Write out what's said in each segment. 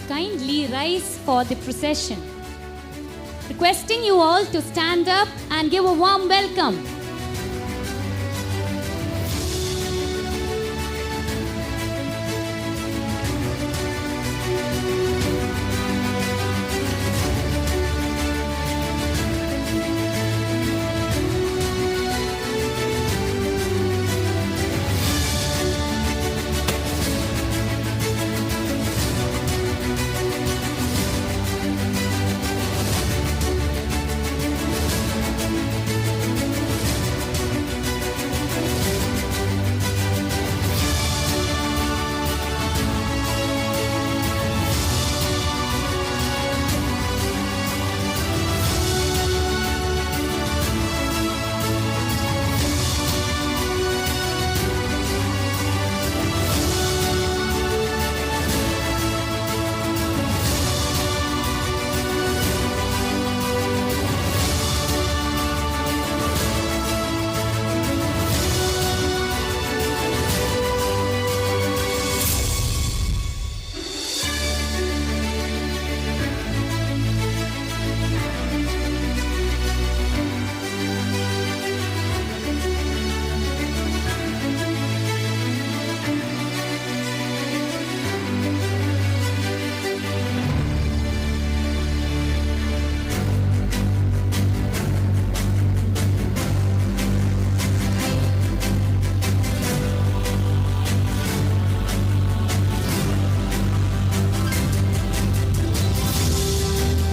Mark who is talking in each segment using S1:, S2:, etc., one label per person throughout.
S1: kindly rise for the procession. Requesting you all to stand up and give a warm welcome.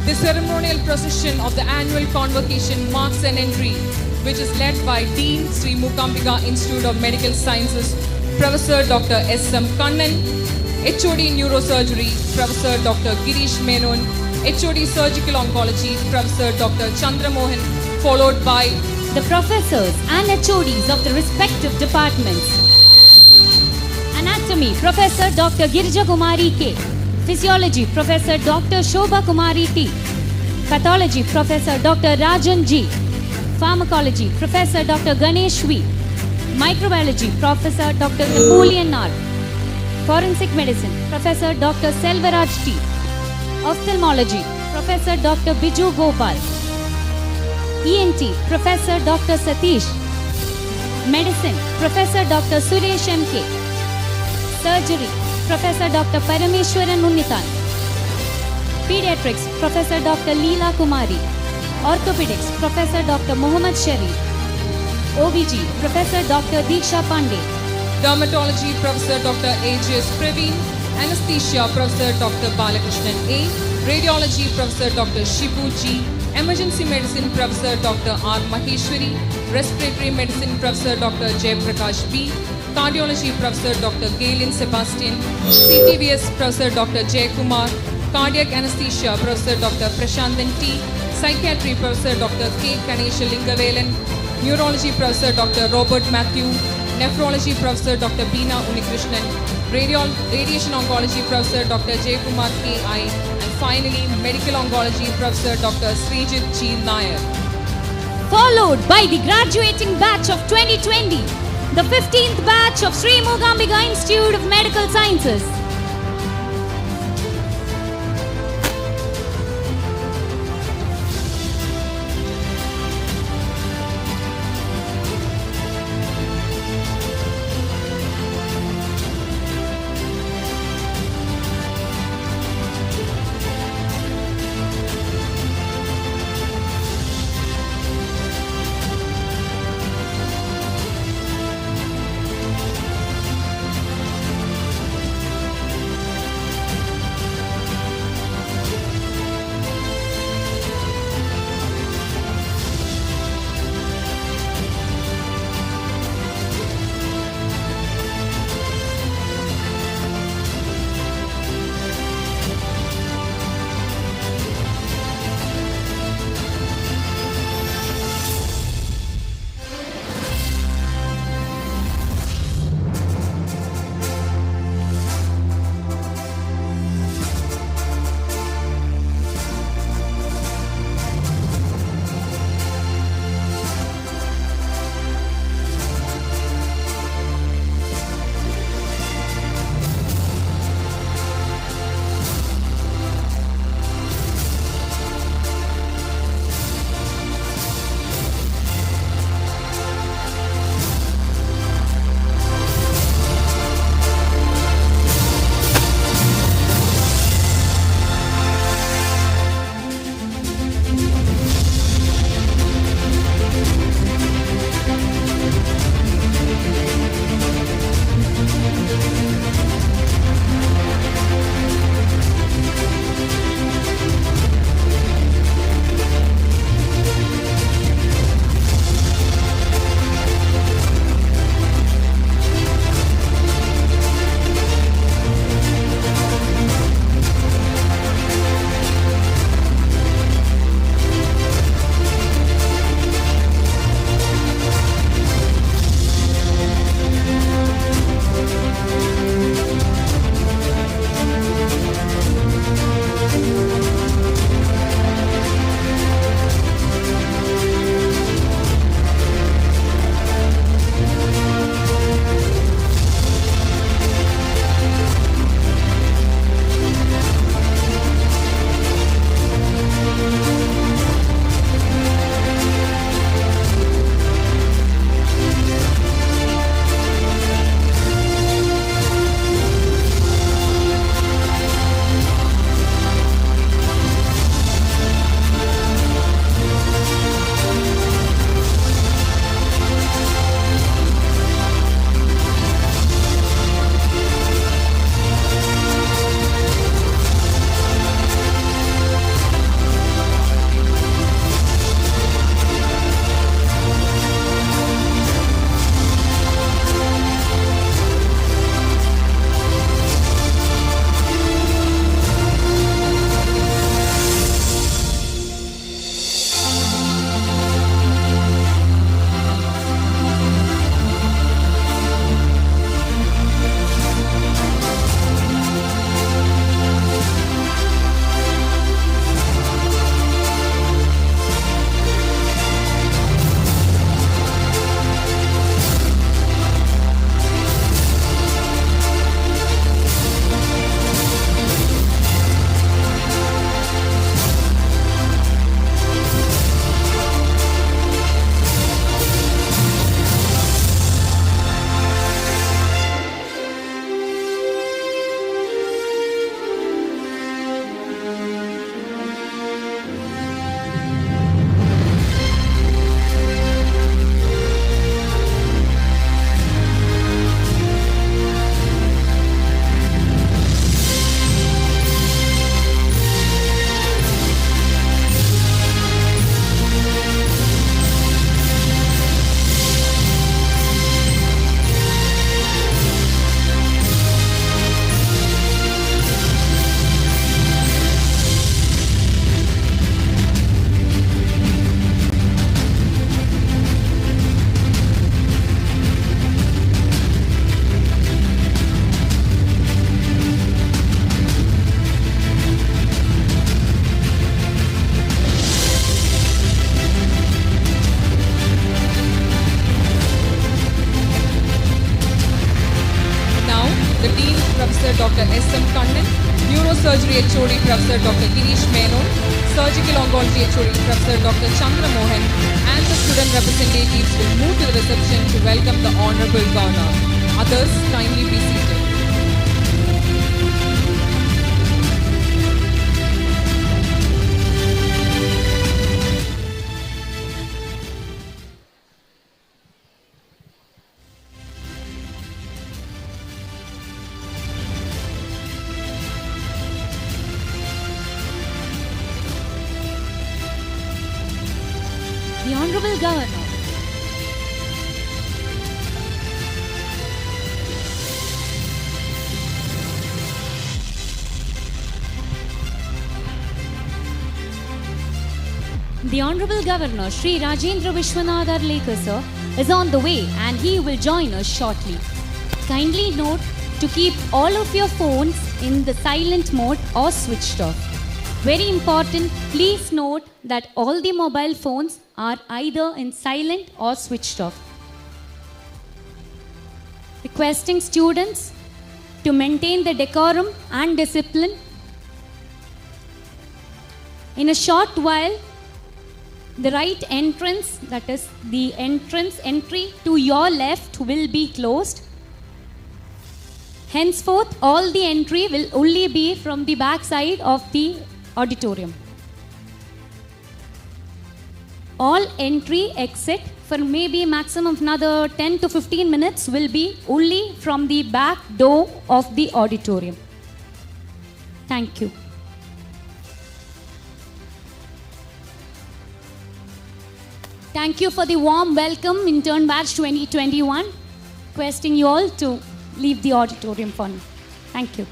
S2: The ceremonial procession of the annual convocation marks an entry which is led by Dean Shri Mookambika Institute of Medical Sciences, Professor Dr. S.M. Kannan, HOD Neurosurgery, Professor Dr. Girish Menon, HOD Surgical Oncology, Professor Dr. Chandra Mohan, followed by
S1: the professors and HODs of the respective departments. Anatomy, Professor Dr. Girija Kumari K. Physiology, Professor Dr. Shobha Kumari T. Pathology, Professor Dr. Rajan G. Pharmacology, Professor Dr. Ganesh V. Microbiology, Professor Dr. Napoleon R. Forensic Medicine, Professor Dr. Selvaraj T. Ophthalmology, Professor Dr. Biju Gopal. ENT, Professor Dr. Satish. Medicine, Professor Dr. Suresh M.K. Surgery, Professor Dr. Parameshwaran Unnithan. Pediatrics, Professor Dr. Leela Kumari. Orthopedics, Professor Dr. Muhammad Sharif. OBG, Professor Dr. Deeksha Pandey.
S2: Dermatology, Professor Dr. A.J.S. Praveen. Anesthesia, Professor Dr. Balakrishnan A. Radiology, Professor Dr. Shibu G. Emergency Medicine, Professor Dr. R. Maheshwari. Respiratory Medicine, Professor Dr. Jayaprakash B. Cardiology, Professor Dr. Galen Sebastian. CTVS, Professor Dr. Jay Kumar. Cardiac Anesthesia, Professor Dr. Prashantan T. Psychiatry, Professor Dr. K. Kanesha Lingavelan. Neurology, Professor Dr. Robert Matthew. Nephrology, Professor Dr. Beena Unikrishnan. Radiation Oncology, Professor Dr. Jay Kumar K.I. And finally, Medical Oncology, Professor Dr. Srijit G. Nair.
S1: Followed by the graduating batch of 2020, the 15th batch of Shri Mookambika Institute of Medical Sciences.
S2: Professor Dr. S.M. Kannan, Neurosurgery HOD Professor Dr. Girish Menon, Surgical Oncology HOD Professor Dr. Chandra Mohan, and the student representatives will move to the reception to welcome the Honorable Governor. Others, kindly be seated.
S1: The Honorable Governor. The Honorable Governor, Shri Rajendra Vishwanath Arlekar, sir, is on the way and he will join us shortly. Kindly note to keep all of your phones in the silent mode or switched off. Very important, please note that all the mobile phones are either in silent or switched off. Requesting students to maintain the decorum and discipline. In a short while, the right entrance, that is the entry to your left, will be closed. Henceforth, all the entry will only be from the back side of the auditorium. All entry, exit for maybe maximum of another 10 to 15 minutes will be only from the back door of the auditorium. Thank you. Thank you for the warm welcome in Intern Batch 2021. Requesting you all to leave the auditorium for now. Thank you.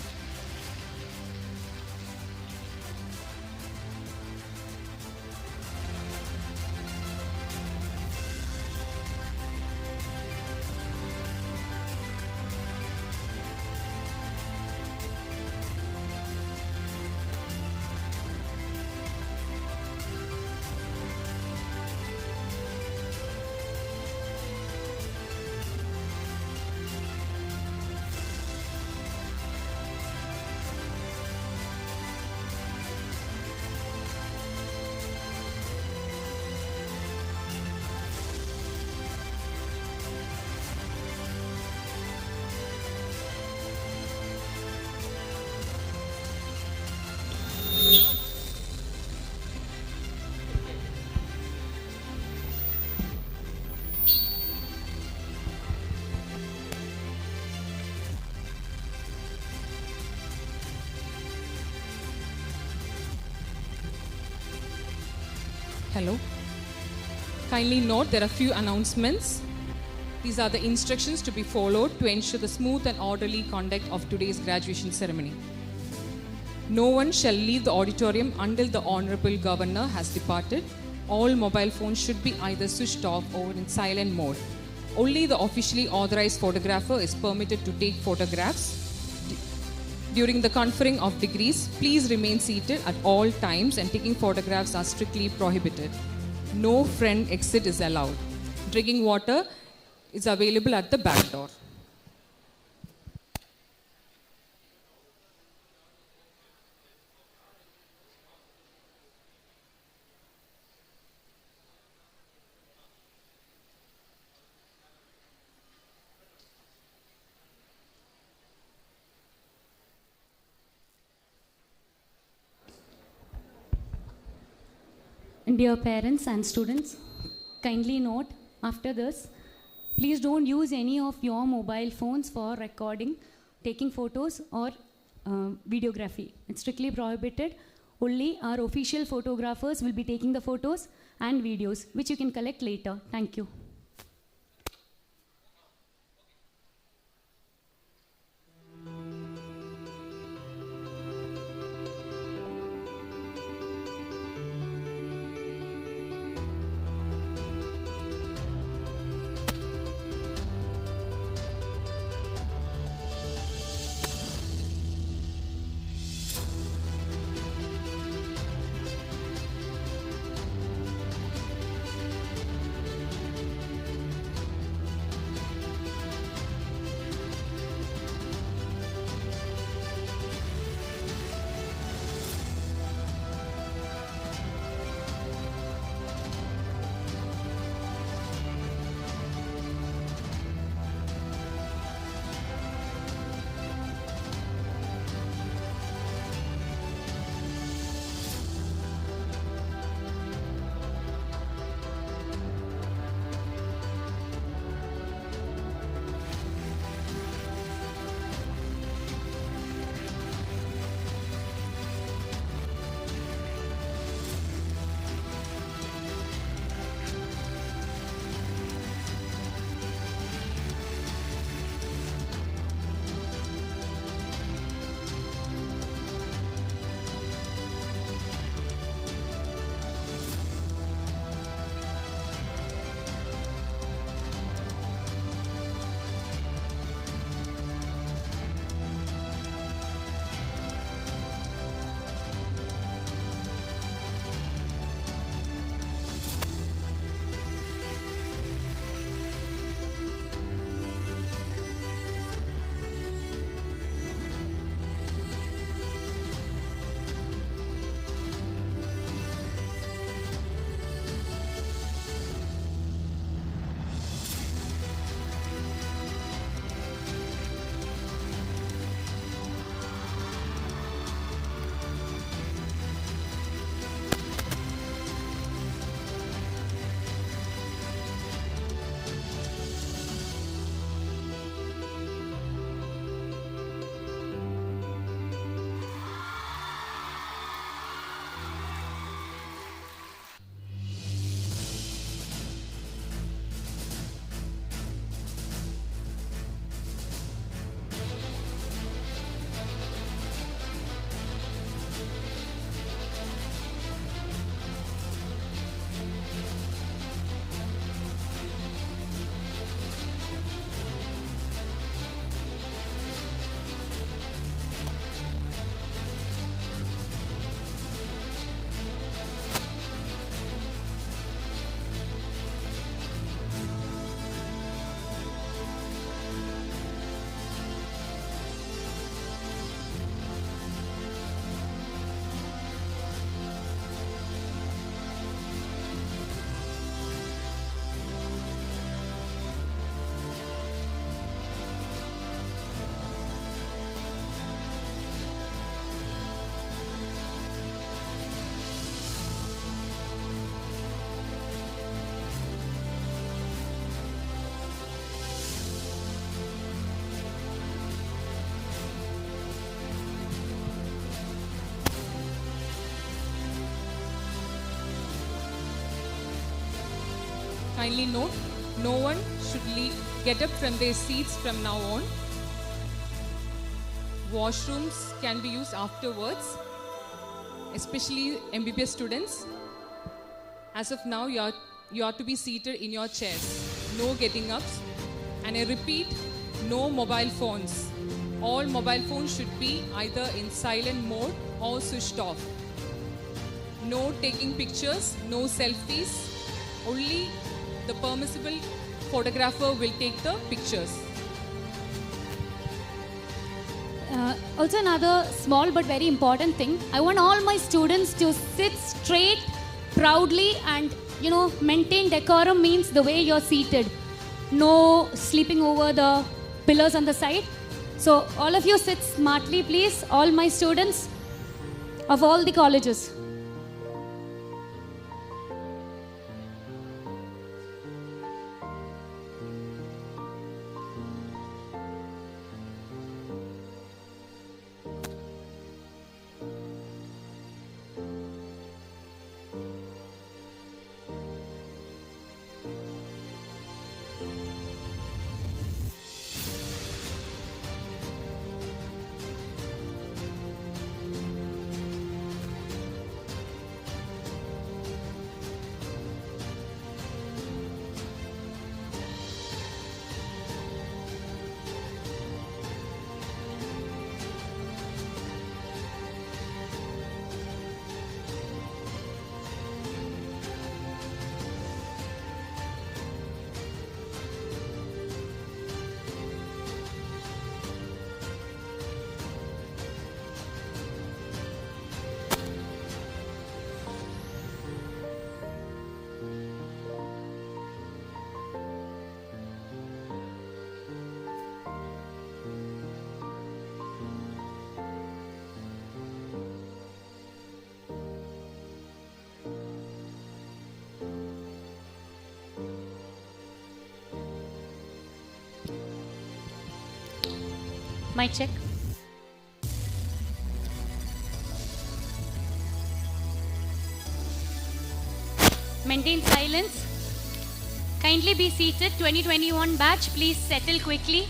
S2: Hello. Kindly note there are few announcements. These are the instructions to be followed to ensure the smooth and orderly conduct of today's graduation ceremony. No one shall leave the auditorium until the Honorable Governor has departed. All mobile phones should be either switched off or in silent mode. Only the officially authorized photographer is permitted to take photographs. During the conferring of degrees, please remain seated at all times and taking photographs are strictly prohibited. No front exit is allowed. Drinking water is available at the back door.
S1: Dear parents and students, kindly note after this, please don't use any of your mobile phones for recording, taking photos or videography. It's strictly prohibited. Only our official photographers will be taking the photos and videos, which you can collect later. Thank you.
S2: Kindly note, no one should get up from their seats from now on. Washrooms can be used afterwards, especially MBBS students. As of now, you are to be seated in your chairs. No getting ups. And I repeat, no mobile phones. All mobile phones should be either in silent mode or switched off. No taking pictures, no selfies. Only the permissible photographer will take the pictures.
S1: Also another small but very important thing. I want all my students to sit straight, proudly, and maintain decorum means the way you're seated. No sleeping over the pillars on the side. So all of you sit smartly, please. All my students of all the colleges. Mic check. Maintain silence. Kindly be seated. 2021 batch, please settle quickly.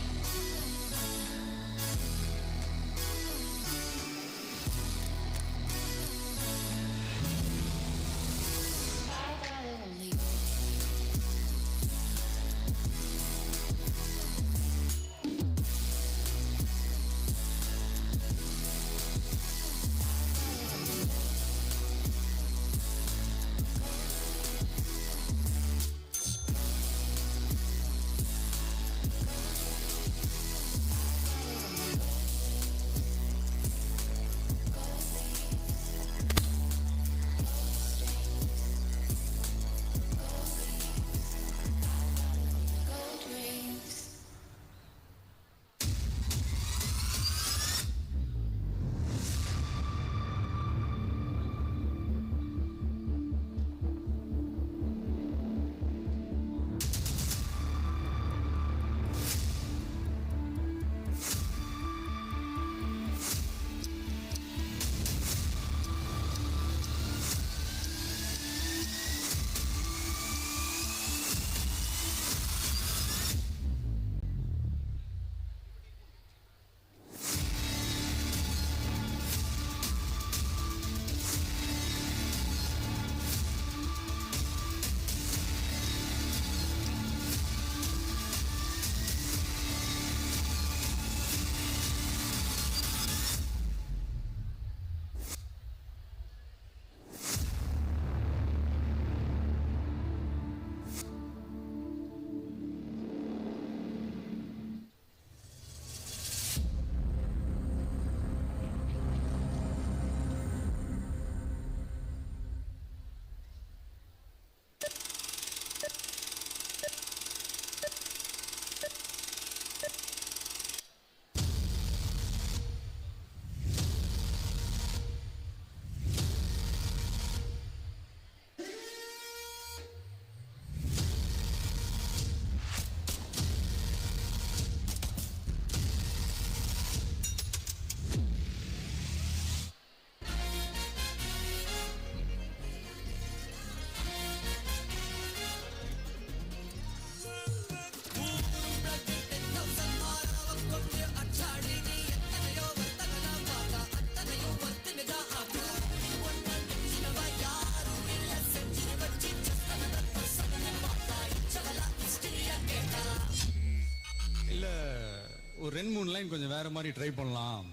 S3: 2 line கொஞ்சம் வேற மாதிரி try பண்ணலாம்.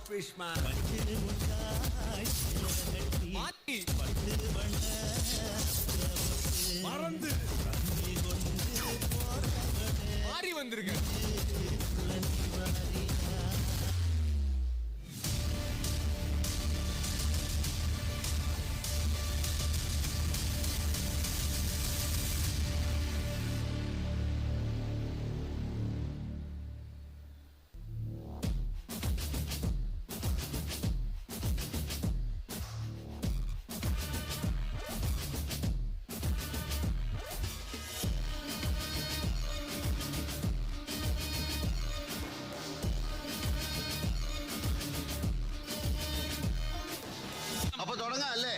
S4: Fishman. மறந்து மாறி வந்திருக்க.
S5: அப்ப தொடங்க அல்லே.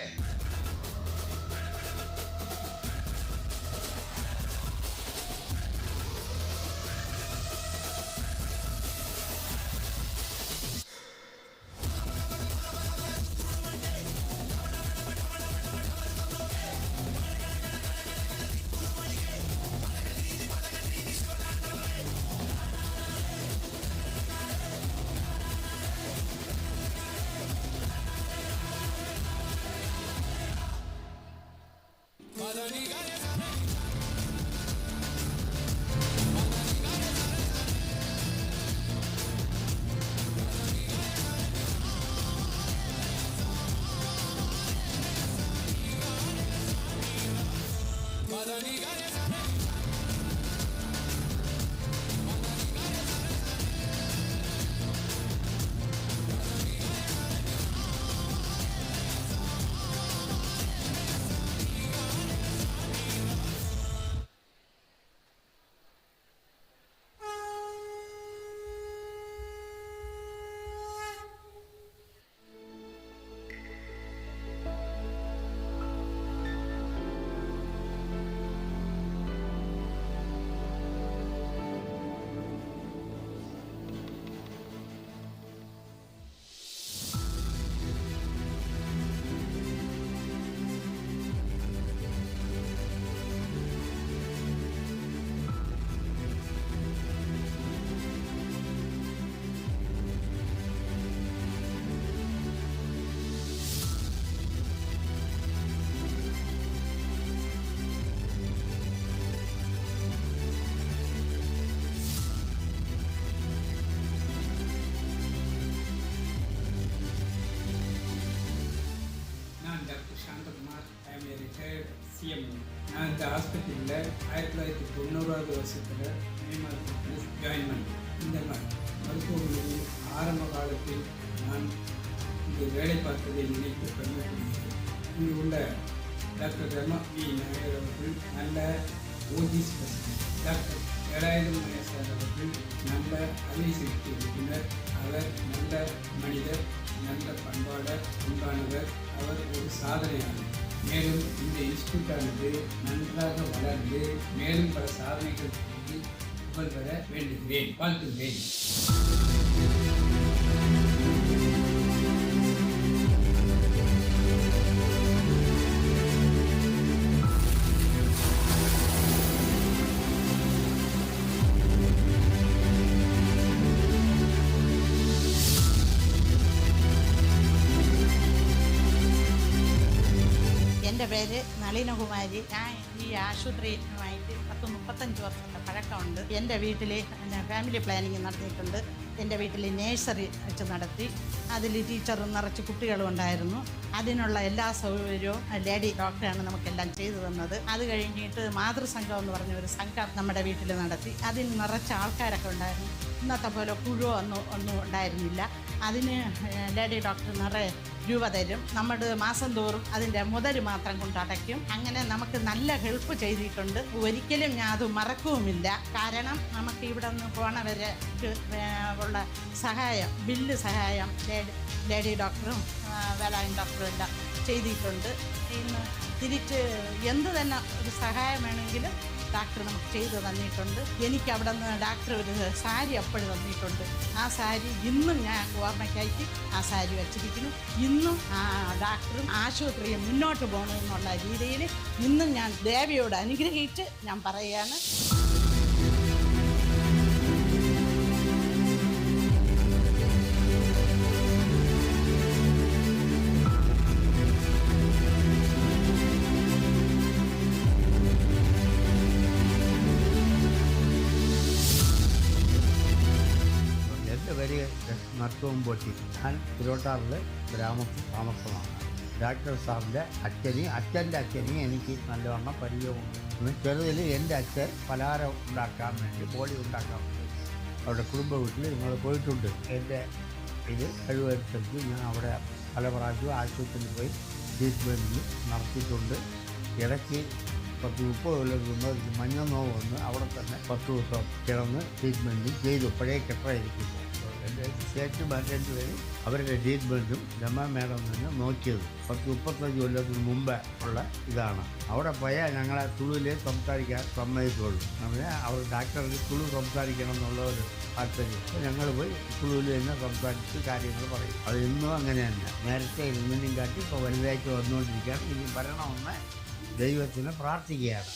S6: நான் இந்த ஹாஸ்பிட்டலில் 1990 வருஷத்தில் மே மாதத்தில் ஜாயின் பண்ணேன். இந்த மருத்துவமனையில் ஆரம்ப காலத்தில் நான் இங்கே வேலை பார்த்ததை நினைத்து பெருமைப்படுகிறேன். இங்கே உள்ள டாக்டர் ரமா வி நாயர் அவர்கள் நல்ல OG specialist, doctor Velayudham sir அவர்கள் நல்ல அலை சிகிச்சை நிபுணர். அவர் நல்ல மனிதர், நல்ல பண்பாளர், அன்பானவர். அவர் ஒரு சாதனையாளர். மேலும் இந்த இன்ஸ்டியூட்டானது நன்றாக வளர்ந்து மேலும் பல சாதனைகள் செய்து புகழ் பெற வேண்டுகிறேன், வாழ்த்துகிறேன்.
S7: എൻ്റെ പേര് നളിനകുമാരി. ഞാൻ ഈ ആശുപത്രിയുമായിട്ട് 35 വർഷത്തെ പഴക്കമുണ്ട്. എൻ്റെ വീട്ടിൽ ഫാമിലി പ്ലാനിങ് നടത്തിയിട്ടുണ്ട്. എൻ്റെ വീട്ടിൽ നേഴ്സറി വെച്ച് നടത്തി. അതിൽ ടീച്ചറും നിറച്ച് കുട്ടികളും ഉണ്ടായിരുന്നു. അതിനുള്ള എല്ലാ സൗകര്യവും ലേഡി ഡോക്ടറാണ് നമുക്കെല്ലാം ചെയ്തു തന്നത്. അത് കഴിഞ്ഞിട്ട് മാതൃസംഘം എന്ന് പറഞ്ഞ ഒരു സംഘം നമ്മുടെ വീട്ടിൽ നടത്തി. അതിൽ നിറച്ച് ആൾക്കാരൊക്കെ ഉണ്ടായിരുന്നു. ഇന്നത്തെ പോലെ പുഴോ ഒന്നും ഉണ്ടായിരുന്നില്ല. അതിന് ലേഡി ഡോക്ടർ നിറയെ രൂപ തരും. നമ്മൾ മാസം തോറും അതിൻ്റെ മുതൽ മാത്രം കൊണ്ടടയ്ക്കും. അങ്ങനെ നമുക്ക് നല്ല ഹെൽപ്പ് ചെയ്തിട്ടുണ്ട്. ഒരിക്കലും ഞാൻ അത് മറക്കുമില്ല. കാരണം നമുക്ക് ഇവിടെ നിന്ന് പോണവരെ ഉള്ള സഹായം, ബില്ല് സഹായം ലേഡി ഡോക്ടറും വേലായുധം ഡോക്ടറും എല്ലാം ചെയ്തിട്ടുണ്ട്. ഇന്ന് തിരിച്ച് എന്ത് തന്നെ ഒരു സഹായം വേണമെങ്കിലും ഡാക്ടർ നമുക്ക് ചെയ്തു തന്നിട്ടുണ്ട്. എനിക്ക് അവിടെ നിന്ന് ഡാക്ടർ ഒരു സാരി അപ്പോഴും തന്നിട്ടുണ്ട്. ആ സാരി ഇന്നും ഞാൻ ഓർമ്മയ്ക്കായിട്ട് ആ സാരി വച്ചിരിക്കുന്നു. ഇന്നും ആ ഡാക്ടറും ആശുപത്രിയും മുന്നോട്ട് പോകണമെന്നുള്ള രീതിയിൽ ഇന്നും ഞാൻ ദേവിയോട് അനുഗ്രഹിച്ച് ഞാൻ പറയുകയാണ്.
S8: നർത്തവും പോറ്റി. ഞാൻ തിരുവട്ടാറിലെ ഗ്രാമത്തിൽ താമസമാണ്. ഡാക്ടർ സാറിൻ്റെ അച്ഛൻ്റെ അച്ഛനെയും എനിക്ക് നല്ലവണ്ണം പരിചയമുണ്ട്. ചെറുതിൽ എൻ്റെ അച്ഛൻ പലഹാരം ഉണ്ടാക്കാൻ വേണ്ടി ബോഡി ഉണ്ടാക്കാൻ വേണ്ടി അവരുടെ കുടുംബ വീട്ടിൽ ഞങ്ങൾ പോയിട്ടുണ്ട്. എൻ്റെ ഇത് കഴിവനുസരിച്ച് ഞാൻ അവിടെ പല പ്രാവശ്യവും ആശുപത്രിയിൽ പോയി ട്രീറ്റ്മെൻറ്റ് നടത്തിയിട്ടുണ്ട്. ഇടയ്ക്ക് 10-30 കൊല്ലം മുമ്പ് മഞ്ഞ നോവ് വന്ന് അവിടെ തന്നെ 10 ദിവസം കിടന്ന് ട്രീറ്റ്മെൻറ്റ് ചെയ്തു. പഴയ കെട്ടായിരിക്കുന്നു. എൻ്റെ സ്റ്റേറ്റ് മാറ്റേണ്ടി വരും അവരുടെ ട്രീറ്റ്മെൻറ്റും രമ മേഡം തന്നെ നോക്കിയത് 10-35 കൊല്ലത്തിന് മുമ്പ് ഉള്ള ഇതാണ്. അവിടെ പോയാൽ ഞങ്ങളെ തുളുവിലേ സംസാരിക്കാൻ സമ്മതിക്കുള്ളൂ. അങ്ങനെ അവർ ഡാക്ടർക്ക് തുളു സംസാരിക്കണം എന്നുള്ള ഒരു താല്പര്യം. ഞങ്ങൾ പോയി തുളുവിൽ തന്നെ സംസാരിച്ച് കാര്യങ്ങൾ പറയും. അത് ഇന്നും അങ്ങനെ തന്നെ. നേരത്തെ ഇരുന്നിനും കാട്ടി ഇപ്പോൾ വലുതായിട്ട് വന്നുകൊണ്ടിരിക്കുകയാണ്. ഇനി വരണമെന്ന് ദൈവത്തിനെ പ്രാർത്ഥിക്കുകയാണ്.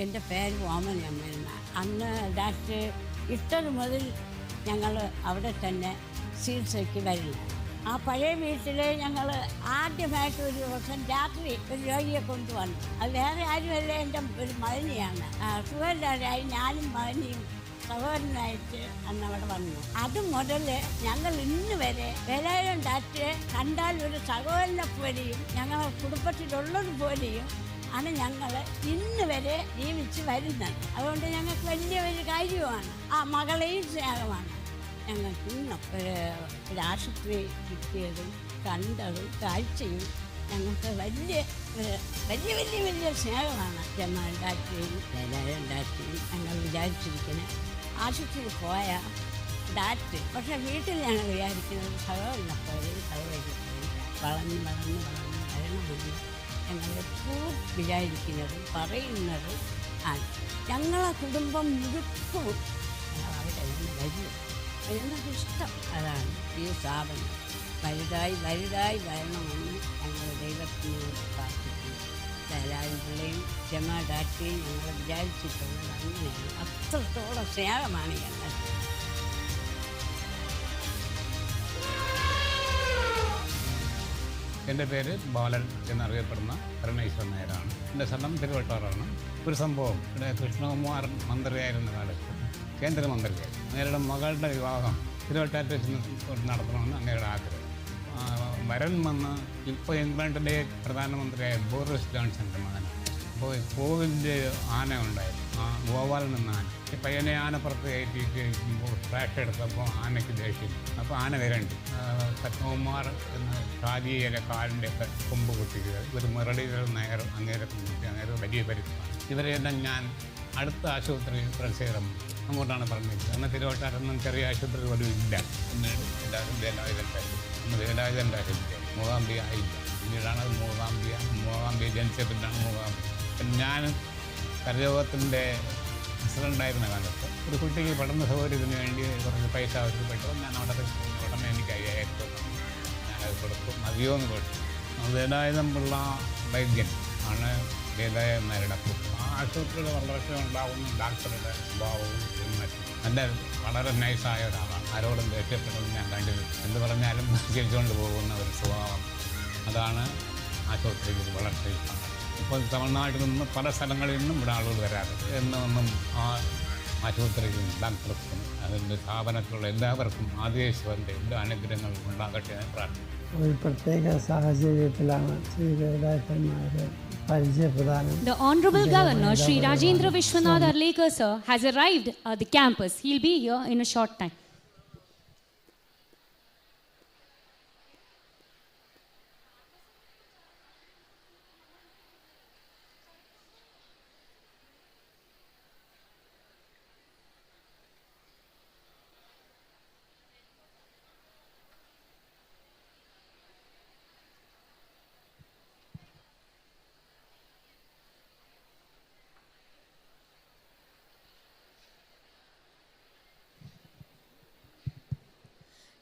S9: എൻ്റെ പേര് ഓമനമ്മ. അന്ന് ഡാക്ടർ ഇട്ടത് മുതൽ ഞങ്ങൾ അവിടെ തന്നെ ചികിത്സയ്ക്ക് വരുന്നു. ആ പഴയ വീട്ടിൽ ഞങ്ങൾ ആദ്യമായിട്ട് ഒരു ദിവസം രാത്രി ഒരു രോഗിയെ കൊണ്ടുവന്നു. അത് വേറെ ആരുമല്ല, എൻ്റെ ഒരു മകനെയാണ്. സുഖമില്ലാതായി ഞാനും മകനെയും സഹോദരനായിട്ട് അന്ന് അവിടെ വന്നു. അത് മുതൽ ഞങ്ങൾ ഇന്ന് വരെ വേലായുധം ഡാക്ടറെ കണ്ടാൽ ഒരു സഹോദരനെ പോലെയും ഞങ്ങളുടെ കുടുംബത്തിലുള്ളത് പോലെയും ആണ് ഞങ്ങൾ ഇന്ന് വരെ ജീവിച്ച് വരുന്നത്. അതുകൊണ്ട് ഞങ്ങൾക്ക് വലിയ ഒരു കാര്യമാണ്. ആ മകളെയും സ്നേഹമാണ് ഞങ്ങൾക്ക് ഇന്നും. ഒരു ആശുപത്രി കിട്ടിയതും കണ്ടതും കാഴ്ചയും ഞങ്ങൾക്ക് വലിയ വലിയ വലിയ വലിയ സ്നേഹമാണ്. ജമാണ്ടാറ്റിയും വേലായുധം ഞങ്ങൾ വിചാരിച്ചിരിക്കുന്നത് ആശുപത്രിയിൽ പോയ ഡാറ്റ്. പക്ഷെ വീട്ടിൽ ഞങ്ങൾ വിചാരിക്കുന്നത് സഹോദരനെപ്പോലെയും സഹോദരിപ്പോലെയും വളർന്ന് വരണമെന്ന് ഞങ്ങളെപ്പോഴും വിചാരിക്കുന്നതും പറയുന്നതും ആണ്. ഞങ്ങളെ കുടുംബം മുഴുവനും ഞങ്ങൾ അവിടെ നിന്ന് വരുന്നത് ഇഷ്ടം. അതാണ് ഈ സ്ഥാപനം വലുതായി വരണമെന്ന് ഞങ്ങൾ ദൈവത്തിനോട് പ്രാർത്ഥിക്കുന്നു. വേലായുധങ്ങളെയും ജമാഡാറ്റിയും ഞങ്ങൾ വിചാരിച്ചിട്ടുള്ളത് അങ്ങനെയാണ്. അത്രത്തോളം സ്നേഹമാണ് ഞങ്ങൾ.
S3: എൻ്റെ പേര് ബാലൻ എന്നറിയപ്പെടുന്ന പരമേശ്വരൻ നായരാണ്. എൻ്റെ സ്ഥലം തിരുവട്ടാറാണ്. ഒരു സംഭവം, ഇവിടെ കൃഷ്ണകുമാർ മന്ത്രിയായിരുന്ന കാലത്ത് കേന്ദ്രമന്ത്രിയായിരുന്നു. അങ്ങയുടെ മകളുടെ വിവാഹം തിരുവട്ടാറ്റ് വെച്ച് നടത്തണമെന്ന് അങ്ങയുടെ ആഗ്രഹം. വരൻ വന്ന് ഇപ്പോൾ ഇംഗ്ലണ്ടിലെ പ്രധാനമന്ത്രിയായ ബോറിസ് ജോൺസൻ്റെ മകനാണ്. അപ്പോൾ കോവിലിൻ്റെ ആന ഉണ്ടായിരുന്നു, ഗോപാലൻ എന്ന ആന. ഈ പയ്യനെ ആനപ്പുറത്ത് കയറ്റിയിട്ട് ഫ്ലാഷ് എടുത്തപ്പോൾ ആനയ്ക്ക് ദേഷ്യം. അപ്പോൾ ആന വരണ്ട് പത്മകുമാർ എന്ന ഷാജിയിലെ കാലിൻ്റെ ഒക്കെ കൊമ്പ് കുത്തിക്കുക. ഒരു മുരളീധര നായർ അങ്ങേരെ കുത്തി, അങ്ങേരെ വലിയ പരിക്കാണ്. ഇവരെയെല്ലാം ഞാൻ അടുത്ത ആശുപത്രി പ്രത്യേകം അങ്ങോട്ടാണ് പറഞ്ഞത്. എന്നാൽ തിരുവട്ടാറൊന്നും ചെറിയ ആശുപത്രി പോലും ഇല്ല. പിന്നീട് എല്ലാവരും വേലായുധൻ്റെ ആശുപത്രി മൂകാംബിക ആയില്ല. പിന്നീടാണ് അത് മൂകാംബിക ജനിച്ചപ്പിലാണ് മൂകാംബിക. ഞാൻ കരയോഗത്തിൻ്റെ പ്രസിഡൻ്റായിരുന്ന കാലത്ത് ഒരു കുട്ടിക്ക് പഠന സൗകര്യത്തിന് വേണ്ടി കുറച്ച് പൈസ ആവശ്യപ്പെട്ടപ്പോൾ ഞാൻ അവിടെ ഉടനെ എനിക്ക് 5000 ഞാനത് കൊടുത്തു. മതിയോന്ന് കൊടുത്തു. വേലായുധം പിള്ള വൈദ്യൻ ആണ് വേലായുധന്മാരുടെ ആ ആശുപത്രിയുടെ വളർച്ച ഉണ്ടാകുന്ന ഡാക്ടറുടെ സ്വഭാവവും മറ്റും നല്ല വളരെ നൈസായ ഒരാളാണ്. ആരോടും ദേഷ്യപ്പെടുന്നത് ഞാൻ കണ്ടില്ല. എന്ത് പറഞ്ഞാലും ചിരിച്ചുകൊണ്ട് പോകുന്ന ഒരു സ്വഭാവം, അതാണ് ആശുപത്രിക്ക് വളരെ ഇഷ്ടമാണ്. ഇപ്പോൾ തമിഴ്നാട്ടിൽ നിന്ന് പല സ്ഥലങ്ങളിൽ നിന്നും ഇവിടെ ആളുകൾ വരാറുണ്ട്. എന്നൊന്നും ആ ആശുപത്രിക്കും ഡോക്ടർക്കും അതിൻ്റെ സ്ഥാപനത്തിലുള്ള എല്ലാവർക്കും ആദിയേശ്വരൻ്റെ എല്ലാ അനുഗ്രഹങ്ങളും ഉണ്ടാകട്ടെ എന്ന് പ്രാർത്ഥിക്കുന്നു.
S6: ഒരു പ്രത്യേക സാഹചര്യത്തിലാണ് ശ്രീദേവതാക്കന്മാരെ പരിചയപ്രദാനം.
S1: The Honorable Governor Shri Rajendra Vishwanath Arlekar sir has arrived at the campus. He'll be here in a short time.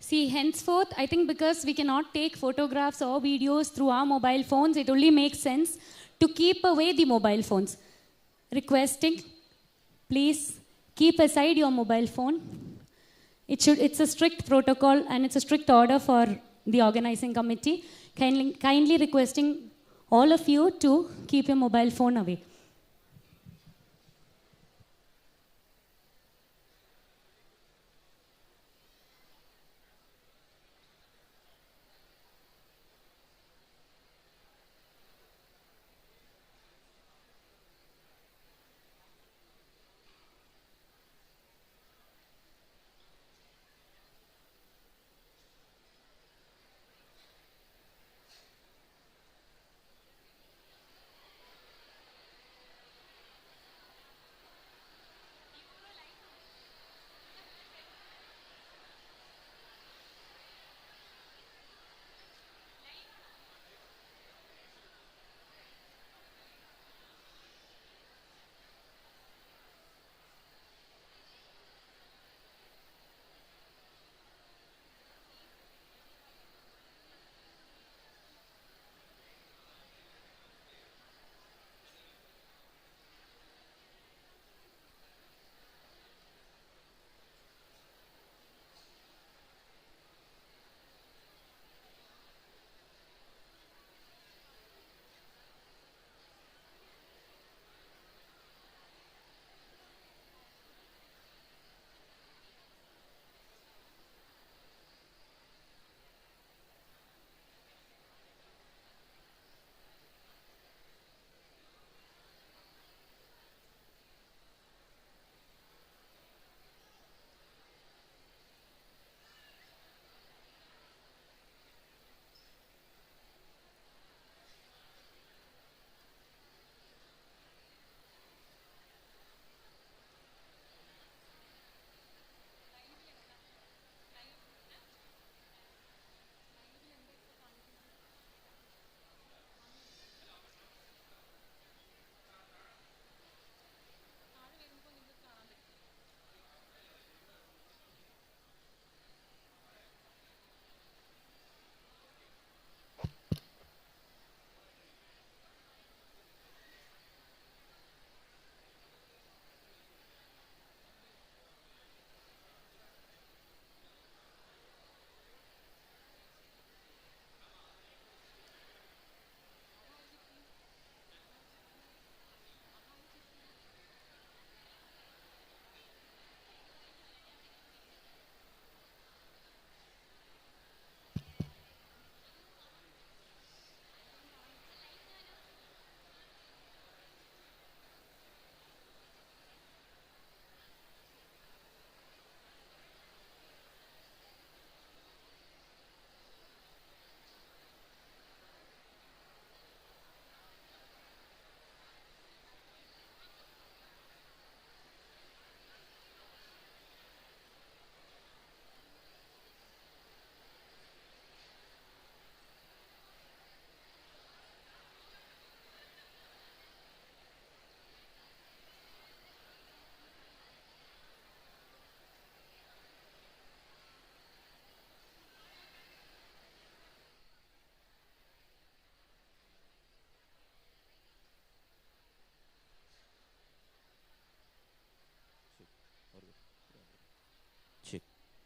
S1: See, henceforth, I think because we cannot take photographs or videos through our mobile phones, it only makes sense to keep away the mobile phones. Requesting, please keep aside your mobile phone. It's a strict protocol and it's a strict order for the organizing committee. Kindly requesting all of you to keep your mobile phone away.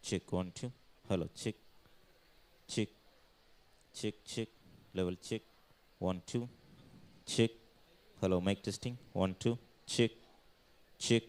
S10: Check 1 2. Hello, check. Check. Check, check. Level check. 1 2. Check. Hello, mic testing. 1 2. Check. Check.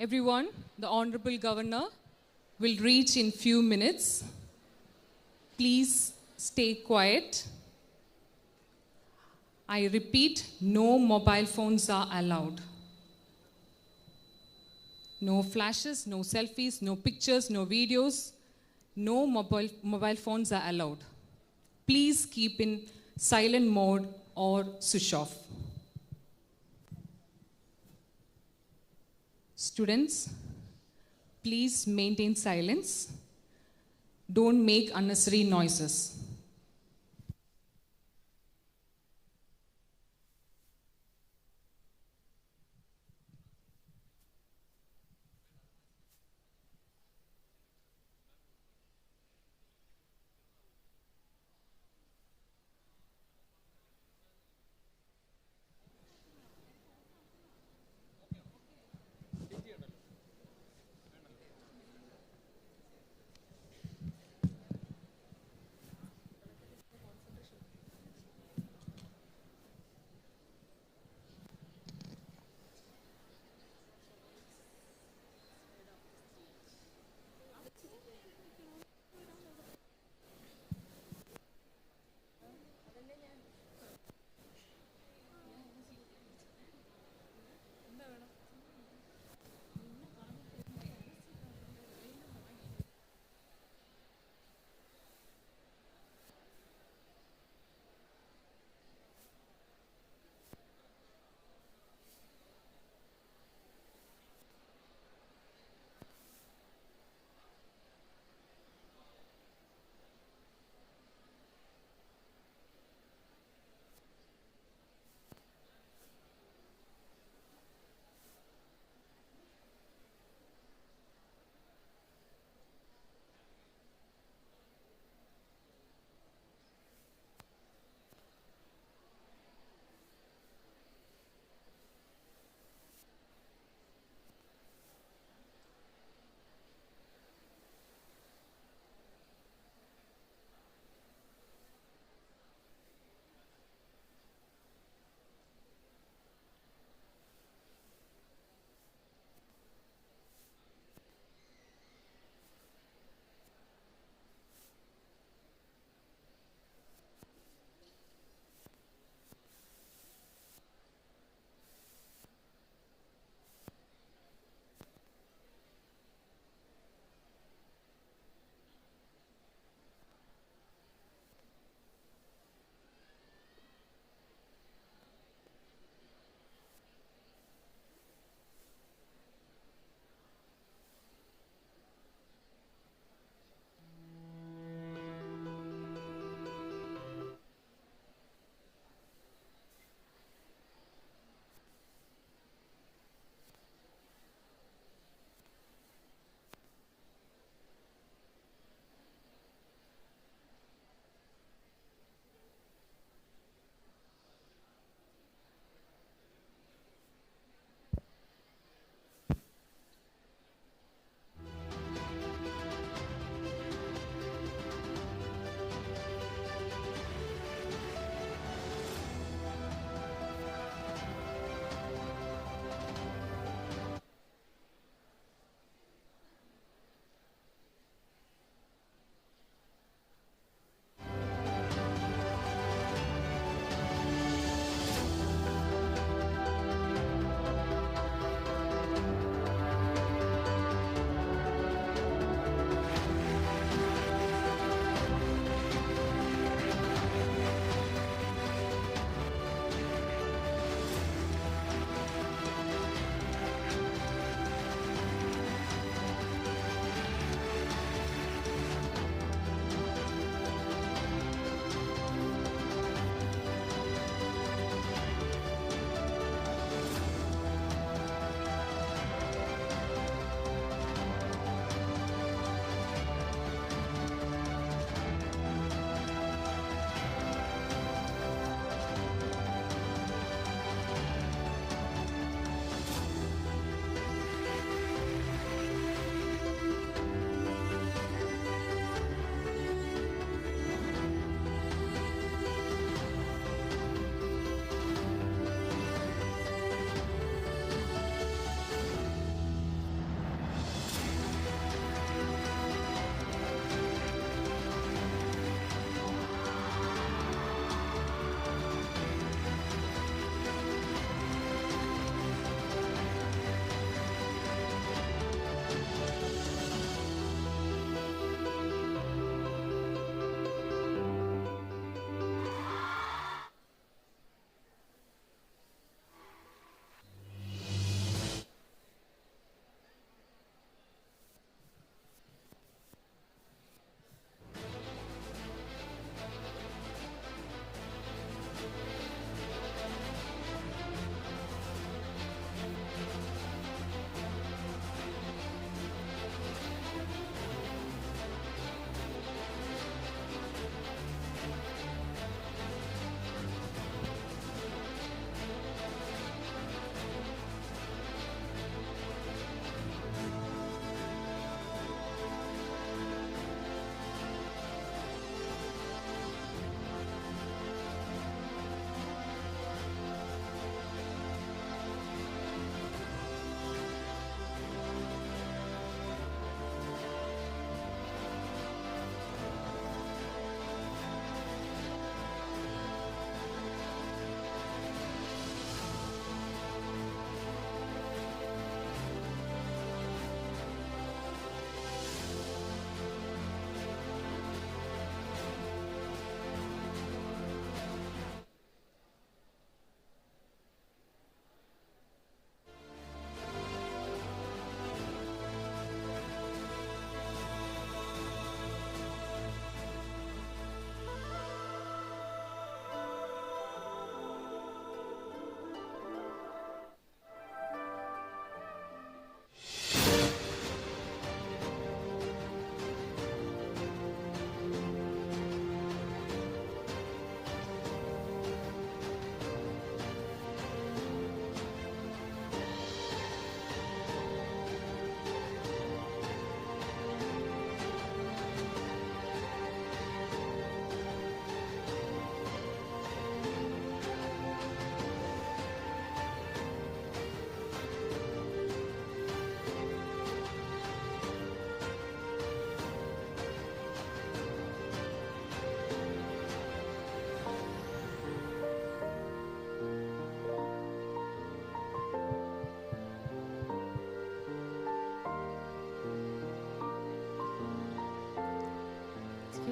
S2: Everyone, the Honorable Governor will reach in few minutes. Please stay quiet. I repeat, no mobile phones are allowed. No flashes, no selfies, no pictures, no videos. No mobile phones are allowed. Please keep in silent mode or switch off. Students, please maintain silence. Don't make unnecessary noises.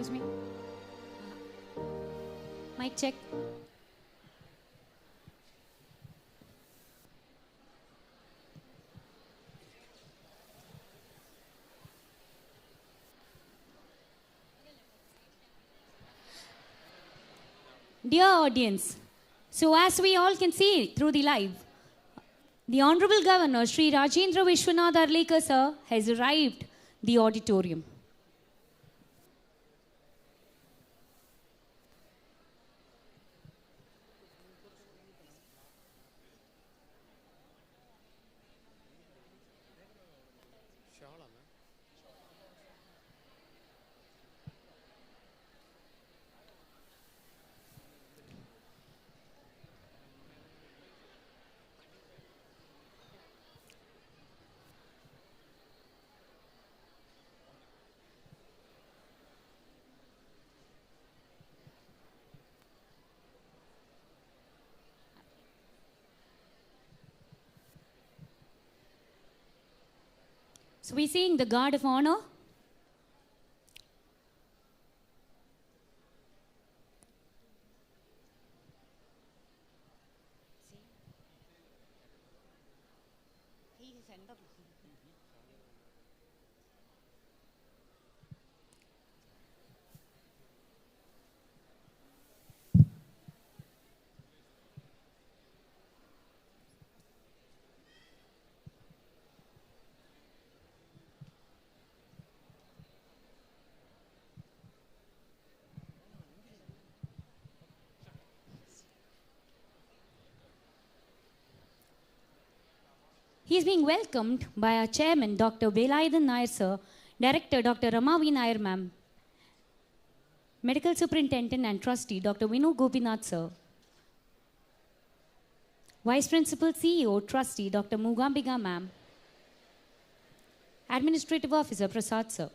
S1: Excuse me. Mic check. Dear audience, so as we all can see through the live, the Honorable Governor Shri Rajendra Vishwanath Arlekar sir has arrived the auditorium. So we're seeing the guard of honor. He is being welcomed by our chairman, Dr. Velayathan Nair sir, director, Dr. Ramavi Nair ma'am, medical superintendent and trustee, Dr. Vinu Gopinath sir, vice principal CEO, trustee, Dr. Mookambika ma'am, administrative officer, Prasad sir.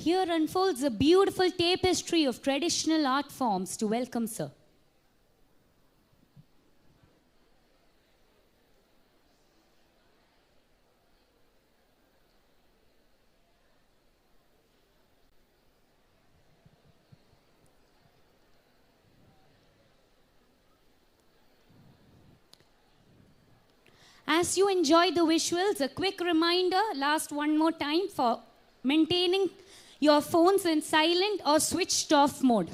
S1: Here unfolds a beautiful tapestry of traditional art forms to welcome sir. As you enjoy the visuals, a quick reminder, last one more time, for maintaining your phones in silent or switched off mode.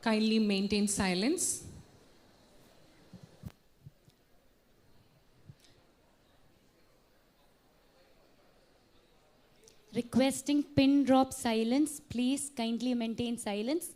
S2: Kindly maintain silence.
S1: Requesting pin drop silence. Please kindly maintain silence.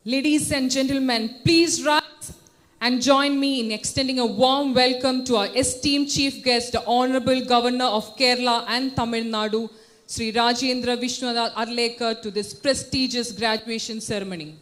S2: Ladies and gentlemen, please rise and join me in extending a warm welcome to our esteemed chief guest, the Honorable Governor of Kerala and Tamilnadu, Shri Rajendra Vishwanath Arlekar, to this prestigious graduation ceremony.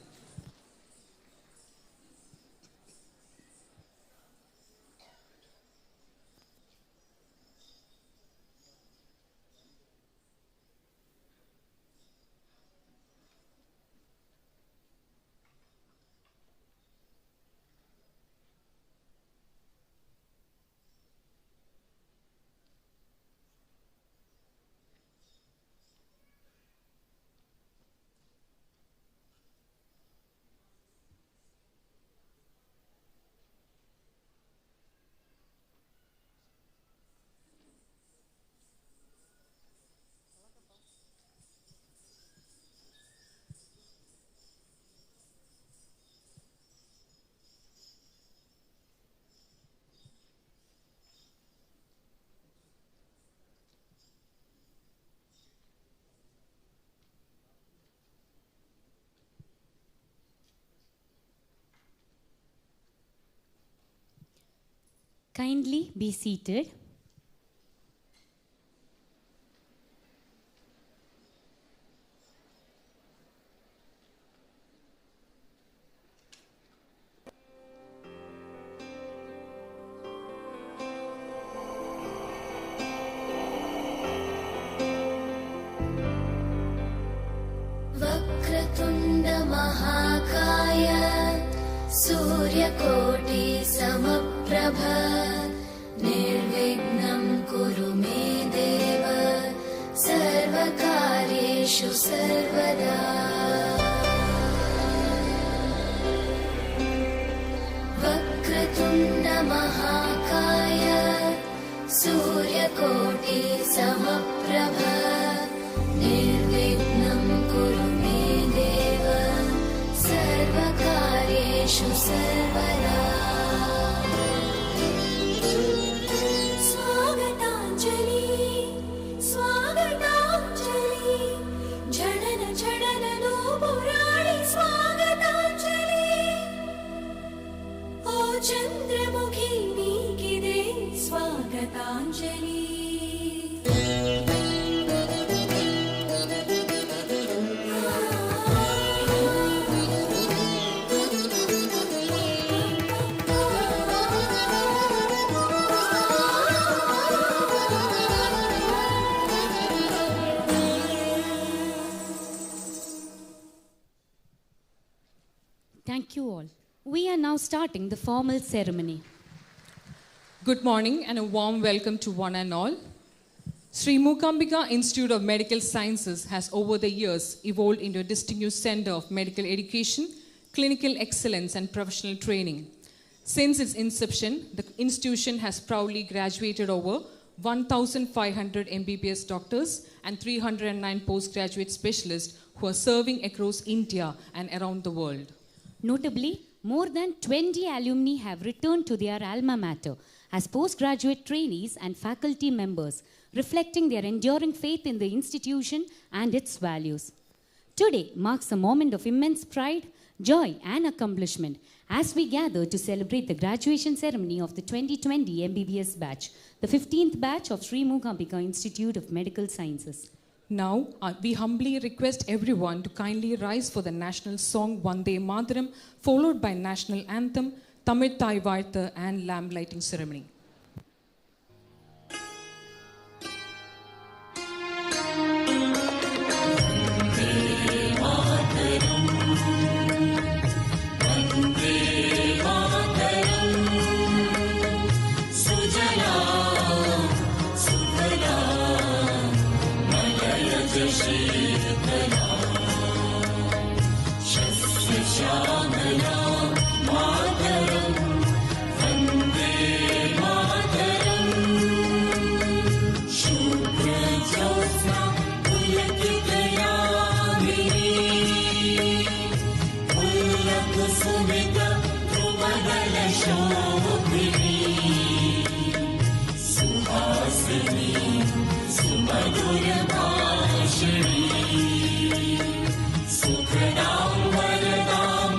S1: Kindly be seated.
S11: Vakratunda Mahakaya Suryakoti Samaprabha Nirvignam Kuru Me Deva Sarvakaryeshu Sarvada Vakratunda Mahakaya Suryakoti Samaprabha Nirvignam Kuru Me Deva Sarvakaryeshu Sarvada Chandramukhi Nikide Swagatanjali
S1: Thank you all. We are now starting the formal ceremony.
S2: Good morning and a warm welcome to one and all. Shri Mookambika Institute of Medical Sciences has over the years evolved into a distinguished center of medical education, clinical excellence and professional training. Since its inception, the institution has proudly graduated over 1,500 MBBS doctors and 309 postgraduate specialists who are serving across India and around the world.
S1: Notably, more than 20 alumni have returned to their alma mater as postgraduate trainees and faculty members, reflecting their enduring faith in the institution and its values. Today marks a moment of immense pride, joy and accomplishment as we gather to celebrate the graduation ceremony of the 2020 MBBS batch, the 15th batch of SREE MOOKAMBIKA Institute of Medical Sciences.
S2: Now, we humbly request everyone to kindly rise for the national song Vande Mataram, followed by national anthem, Tamil Thai Vartha and lamp lighting ceremony.
S11: Sukradam Varadam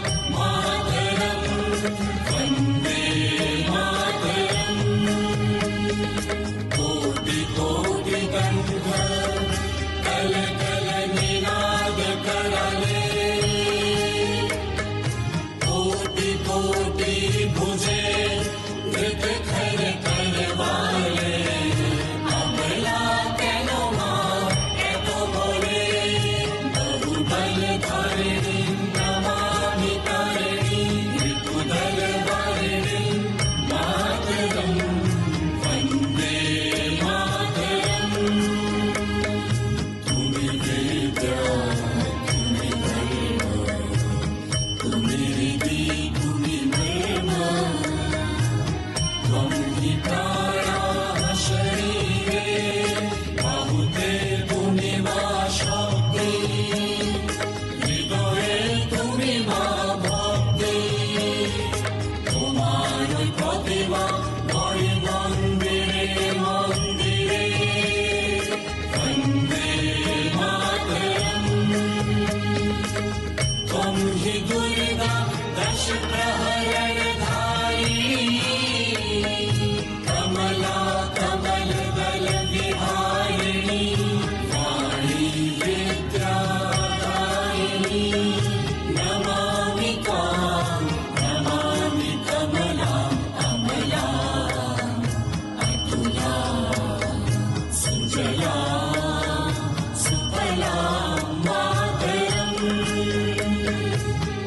S11: Durga दश प्रहरणधारिणी कमला कमल दल विहारिणी वाणी विद्यादायिनी नमामि त्वां नमामि कमलां अमलां अतुलां सुजलां सुफलां मातरम्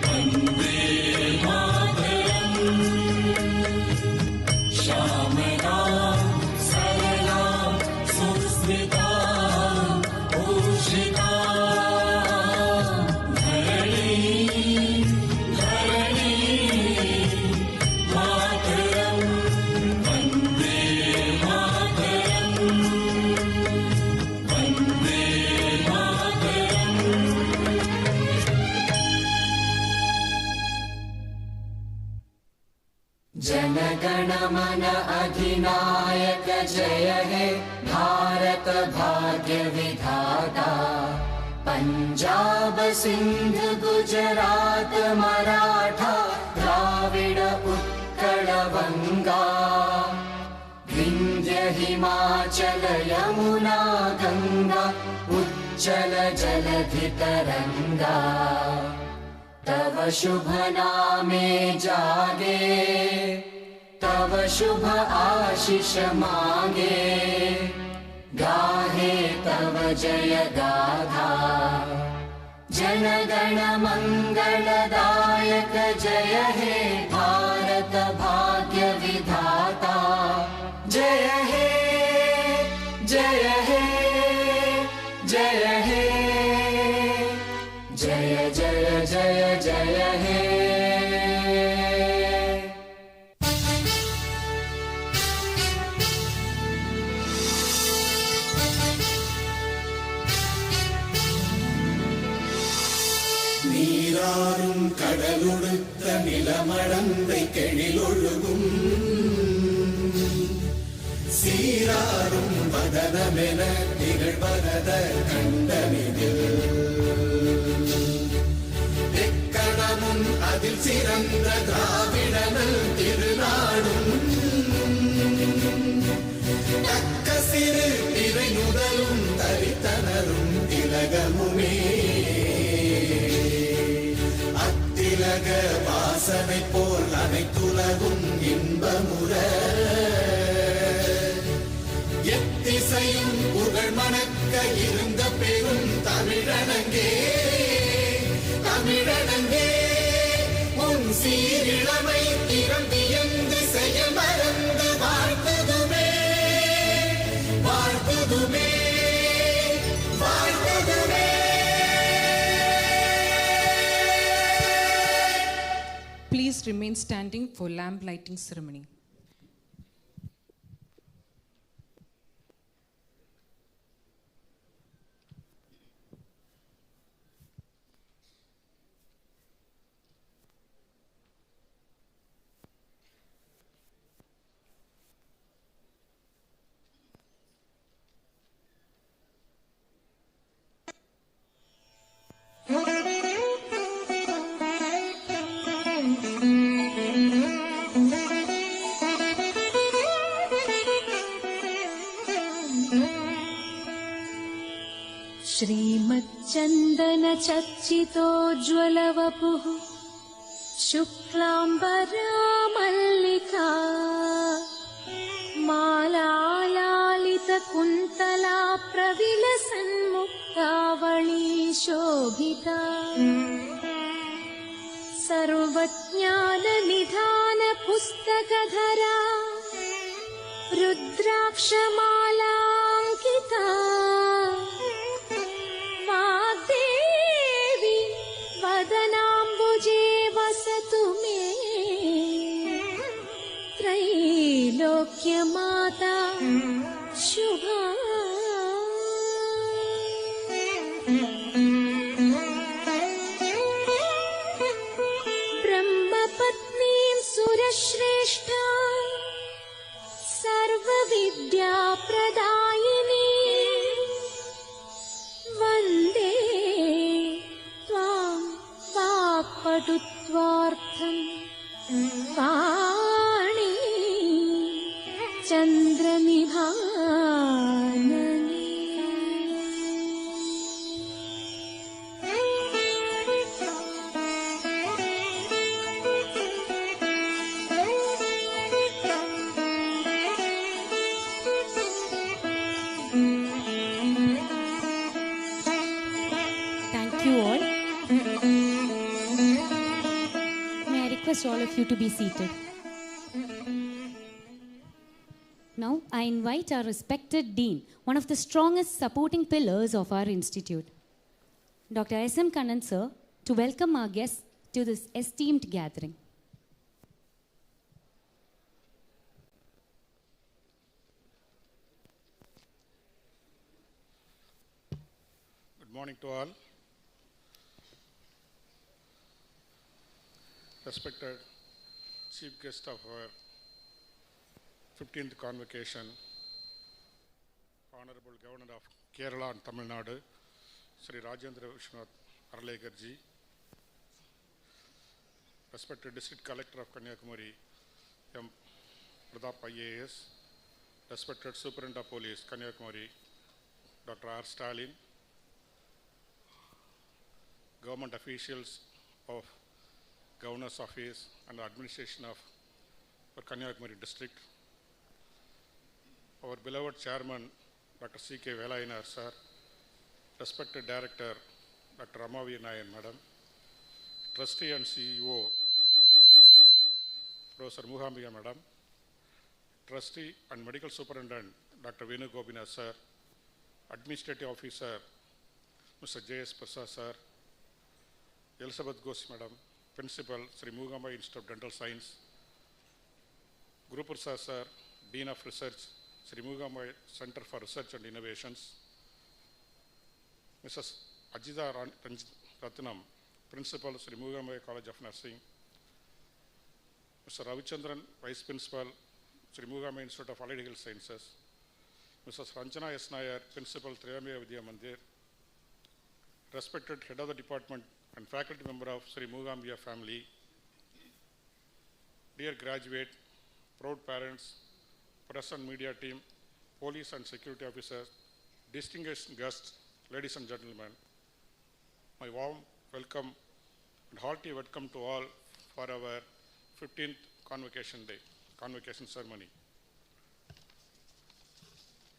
S11: वन्दे मातरम् श्यामलां सरलां सुस्मितां भूषितां धरणीं मातरं वन्दे मातरम् वन्दे मातरम् जनगणमन अधिनायक जय हे भारत भाग्य विधाता पंजाब सिंध गुजरात मराठा द्राविड उत्कल बंगा विंध्य हिमाचल यमुना गंगा उज्जल जलधि तरंगा तव शुभ नामे जागे तव शुभ आशीष मांगे गाहे तव जय गाथा जनगण मंगलदायक जय हे भारत भाग्य विधाता जय हे जय हे जय हे जय जय जय जय हे
S12: നീരാറും കടലൊടുത്ത നിലമടന്தை കെണിലൊഴുകും സീരാറും വദനമെന തികഴ്വരത കണ്ടനിതിൽ എക്കണമും അതിൽ சிறந்த திராவிடனல் திருநாடும் தக்க சிறு திரை நுதலும் தரித்தனரும் திலகமுமே அத்திலக வாசனை போல் அனைத்துலகும் இன்பமுற எத்திசையும் புகழ் மணக்க இருந்த பெரும் தமிழனங்கே தமிழனங்கே உன் சீரிழமை திறம் வியந்து செயல் மறந்து வாழ்த்துதுமே வாழ்த்துதுமே வாழ்த்துதுமே.
S2: Please remain standing for lamp lighting ceremony.
S11: श्रीमच्चन्दन चर्चितोज्ज्वलवपुः शुक्लाम्बरा मल्लिका मालालालितकुन्तला प्रविलसन्मुक्तावळी शोभिता सर्वज्ञाननिधानपुस्तकधरा रुद्राक्षमालाङ्किता वाग्देवी वदनाम्बुजे वसतु मे त्रैलोक्यमाता शुभा ब्रह्मपत्नीं सुरश्रेष्ठा सर्वविद्याप्रदायिनी वन्दे त्वां पटुत्वार्थं वाणी चन्द्रनिभानने।
S1: Thank you all. May I request all of you to be seated. Now, I invite our respected Dean, one of the strongest supporting pillars of our institute, Dr. S.M. Kannan sir, to welcome our guests to this esteemed gathering.
S13: Good morning to all. Respected Chief Guest of our 15th Convocation, Honorable Governor of Kerala and Tamilnadu, Shri Rajendra Vishwanath Arlekar ji, respected District Collector of Kanyakumari, M. Pradap IAS, respected Superintendent of Police, Kanyakumari, Dr. R. Stalin, government officials of Governor's Office and administration of our Kanyakumari district, our beloved Chairman, Dr. C.K. Velainar sir, respected Director, Dr. Ramavi Nayan madam, Trustee and CEO, Professor Mookambika madam, Trustee and Medical Superintendent, Dr. Venu Gopinath sir, Administrative Officer, Mr. J.S. Prasad sir, Elizabeth Ghosh madam, Principal, Sri Mookambika Institute of Dental Science, Guru Prasad sir, Dean of Research, Sri Mookambika Center for Research and Innovations, Mrs. Ajita Ratnam, Principal, Sri Mookambika College of Nursing, Mr. Ravichandran, Vice Principal, Sri Mookambika Institute of Allied Health Sciences, Mrs. Ranjana S. Nair, Principal, Triyambiya Vidya Mandir, respected Head of the Department and faculty member of Sri Mookambika family, dear graduate, proud parents, press and media team, police and security officers, distinguished guests, ladies and gentlemen, my warm welcome and hearty welcome to all for our 15th Convocation ceremony.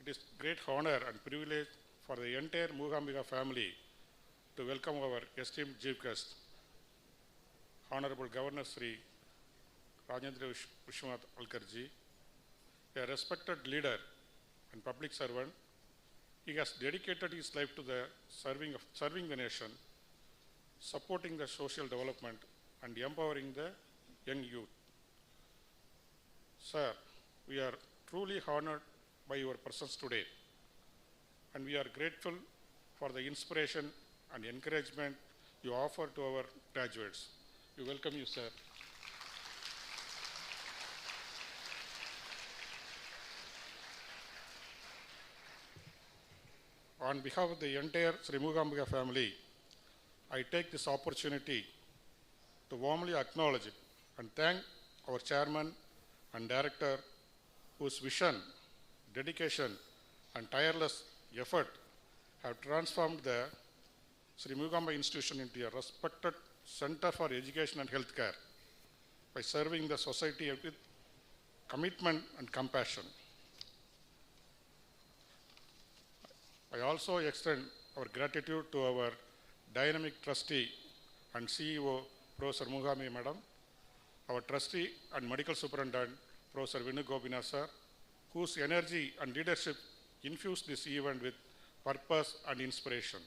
S13: It is great honor and privilege for the entire Mookambika family to welcome our esteemed chief guest, Honorable Governor Shri Rajendra Vishwanath Arlekar ji, a respected leader and public servant. He has dedicated his life to the serving the nation, supporting the social development and empowering the young youth. Sir, we are truly honored by your presence today, and we are grateful for the inspiration and encouragement you offer to our graduates. We welcome you, sir. On behalf of the entire Sri Mookambika family, I take this opportunity to warmly acknowledge and thank our chairman and director whose vision, dedication, and tireless effort have transformed the Sri Mookambika institution into a respected center for education and healthcare by serving the society with commitment and compassion. I also extend our gratitude to our dynamic trustee and CEO, Professor Mookambika madam, our trustee and medical superintendent, Professor Venu Gopinath sir, whose energy and leadership infused this event with purpose and inspiration.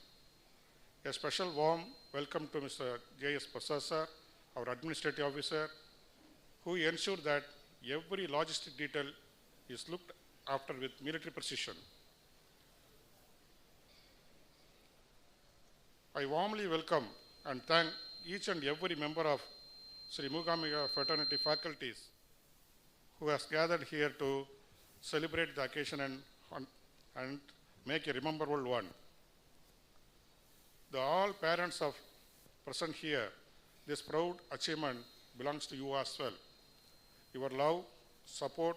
S13: A special warm welcome to Mr. J.S. Prasad sir, our administrative officer, who ensured that every logistic detail is looked after with military precision. I warmly welcome and thank each and every member of Sri Mookambika fraternity faculties who has gathered here to celebrate the occasion and make a memorable one. The all parents of present here This proud achievement belongs to you as well. Your love, support,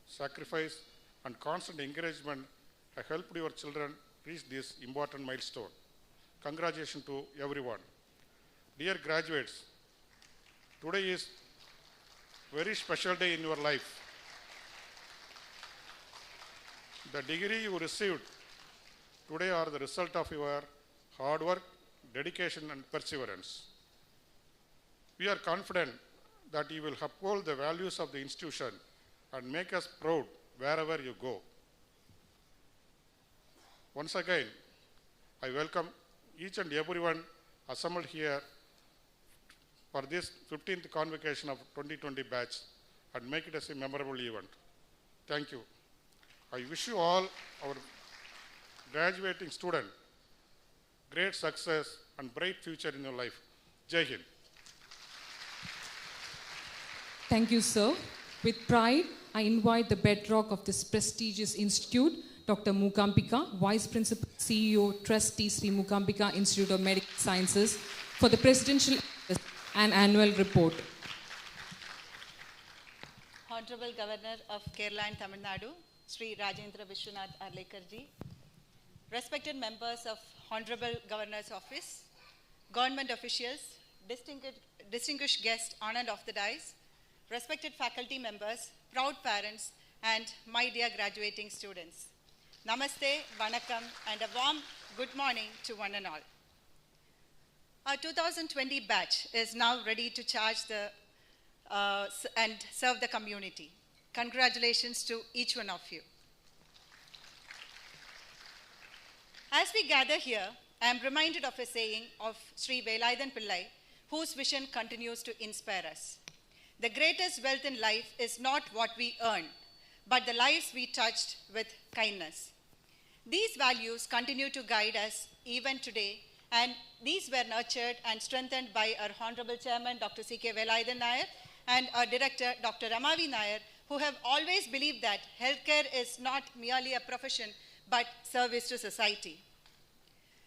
S13: sacrifice, and constant encouragement have helped your children reach this important milestone. Congratulations to everyone. Dear graduates, today is a very special day in your life. The degree you received today are the result of your hard work, dedication, and perseverance. We are confident that you will uphold the values of the institution and make us proud wherever you go. Once again, I welcome each and everyone assembled here for this 15th convocation of 2020 batch and make it as a memorable event. Thank you. I wish you all, our graduating students, great success and bright future in your life. Jai Hind.
S2: Thank you, sir. With pride, I invite the bedrock of this prestigious institute, Dr. Mookambika, Vice Principal, CEO, Trustee, SREE MOOKAMBIKA Institute of Medical Sciences, for the Presidential Address and Annual Report.
S14: Honorable Governor of Kerala and Tamilnadu, Shri Rajendra Vishwanath Arlekar ji, respected members of Honorable Governor's Office, government officials, distinguished guests on and off the dais, respected faculty members, proud parents, and my dear graduating students. Namaste, Vanakkam, and a warm good morning to one and all. Our 2020 batch is now ready to charge and serve the community. Congratulations to each one of you. As we gather here, I am reminded of a saying of Shri Velayathan Pillai, whose vision continues to inspire us. The greatest wealth in life is not what we earn, but the lives we touched with kindness. These values continue to guide us even today, and these were nurtured and strengthened by our Honorable Chairman, Dr. C.K. Velayathan Nair, and our Director, Dr. Ramavi Nair, who have always believed that healthcare is not merely a profession, but service to society.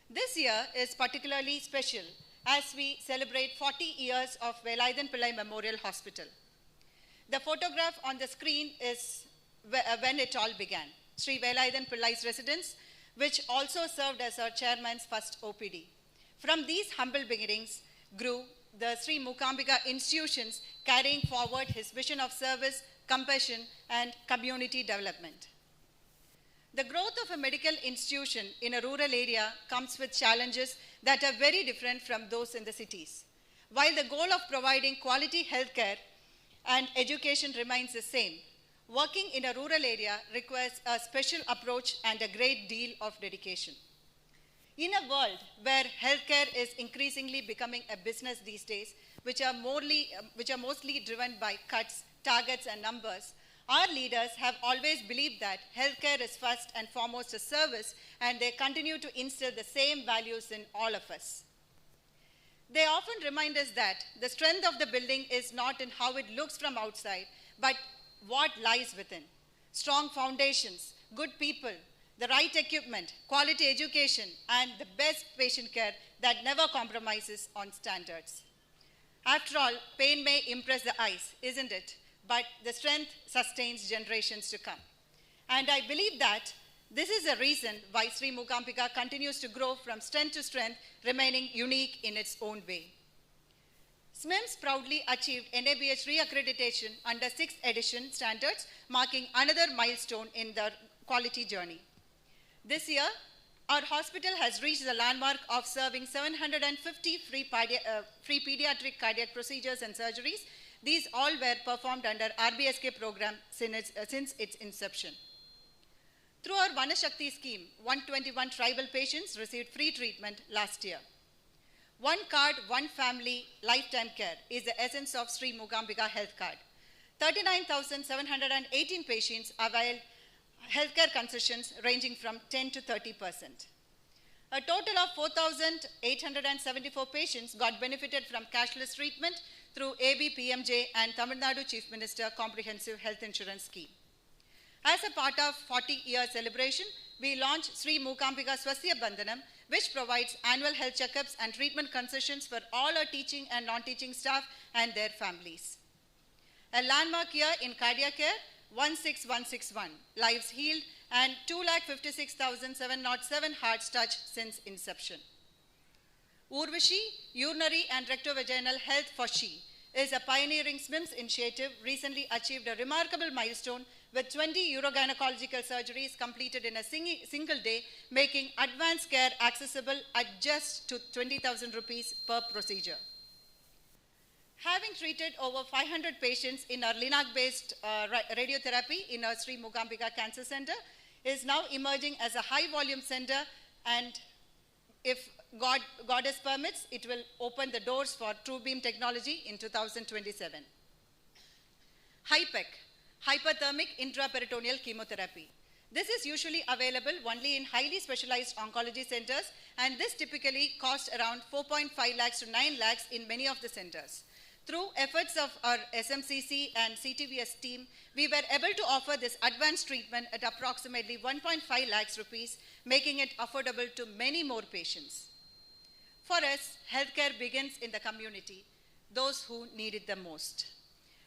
S14: This year is particularly special as we celebrate 40 years of Velayathan Pillai Memorial Hospital. The photograph on the screen is when it all began, Shri Velayathan Pillai's residence, which also served as our chairman's first OPD. From these humble beginnings grew the SREE Mookambika institutions, carrying forward his vision of service, compassion, and community development. The growth of a medical institution in a rural area comes with challenges that are very different from those in the cities. While the goal of providing quality healthcare and education remains the same, working in a rural area requires a special approach and a great deal of dedication. In a world where healthcare is increasingly becoming a business these days, which are mostly driven by cuts, targets, and numbers, our leaders have always believed that healthcare is first and foremost a service, and they continue to instill the same values in all of us. They often remind us that the strength of the building is not in how it looks from outside, but what lies within. Strong foundations, good people, the right equipment, quality education, and the best patient care that never compromises on standards. After all, pain may impress the eyes, isn't it? But the strength sustains generations to come. And I believe that this is the reason why SREE Mookambika continues to grow from strength to strength, remaining unique in its own way. SMIMS proudly achieved MBBS re-accreditation under 6th edition standards, marking another milestone in their quality journey. This year, our hospital has reached the landmark of serving 750 free pediatric cardiac procedures and surgeries. These all were performed under RBSK program since its inception. Through our Vanashakti scheme, 121 tribal patients received free treatment last year. One card, one family, lifetime care is the essence of SREE Mookambika Health Card. 39,718 patients availed healthcare concessions ranging from 10 to 30%. A total of 4,874 patients got benefited from cashless treatment through ABPMJ and Tamil Nadu Chief Minister Comprehensive Health Insurance Scheme. As a part of 40-year celebration, we launched SREE Mookambika Swasthya Bandhanam, which provides annual health checkups and treatment concessions for all our teaching and non-teaching staff and their families. A landmark year in cardiac care, 16161 lives healed and 2,56,707 hearts touched since inception. Urvashi, Urinary and Rectovaginal Health for She, is a pioneering SMIMS initiative, recently achieved a remarkable milestone with 20 urogynecological surgeries completed in a single day, making advanced care accessible at just to 20,000 rupees per procedure. Having treated over 500 patients in our Linac-based radiotherapy in our SREE MOOKAMBIKA Cancer Center, is now emerging as a high-volume center, and if Goddess permits, it will open the doors for TrueBeam technology in 2027. HIPEC, hyperthermic intraperitoneal chemotherapy. This is usually available only in highly specialized oncology centers, and this typically costs around 4.5 lakhs to 9 lakhs in many of the centers. Through efforts of our SMCC and CTVS team, we were able to offer this advanced treatment at approximately 1.5 lakhs rupees, making it affordable to many more patients. For us, healthcare begins in the community, those who need it the most.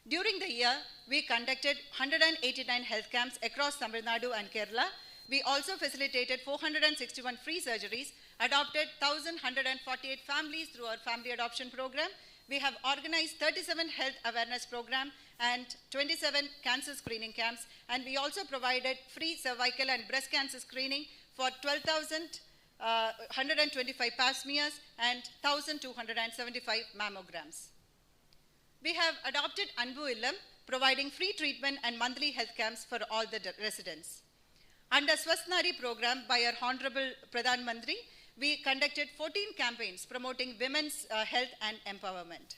S14: During the year, we conducted 189 health camps across Tamil Nadu and Kerala. We also facilitated 461 free surgeries, adopted 1,148 families through our family adoption program. We have organized 37 health awareness programs and 27 cancer screening camps, and we also provided free cervical and breast cancer screening for 12,125 pap smears and 1,275 mammograms. We have adopted Anbu Illam, providing free treatment and monthly health camps for all the residents. Under Swasnari program by our Honorable Pradhan Mantri, we conducted 14 campaigns promoting women's health and empowerment.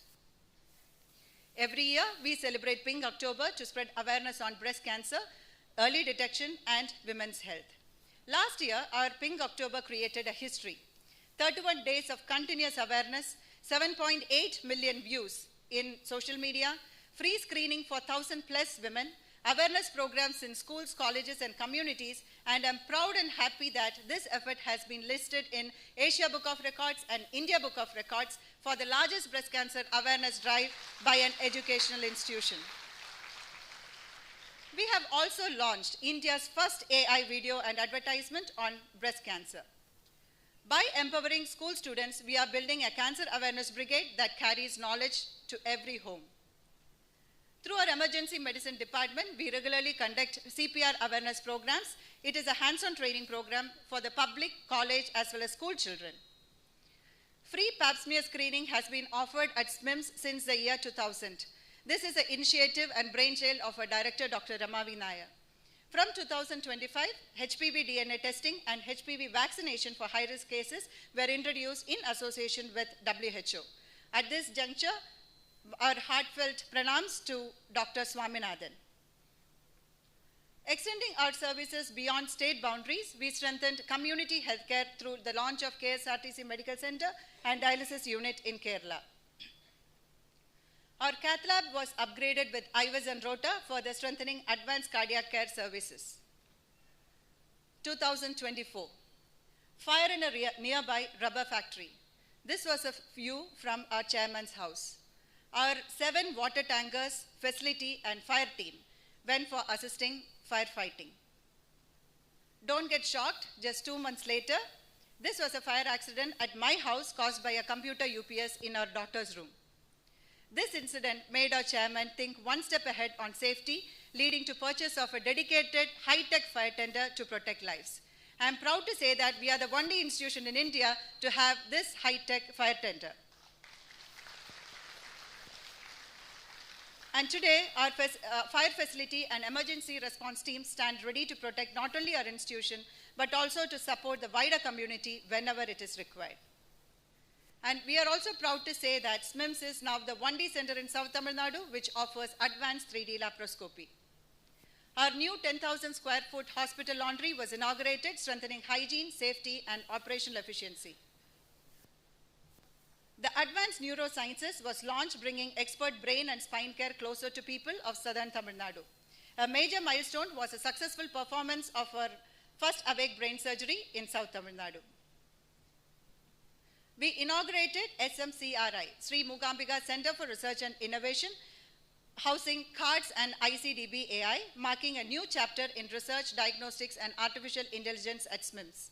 S14: Every year, we celebrate Pink October to spread awareness on breast cancer, early detection, and women's health. Last year, our Pink October created a history. 31 days of continuous awareness, 7.8 million views in social media, free screening for 1,000 plus women, awareness programs in schools, colleges, and communities, and I'm proud and happy that this effort has been listed in Asia Book of Records and India Book of Records for the largest breast cancer awareness drive by an educational institution. We have also launched India's first AI video and advertisement on breast cancer. By empowering school students, we are building a cancer awareness brigade that carries knowledge to every home. Through our emergency medicine department, we regularly conduct CPR awareness programs. It is a hands-on training program for the public, college, as well as school children. Free pap smear screening has been offered at SMIMS since the year 2000. This is an initiative and brainchild of our director, Dr. Ramavi Nair. From 2025, HPV DNA testing and HPV vaccination for high-risk cases were introduced in association with WHO. At this juncture, our heartfelt pranams to Dr. Swaminathan. Extending our services beyond state boundaries, we strengthened community healthcare through the launch of KSRTC Medical Center and Dialysis Unit in Kerala. Our cath lab was upgraded with IVAS and Rota for the strengthening advanced cardiac care services. 2024, fire in a nearby rubber factory. This was a view from our chairman's house. Our 7 water tankers, facility, and fire team went for assisting firefighting. Don't get shocked, just 2 months later, this was a fire accident at my house caused by a computer UPS in our daughter's room. This incident made our chairman think one step ahead on safety, leading to purchase of a dedicated high-tech fire tender to protect lives. I am proud to say that we are the only institution in India to have this high-tech fire tender. And today, our fire facility and emergency response teams stand ready to protect not only our institution, but also to support the wider community whenever it is required. And we are also proud to say that SMIMS is now the only center in South Tamil Nadu which offers advanced 3D laparoscopy. Our new 10,000 square foot hospital laundry was inaugurated, strengthening hygiene, safety, and operational efficiency. The Advanced Neurosciences was launched, bringing expert brain and spine care closer to people of southern Tamil Nadu. A major milestone was a successful performance of our first awake brain surgery in South Tamil Nadu. We inaugurated SMCRI, Shri Mookambika Center for Research and Innovation, housing CARDS and ICDB AI, marking a new chapter in research, diagnostics, and artificial intelligence at SMIMS.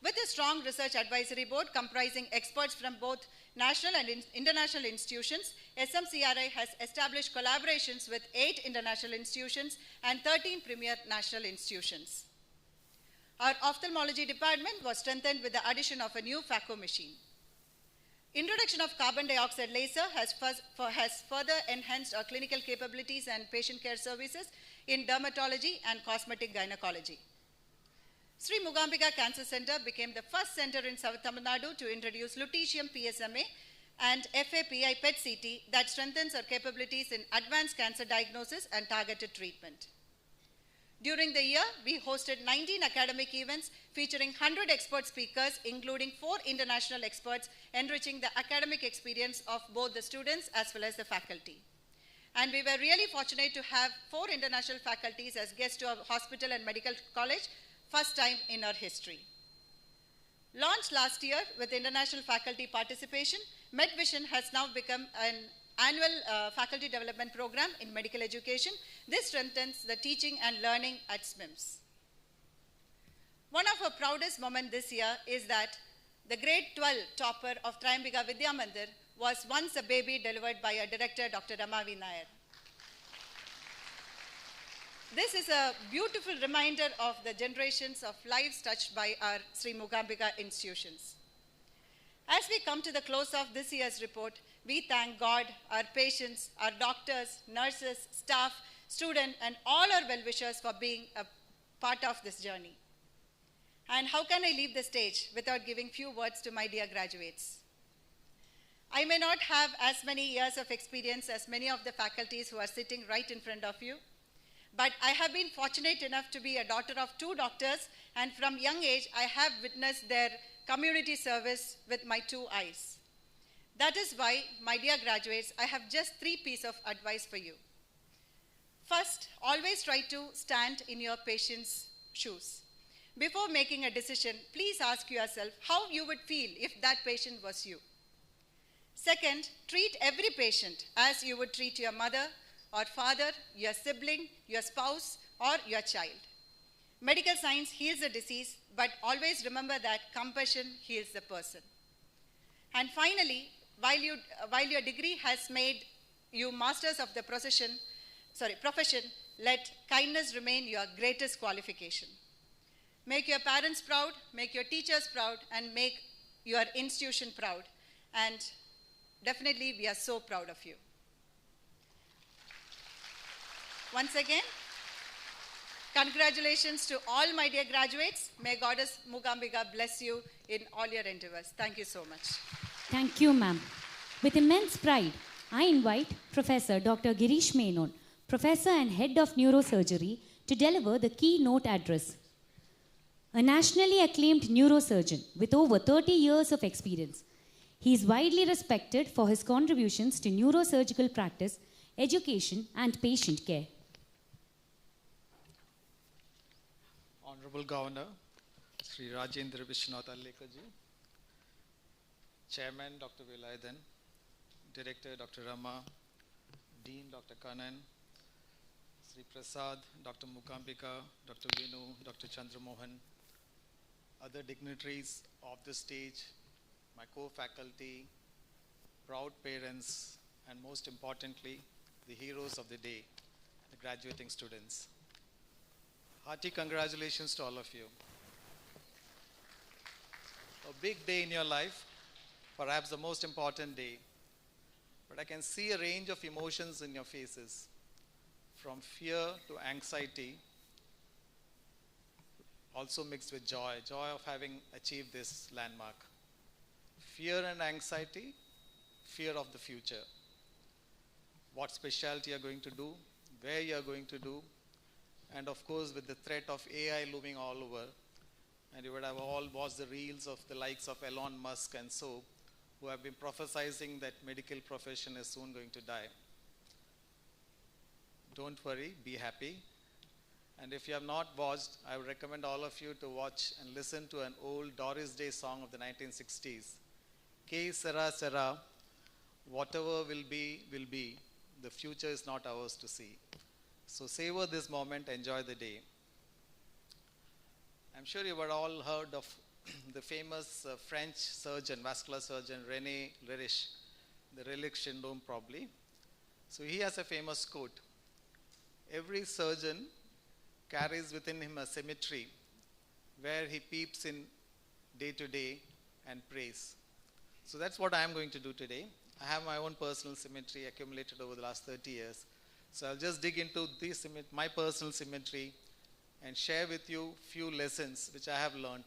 S14: With a strong research advisory board comprising experts from both national and international institutions, SMCRI has established collaborations with 8 international institutions and 13 premier national institutions. Our ophthalmology department was strengthened with the addition of a new phaco machine. Introduction of carbon dioxide laser has further enhanced our clinical capabilities and patient care services in dermatology and cosmetic gynecology. Shri Mookambika Cancer Center became the first center in South Tamilnadu to introduce lutetium PSMA and FAPI PET-CT that strengthens our capabilities in advanced cancer diagnosis and targeted treatment. During the year, we hosted 19 academic events featuring 100 expert speakers, including 4 international experts, enriching the academic experience of both the students as well as the faculty. And we were really fortunate to have 4 international faculties as guests to our hospital and medical college, first time in our history. Launched last year with international faculty participation, MedVision has now become an annual faculty development program in medical education. This strengthens the teaching and learning at SMIMS. One of our proudest moments this year is that the grade 12 topper of Trayambika Vidya Mandir was once a baby delivered by our director, Dr. Ramavi Nair. This is a beautiful reminder of the generations of lives touched by our Shri Mookambika institutions. As we come to the close of this year's report, we thank God, our patients, our doctors, nurses, staff, students, and all our well-wishers for being a part of this journey. And how can I leave the stage without giving few words to my dear graduates? I may not have as many years of experience as many of the faculties who are sitting right in front of you, but I have been fortunate enough to be a daughter of 2 doctors, and from young age, I have witnessed their community service with my 2 eyes. That is why, my dear graduates, I have just 3 pieces of advice for you. First, always try to stand in your patient's shoes. Before making a decision, please ask yourself how you would feel if that patient was you. Second, treat every patient as you would treat your mother or father, your sibling, your spouse, or your child. Medical science heals the disease, but always remember that compassion heals the person. And finally, while your degree has made you masters of the profession, let kindness remain your greatest qualification. Make your parents proud, make your teachers proud, and make your institution proud. And definitely, we are so proud of you. Once again, congratulations to all my dear graduates. May Goddess Mookambika bless you in all your endeavors. Thank you so much.
S1: Thank you, ma'am. With immense pride, I invite Professor Dr. Girish Menon, Professor and Head of Neurosurgery, to deliver the keynote address. A nationally acclaimed neurosurgeon with over 30 years of experience, he is widely respected for his contributions to neurosurgical practice, education, and patient care.
S15: Honorable Governor, Shri Rajendra Vishwanath Arlekar ji, Chairman Dr. Velayathan, Director Dr. Rama, Dean Dr. Kannan, Sri Prasad, Dr. Mookambika, Dr. Vinu, Dr. Chandramohan, other dignitaries of the stage, my co-faculty, proud parents, and most importantly, the heroes of the day, the graduating students. Hearty congratulations to all of you. A big day in your life, perhaps the most important day, but I can see a range of emotions in your faces, from fear to anxiety, also mixed with joy of having achieved this landmark. Fear and anxiety, fear of the future. What specialty you're going to do, where you're going to do, and of course with the threat of AI looming all over, and you would have all watched the reels of the likes of Elon Musk and so, who have been prophesizing that medical profession is soon going to die. Don't worry, be happy. And if you have not watched, I would recommend all of you to watch and listen to an old Doris Day song of the 1960s. Que sera sera, whatever will be, will be. The future is not ours to see. So savor this moment, enjoy the day. I'm sure you have all heard of the famous French surgeon, vascular surgeon, René Leriche, the relic syndrome probably. So he has a famous quote. Every surgeon carries within him a cemetery where he peeps in day to day and prays. So that's what I am going to do today. I have my own personal cemetery accumulated over the last 30 years. So I'll just dig into this, my personal cemetery, and share with you few lessons which I have learned,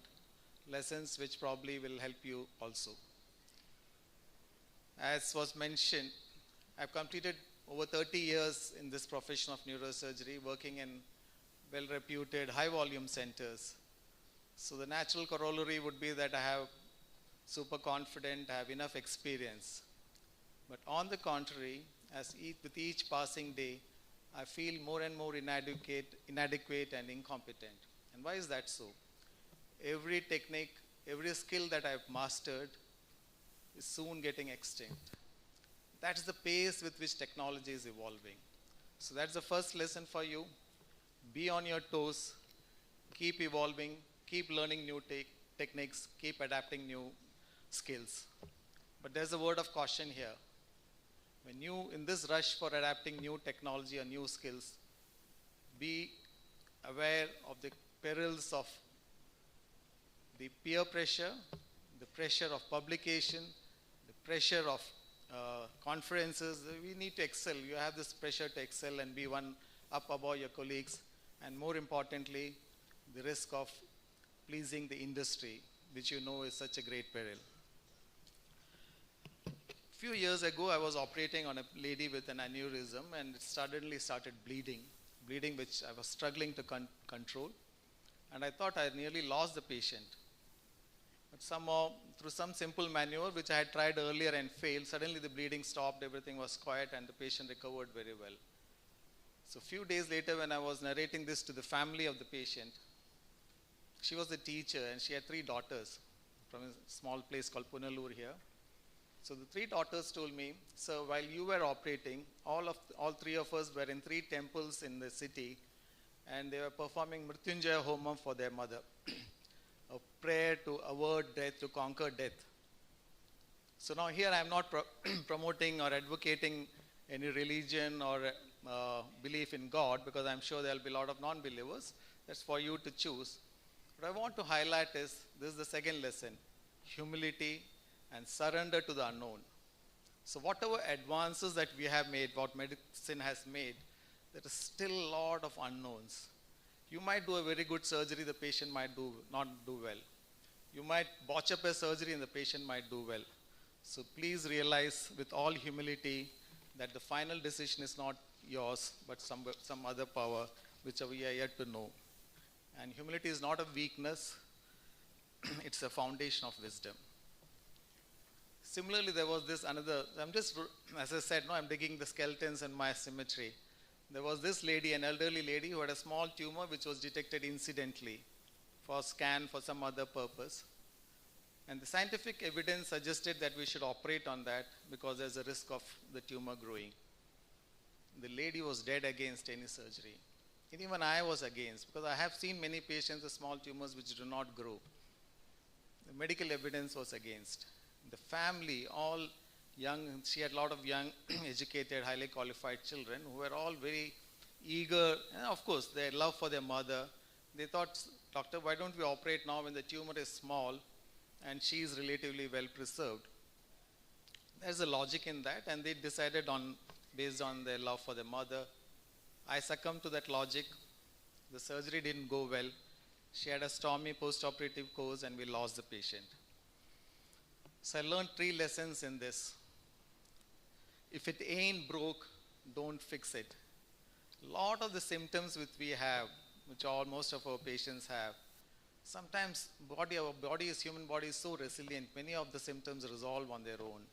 S15: lessons which probably will help you also. As was mentioned, I've completed over 30 years in this profession of neurosurgery, working in well-reputed high-volume centers. So the natural corollary would be that I have super confident, I have enough experience. But on the contrary, with each passing day, I feel more and more inadequate and incompetent. And why is that so? Every technique, every skill that I've mastered is soon getting extinct. That's the pace with which technology is evolving. So that's the first lesson for you. Be on your toes, keep evolving, keep learning new techniques, keep adapting new skills. But there's a word of caution here. When you, in this rush for adapting new technology or new skills, be aware of the perils of the peer pressure, the pressure of publication, the pressure of conferences. We need to excel. You have this pressure to excel and be one up above your colleagues. And more importantly, the risk of pleasing the industry, which you know is such a great peril. A few years ago, I was operating on a lady with an aneurysm, and it suddenly started bleeding which I was struggling to control. And I thought I nearly lost the patient. But somehow, through some simple maneuver, which I had tried earlier and failed, suddenly the bleeding stopped, everything was quiet, and the patient recovered very well. So a few days later, when I was narrating this to the family of the patient, she was a teacher, and she had 3 daughters from a small place called Punalur here. So the 3 daughters told me, "Sir, while you were operating, all 3 of us were in 3 temples in the city, and they were performing Mrityunjaya Homam for their mother, a prayer to avert death, to conquer death." So now here I am not promoting or advocating any religion or belief in God, because I'm sure there will be a lot of non-believers. That's for you to choose. What I want to highlight is, this is the second lesson, humility and surrender to the unknown. So whatever advances that we have made, what medicine has made, there is still a lot of unknowns. You might do a very good surgery, the patient might not do well. You might botch up a surgery and the patient might do well. So please realize with all humility that the final decision is not yours, but some other power which we are yet to know. And humility is not a weakness, it's a foundation of wisdom. Similarly, there was this another, as I said, I'm digging the skeletons in my cemetery. There was this lady, an elderly lady, who had a small tumor which was detected incidentally for scan for some other purpose. And the scientific evidence suggested that we should operate on that because there's a risk of the tumor growing. The lady was dead against any surgery. And even I was against, because I have seen many patients with small tumors which do not grow. The medical evidence was against. The family, all young, she had a lot of young, educated, highly qualified children who were all very eager, and of course, their love for their mother. They thought, "Doctor, why don't we operate now when the tumor is small and she is relatively well preserved?" There's a logic in that, and they decided based on their love for their mother. I succumbed to that logic. The surgery didn't go well. She had a stormy post-operative course, and we lost the patient. So I learned 3 lessons in this. If it ain't broke, don't fix it. A lot of the symptoms which we have, which most of our patients have, sometimes human body is so resilient, many of the symptoms resolve on their own.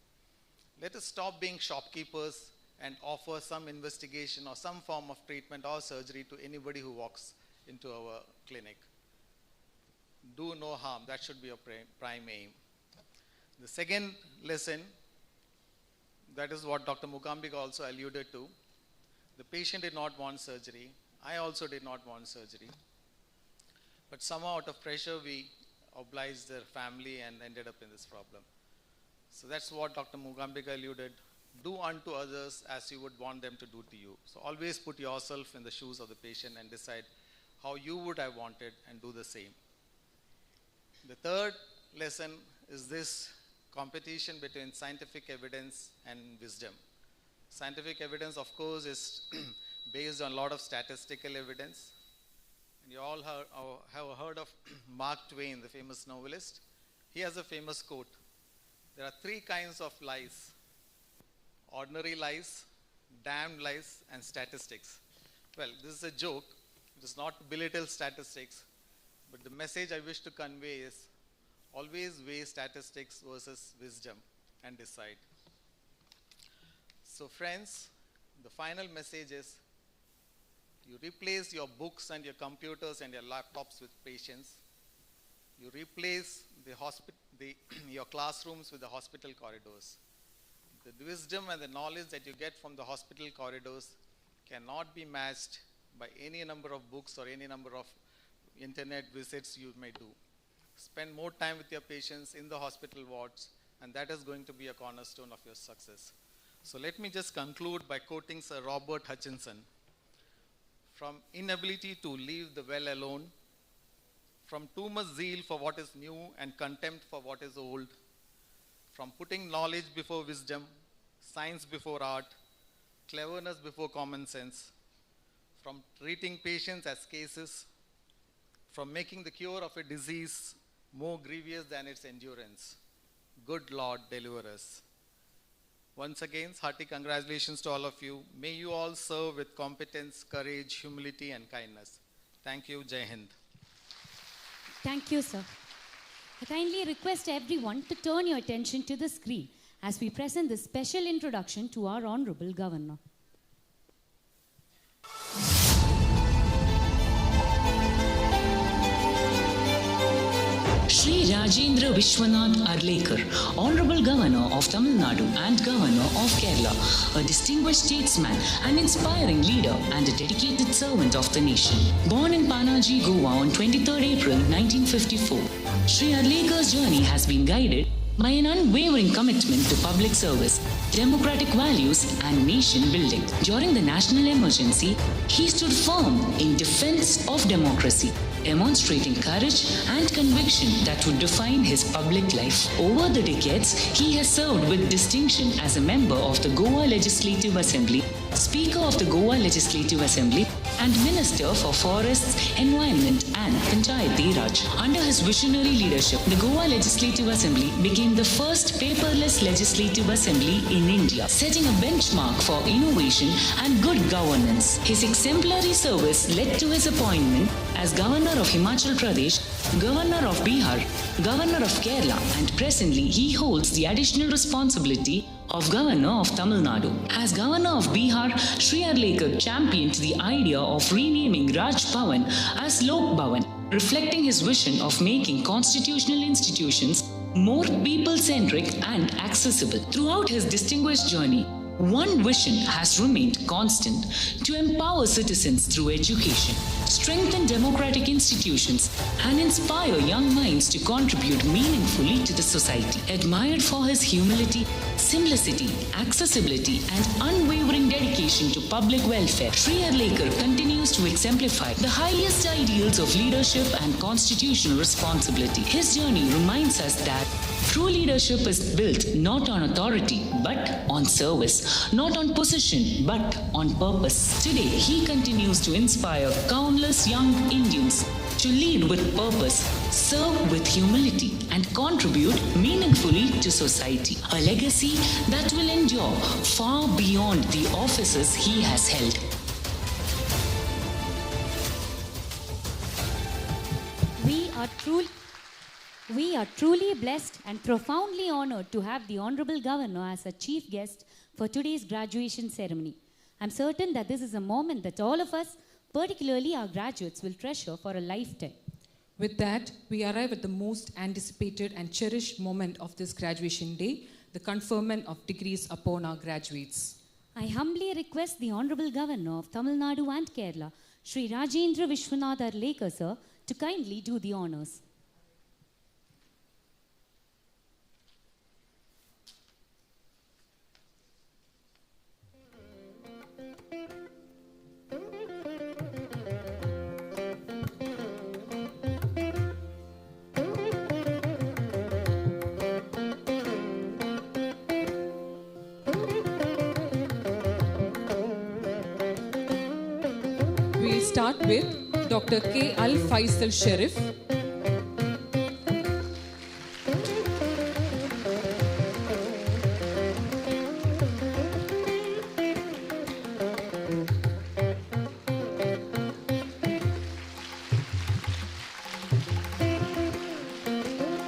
S15: Let us stop being shopkeepers and offer some investigation or some form of treatment or surgery to anybody who walks into our clinic. Do no harm, that should be your prime aim. The second lesson, that is what Dr. Mookambika also alluded to. The patient did not want surgery. I also did not want surgery. But somehow out of pressure, we obliged their family and ended up in this problem. So that's what Dr. Mookambika alluded. Do unto others as you would want them to do to you. So always put yourself in the shoes of the patient and decide how you would have wanted and do the same. The third lesson is this competition between scientific evidence and wisdom. Scientific evidence, of course, is based on a lot of statistical evidence. And you all have heard of Mark Twain, the famous novelist. He has a famous quote. There are three kinds of lies: ordinary lies, damned lies, and statistics. Well, this is a joke. It is not to belittle statistics, but the message I wish to convey is always weigh statistics versus wisdom and decide. So friends, the final message is you replace your books and your computers and your laptops with patients. You replace your classrooms with the hospital corridors. The wisdom and the knowledge that you get from the hospital corridors cannot be matched by any number of books or any number of internet visits you may do. Spend more time with your patients in the hospital wards, and that is going to be a cornerstone of your success. So let me just conclude by quoting Sir Robert Hutchinson. From inability to leave the well alone, from too much zeal for what is new and contempt for what is old, from putting knowledge before wisdom, science before art, cleverness before common sense, from treating patients as cases, from making the cure of a disease more grievous than its endurance. Good Lord, deliver us. Once again, hearty congratulations to all of you. May you all serve with competence, courage, humility, and kindness. Thank you. Jai Hind.
S1: Thank you, sir. I kindly request everyone to turn your attention to the screen as we present this special introduction to our Honorable Governor.
S16: Shri Rajendra Vishwanath Arlekar, Honorable Governor of Tamil Nadu and Governor of Kerala, a distinguished statesman, an inspiring leader and a dedicated servant of the nation. Born in Panaji, Goa on 23rd April 1954, Shri Arlekar's journey has been guided by an unwavering commitment to public service, democratic values and nation building. During the national emergency, he stood firm in defense of democracy, demonstrating courage and conviction that would define his public life. Over the decades, he has served with distinction as a member of the Goa Legislative Assembly, Speaker of the Goa Legislative Assembly, and Minister for Forests, Environment and Panchayati Raj. Under his visionary leadership, the Goa Legislative Assembly became the first paperless legislative assembly in India, setting a benchmark for innovation and good governance. His exemplary service led to his appointment as Governor of Himachal Pradesh, Governor of Bihar, Governor of Kerala, and presently he holds the additional responsibility of Governor of Tamil Nadu. As Governor of Bihar, Shri Arlekar championed the idea of renaming Raj Bhavan as Lok Bhavan, reflecting his vision of making constitutional institutions more people-centric and accessible. Throughout his distinguished journey, one vision has remained constant: to empower citizens through education, strengthen democratic institutions, and inspire young minds to contribute meaningfully to the society. Admired for his humility, simplicity, accessibility, and unwavering dedication to public welfare, Shri Arlekar continues to exemplify the highest ideals of leadership and constitutional responsibility. His journey reminds us that true leadership is built not on authority but on service, not on position but on purpose. Today, he continues to inspire countless young Indians to lead with purpose, serve with humility, and contribute meaningfully to society. A legacy that will endure far beyond the offices he has held.
S1: We are truly blessed and profoundly honored to have the Honorable Governor as a chief guest for today's graduation ceremony. I'm certain that this is a moment that all of us, particularly our graduates, will treasure for a lifetime.
S2: With that, we arrive at the most anticipated and cherished moment of this graduation day, the conferment of degrees upon our graduates.
S1: I humbly request the Honorable Governor of Tamil Nadu and Kerala, Shri Rajendra Vishwanath Arlekar, sir, to kindly do the honors.
S2: We'll start with Dr. K. Al Faisal Sharif.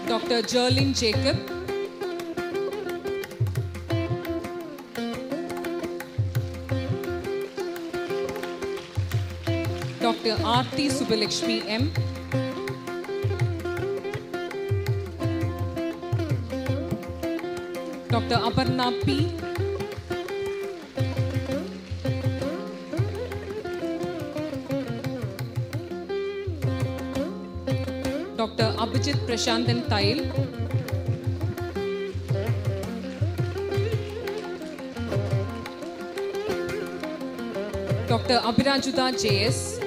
S2: Dr. Jerlyn Jacob. Dr. Aarti Subbalakshmi M. Dr. Aparna P. Dr. Abhijit Prashantan Tail. Dr. Abhirajuda JS.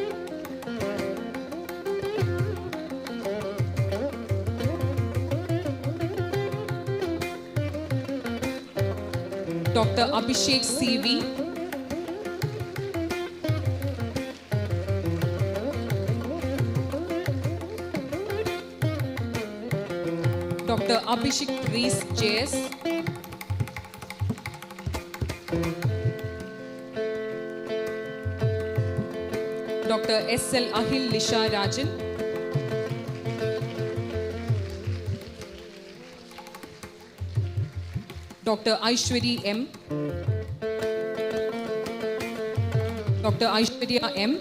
S2: Dr. Abhishek CV. Dr. Abhishek Rees JS. Dr. SL Ahil Lisha Rajan. Dr. Aishwari M. Dr. Aishwarya M.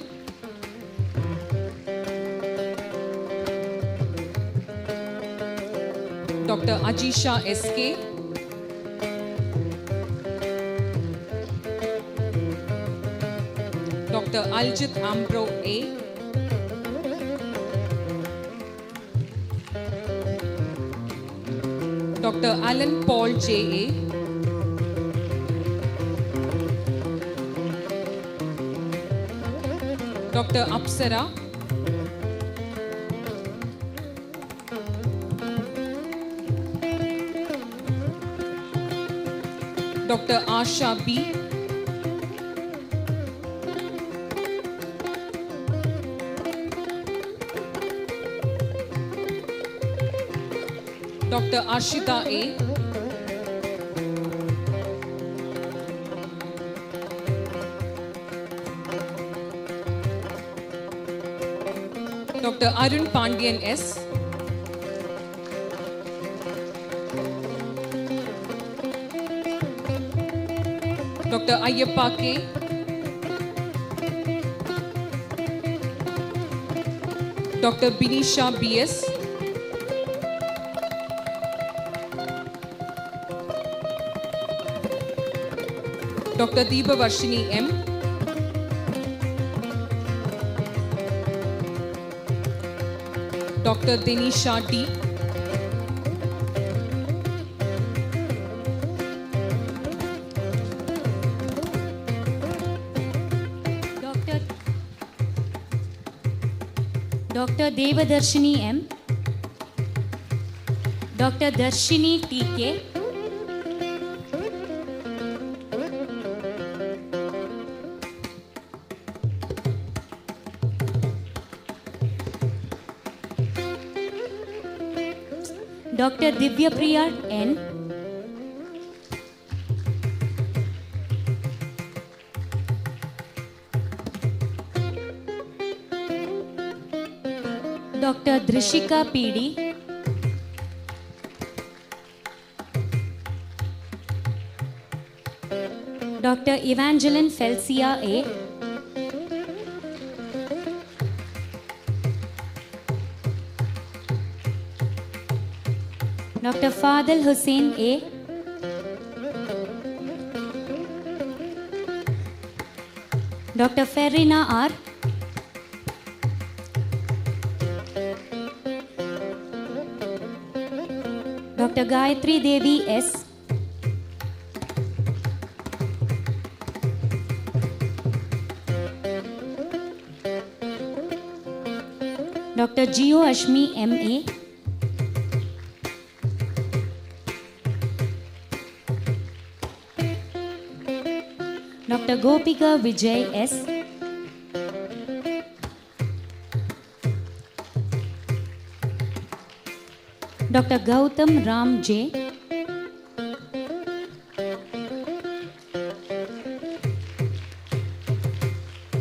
S2: Dr. Ajisha SK. Dr. Aljit Ambro A. Dr. Alan Paul J.A. Dr. Apsara. Dr. Asha B. Dr. Arshita A. Dr. Arun Pandian S. Dr. Ayyappa K. Dr. Binisha B.S. Dr. Deepa Varshini M. Dr. Denisha D.
S1: Dr. Devadarshini M. Dr. Darshini T.K. Dr. Divya Priya N. Dr. Drishika P.D. Dr. Evangeline Felcia A. Dr. Fadil Hussain A. Dr. Ferrina R. Dr. Gayatri Devi S. Dr. Gio Ashmi M.A. Dr. Gopika Vijay S. Dr. Gautam Ram J.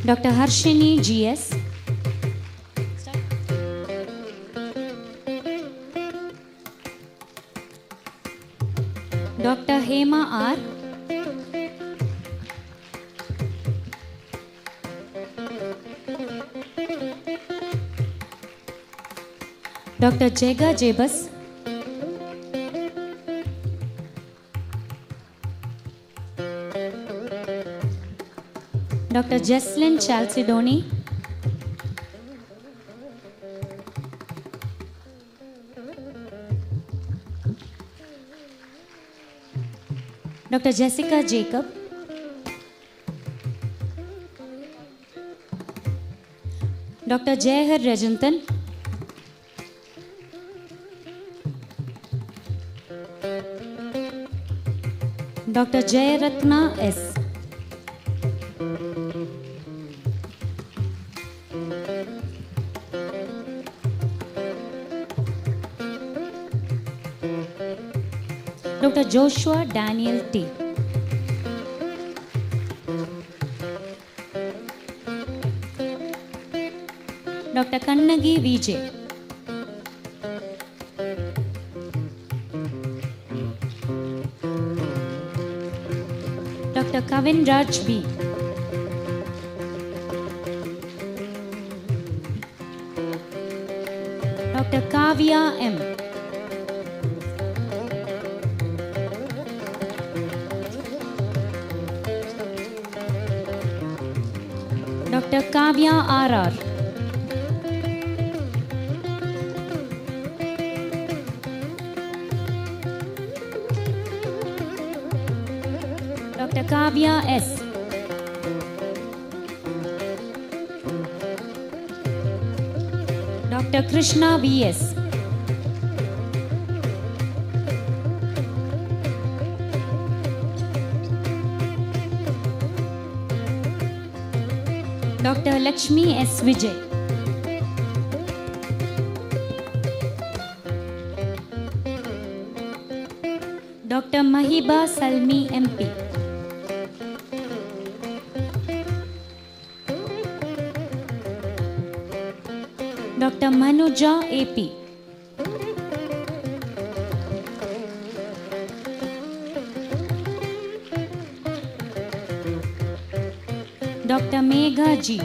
S1: Dr. Harshini G.S. Dr. Hema R. Dr. Jega Jebas. Dr. Jesslyn Chalcedoni. Dr. Jessica Jacob. Dr. Jayhar Rajantan. Dr. Jayaratna S. Dr. Joshua Daniel T. Dr. Kannagi Vijay. Dr. Kavin Raj B. Dr. Kavya M. Dr. Kavya R.R. Dr. Kavya S. Dr. Krishna V.S. Dr. Lakshmi S. Vijay. Dr. Mahiba Salmi MP. Dr. Manuja AP. Dr. Megha G.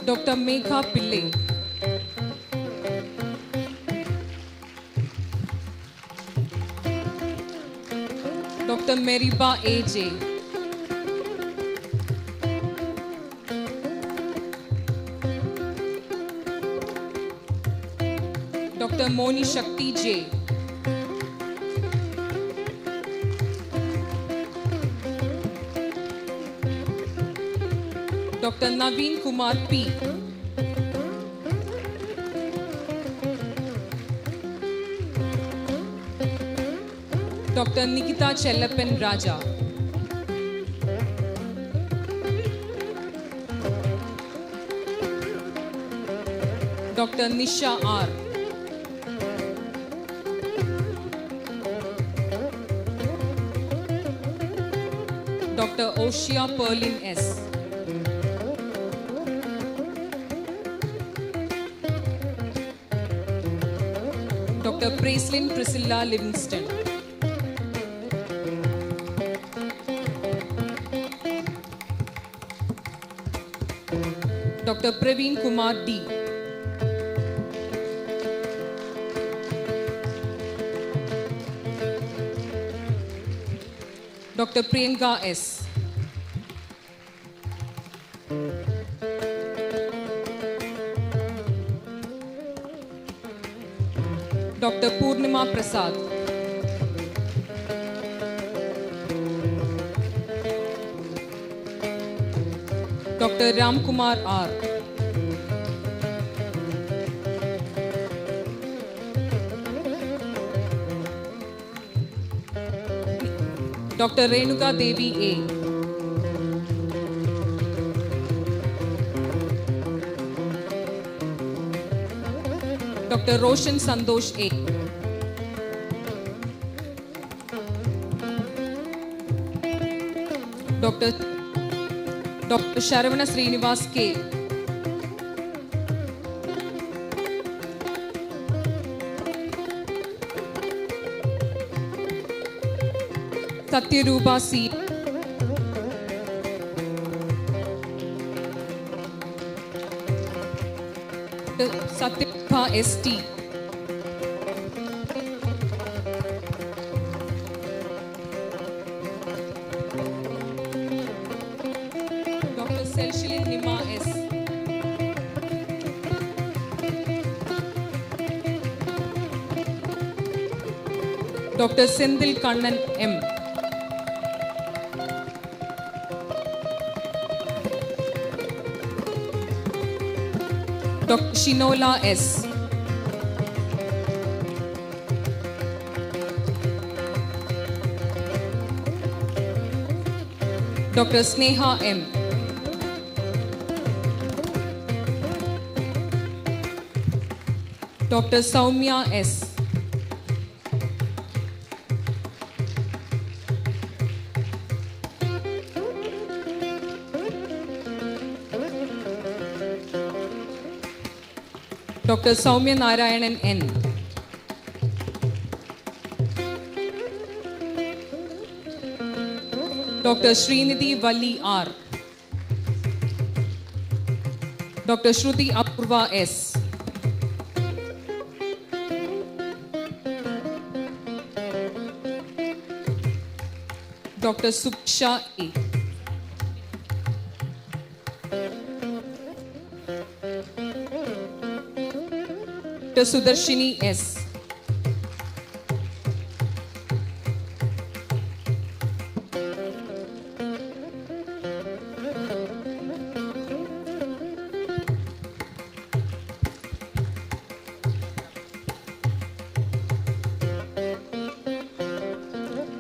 S2: Dr. Megha Pillai. Dr. Meriba A.J. Dr. Moni Shakti J. Dr. Naveen Kumar P. Dr. Nikita Chellappan Raja. Dr. Nisha R. Dr. Oshia Perlin S. Dr. Praislin Priscilla Livingston. Dr. Praveen Kumar D. Dr. Priyanka S. Dr. Purnima Prasad. Dr. Ramkumar R. Dr. Renuka Devi A. Dr. Roshan Sandosh A. Dr. Sharavana Srinivas K. Satyarupa C. Satyarupa S.T. Dr. Selshilin Nima S. Dr. Sendil Kannan M. Dr. Shinola S. Dr. Sneha M. Dr. Soumya S. Dr. Soumya Narayanan N. Dr. Srinidhi Valli R. Dr. Shruti Apurva S. Dr. Suksha A. Dr. Sudarshini S.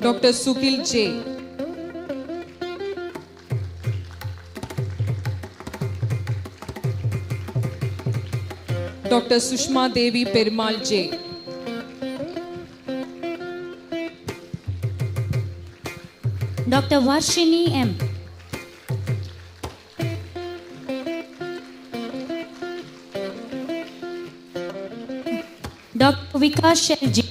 S2: Dr. Sukil J. Dr. Sushma Devi Perumal J.
S1: Dr. Varshini M. Dr. Vikas Shelji.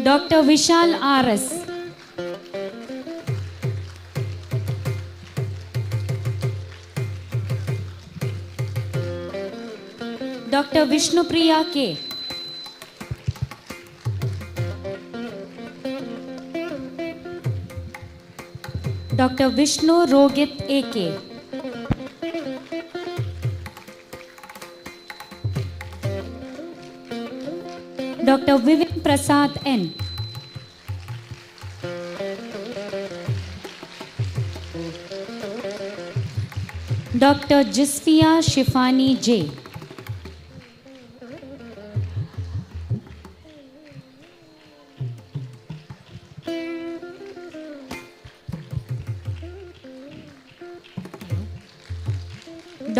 S1: Dr. Vishal R.S. Dr. Vishnupriya K. Dr. Vishnu Rogit A.K. Dr. Vivek Prasad N. Dr. Jisfia Shifani J.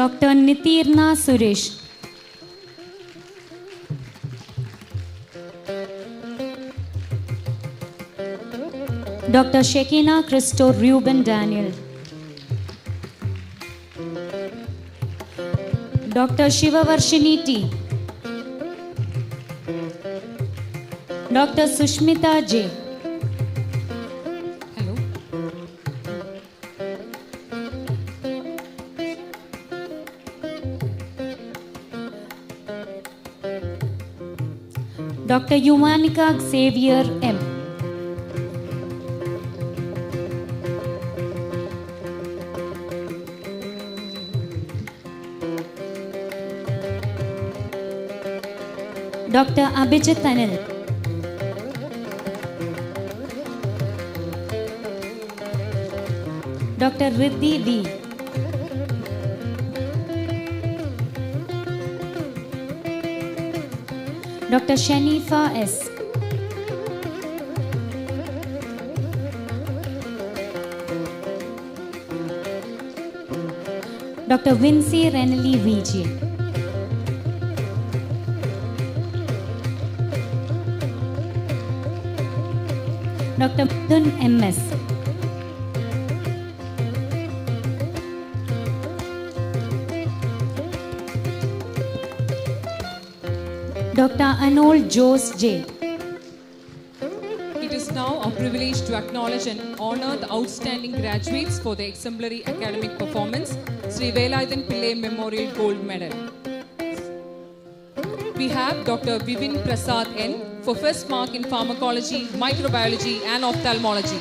S1: Dr. Nitirna Suresh. Dr. Shekina Christo Reuben Daniel. Dr. Shivavarshini T. Dr. Sushmita J.
S2: Hello.
S1: Dr. Yumanika Xavier M. Dr. Abhijit Anil. Dr. Riddhi D. Dr. Shanifa S. Dr. Vinci Renali VG. Dr. Mudun MS. Dr. Anol Jose J.
S2: It is now a privilege to acknowledge and honor the outstanding graduates for their exemplary academic performance, Shri Velayathan Pillai Memorial Gold Medal. We have Dr. Vivin Prasad N for first mark in pharmacology, microbiology and ophthalmology.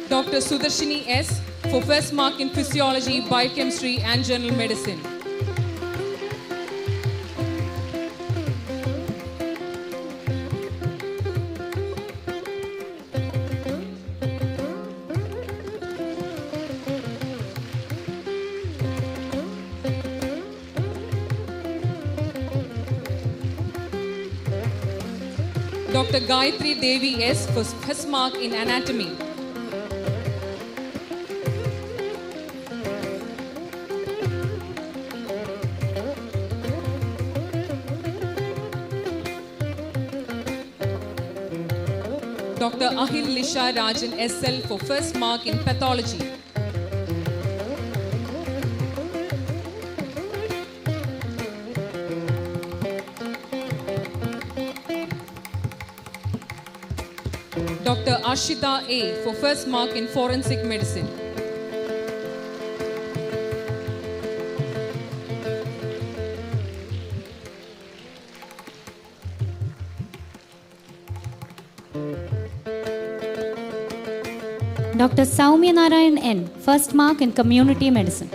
S2: Dr. Sudarshini S for first mark in physiology, biochemistry and general medicine. Dr. Gayatri Devi S for first mark in anatomy. Dr. Ahil Lisha Rajan SL for first mark in pathology. Dr. Ashita A for first mark in forensic medicine.
S1: Dr. Saumya Narayan N, first mark in community medicine.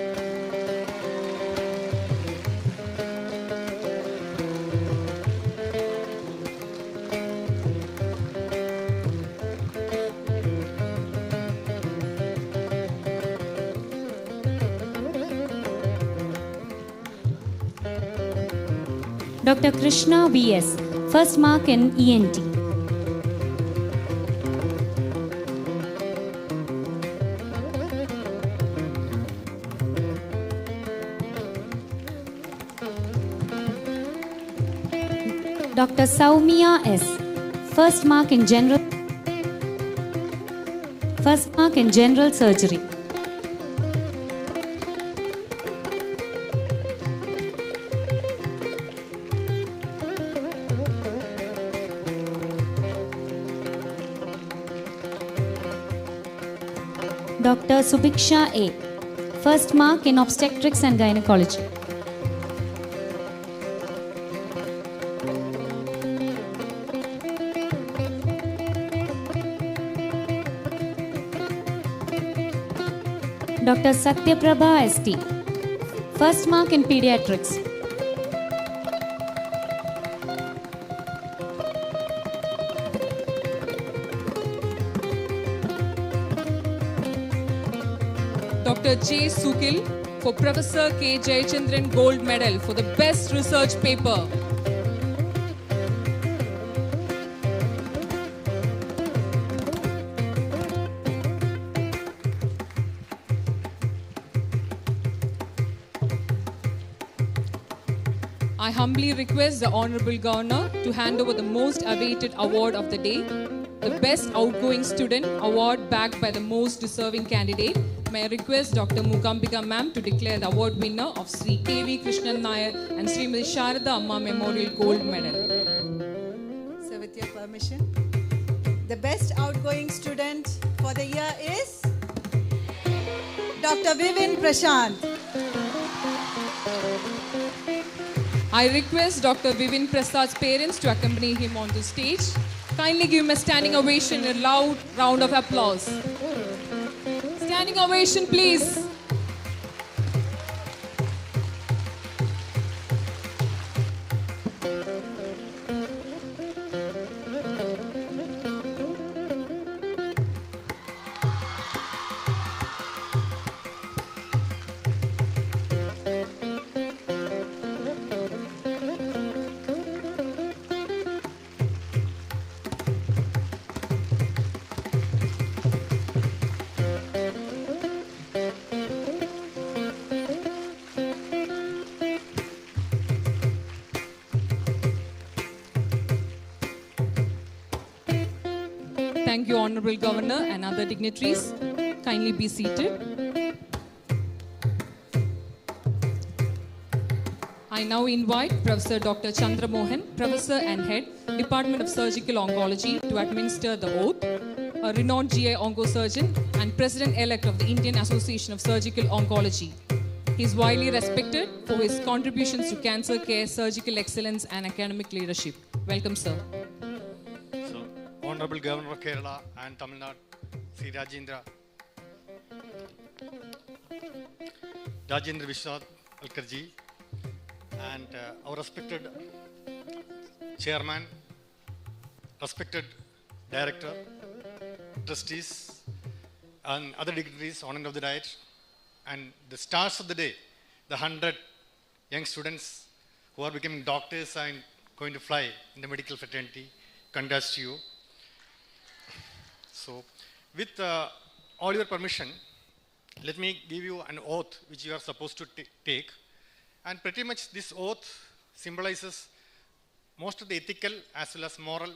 S1: Dr. Krishna V.S., first mark in ENT. Dr. Saumya S, first mark in general surgery. Dr. Subiksha A, first mark in obstetrics and gynecology. Dr. Satyaprabha ST, first mark in pediatrics.
S2: Dr. J. Sukil for Professor K. Jayachandran Gold Medal for the best research paper. I humbly request the Honorable Governor to hand over the most awaited award of the day, the Best Outgoing Student award backed by the most deserving candidate. May I request Dr. Mookambika ma'am to declare the award winner of Sri K.V. Krishnan Nair and Srimati Sharada Amma Memorial Gold Medal.
S14: So with your permission, the best outgoing student for the year is Dr. Vivin Prashant.
S2: I request Dr. Vivin Prasad's parents to accompany him on the stage. Kindly give him a standing ovation and a loud round of applause. Standing ovation, please. Thank you, Honorable Governor and other dignitaries. Kindly be seated. I now invite Professor Dr. Chandra Mohan, Professor and Head, Department of Surgical Oncology, to administer the oath. A renowned GI oncosurgeon and President-elect of the Indian Association of Surgical Oncology. He is widely respected for his contributions to cancer care, surgical excellence, and academic leadership. Welcome, sir.
S17: Honorable Governor of Kerala and Tamil Nadu, Sri Rajendra Vishwanath Arlekar, and our respected Chairman, respected Director, Trustees, and other dignitaries on and of the diet, and the stars of the day, the 100 young students who are becoming doctors and going to fly in the medical fraternity, congrats to you. So, with all your permission, let me give you an oath which you are supposed to take. And pretty much this oath symbolizes most of the ethical as well as moral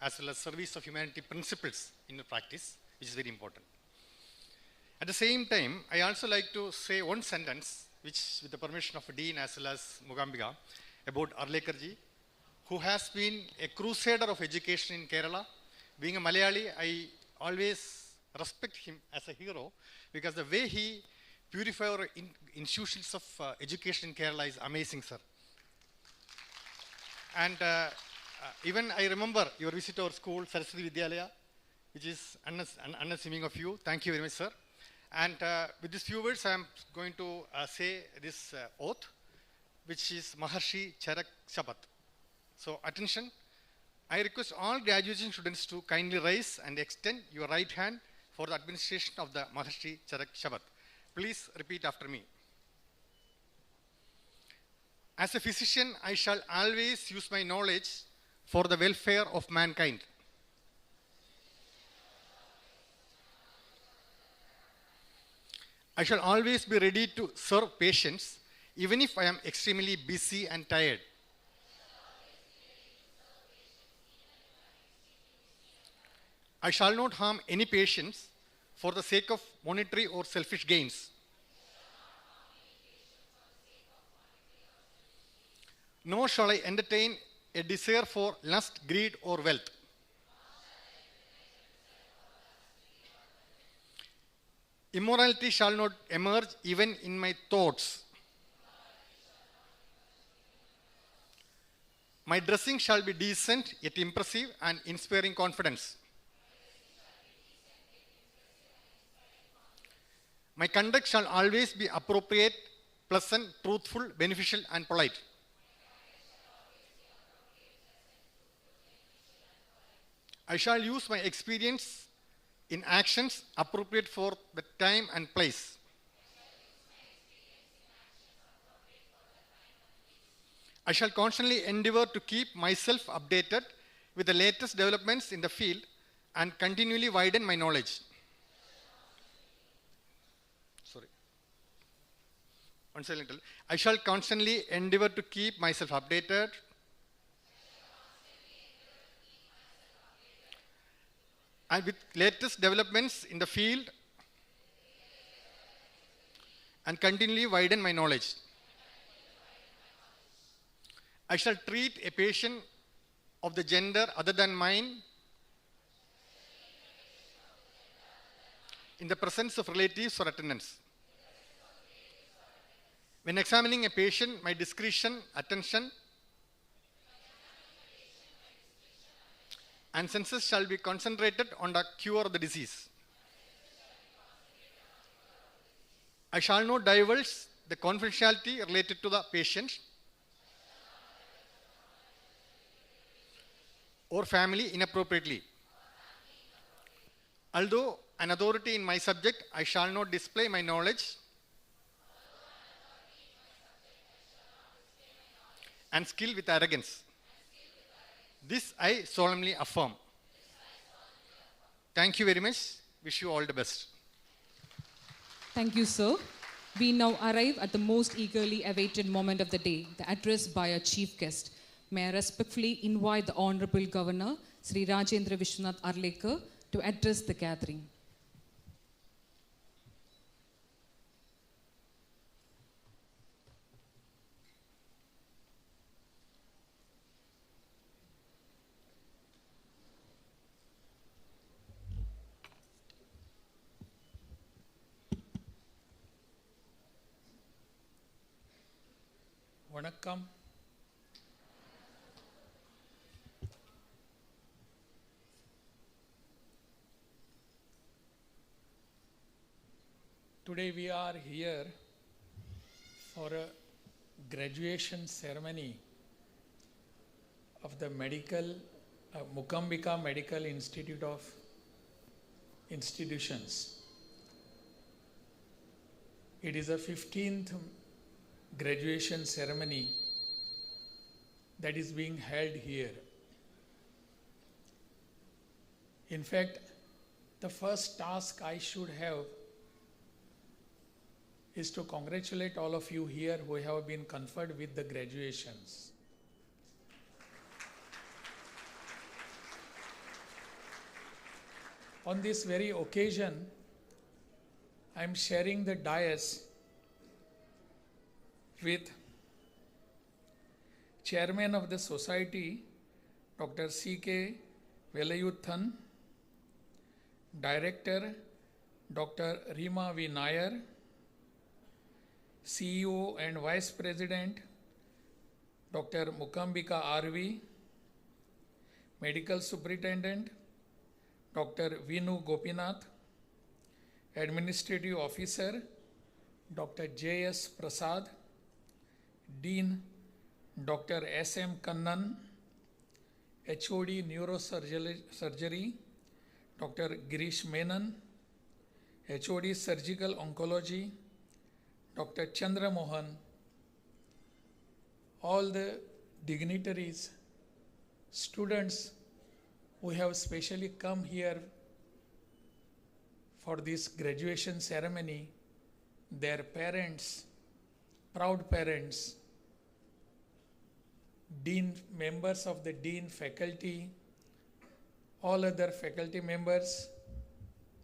S17: as well as service of humanity principles in your practice, which is very important. At the same time, I also like to say one sentence, which with the permission of Dean as well as Mookambika, about Arlekar ji, who has been a crusader of education in Kerala. Being a Malayali, I always respect him as a hero because the way he purifies our institutions of education in Kerala is amazing, sir. And even I remember your visit to our school, Saraswati Vidyalaya, which is unassuming of you. Thank you very much, sir. And with these few words, I am going to say this oath, which is Maharshi Charak Shabat. So, attention. I request all graduating students to kindly rise and extend your right hand for the administration of the Maharshi Charak Shabat. Please repeat after me. As a physician, I shall always use my knowledge for the welfare of mankind. I shall always be ready to serve patients, even if I am extremely busy and tired. I shall not harm any patients for the sake of monetary or selfish gains. Nor shall I entertain a desire for lust, greed, or wealth. Immorality shall not emerge even in my thoughts. My dressing shall be decent yet impressive and inspiring confidence. My conduct shall always be appropriate, pleasant, truthful, beneficial, and polite. I shall use my experience in actions appropriate for the time and place. I shall constantly endeavor to keep myself updated with the latest developments in the field and continually widen my knowledge. I shall constantly endeavor to keep myself updated and with latest developments in the field and continually widen my knowledge. I shall treat a patient of the gender other than mine in the presence of relatives or attendants. When examining a patient, my discretion, attention, and senses shall be concentrated on the cure of the disease. I shall not divulge the confidentiality related to the patient or family inappropriately. Although an authority in my subject, I shall not display my knowledge and skill with arrogance. This I solemnly affirm. Thank you very much. Wish you all the best.
S2: Thank you, sir. We now arrive at the most eagerly awaited moment of the day, the address by our chief guest. May I respectfully invite the Honorable Governor, Shri Rajendra Vishwanath Arlekar, to address the gathering.
S6: Vanakkam. Today we are here for a graduation ceremony of the Mookambika Medical Institute of Institutions. It is a 15th graduation ceremony that is being held here. In fact, the first task I should have is to congratulate all of you here who have been conferred with the graduations. On this very occasion, I am sharing the dais with Chairman of the Society, Dr. C.K. Velayuthan, Director, Dr. Rima V. Nair, CEO and Vice President, Dr. Mookambika R.V., Medical Superintendent, Dr. Vinu Gopinath, Administrative Officer, Dr. J.S. Prasad, Dean, Dr. S.M. Kannan, HOD Neurosurgery, Dr. Girish Menon, HOD Surgical Oncology, Dr. Chandra Mohan, all the dignitaries, students who have specially come here for this graduation ceremony, their parents, proud parents, dean, members of the dean faculty, all other faculty members,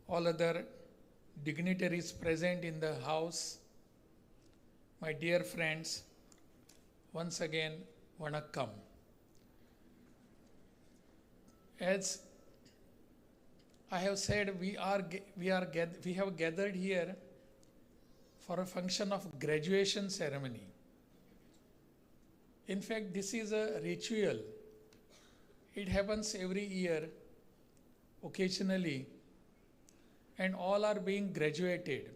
S6: all other dignitaries present in the house, my dear friends, once again, Vanakkam. As I have said, we have gathered here for a function of graduation ceremony. In fact, this is a ritual. It happens every year, occasionally, and all are being graduated.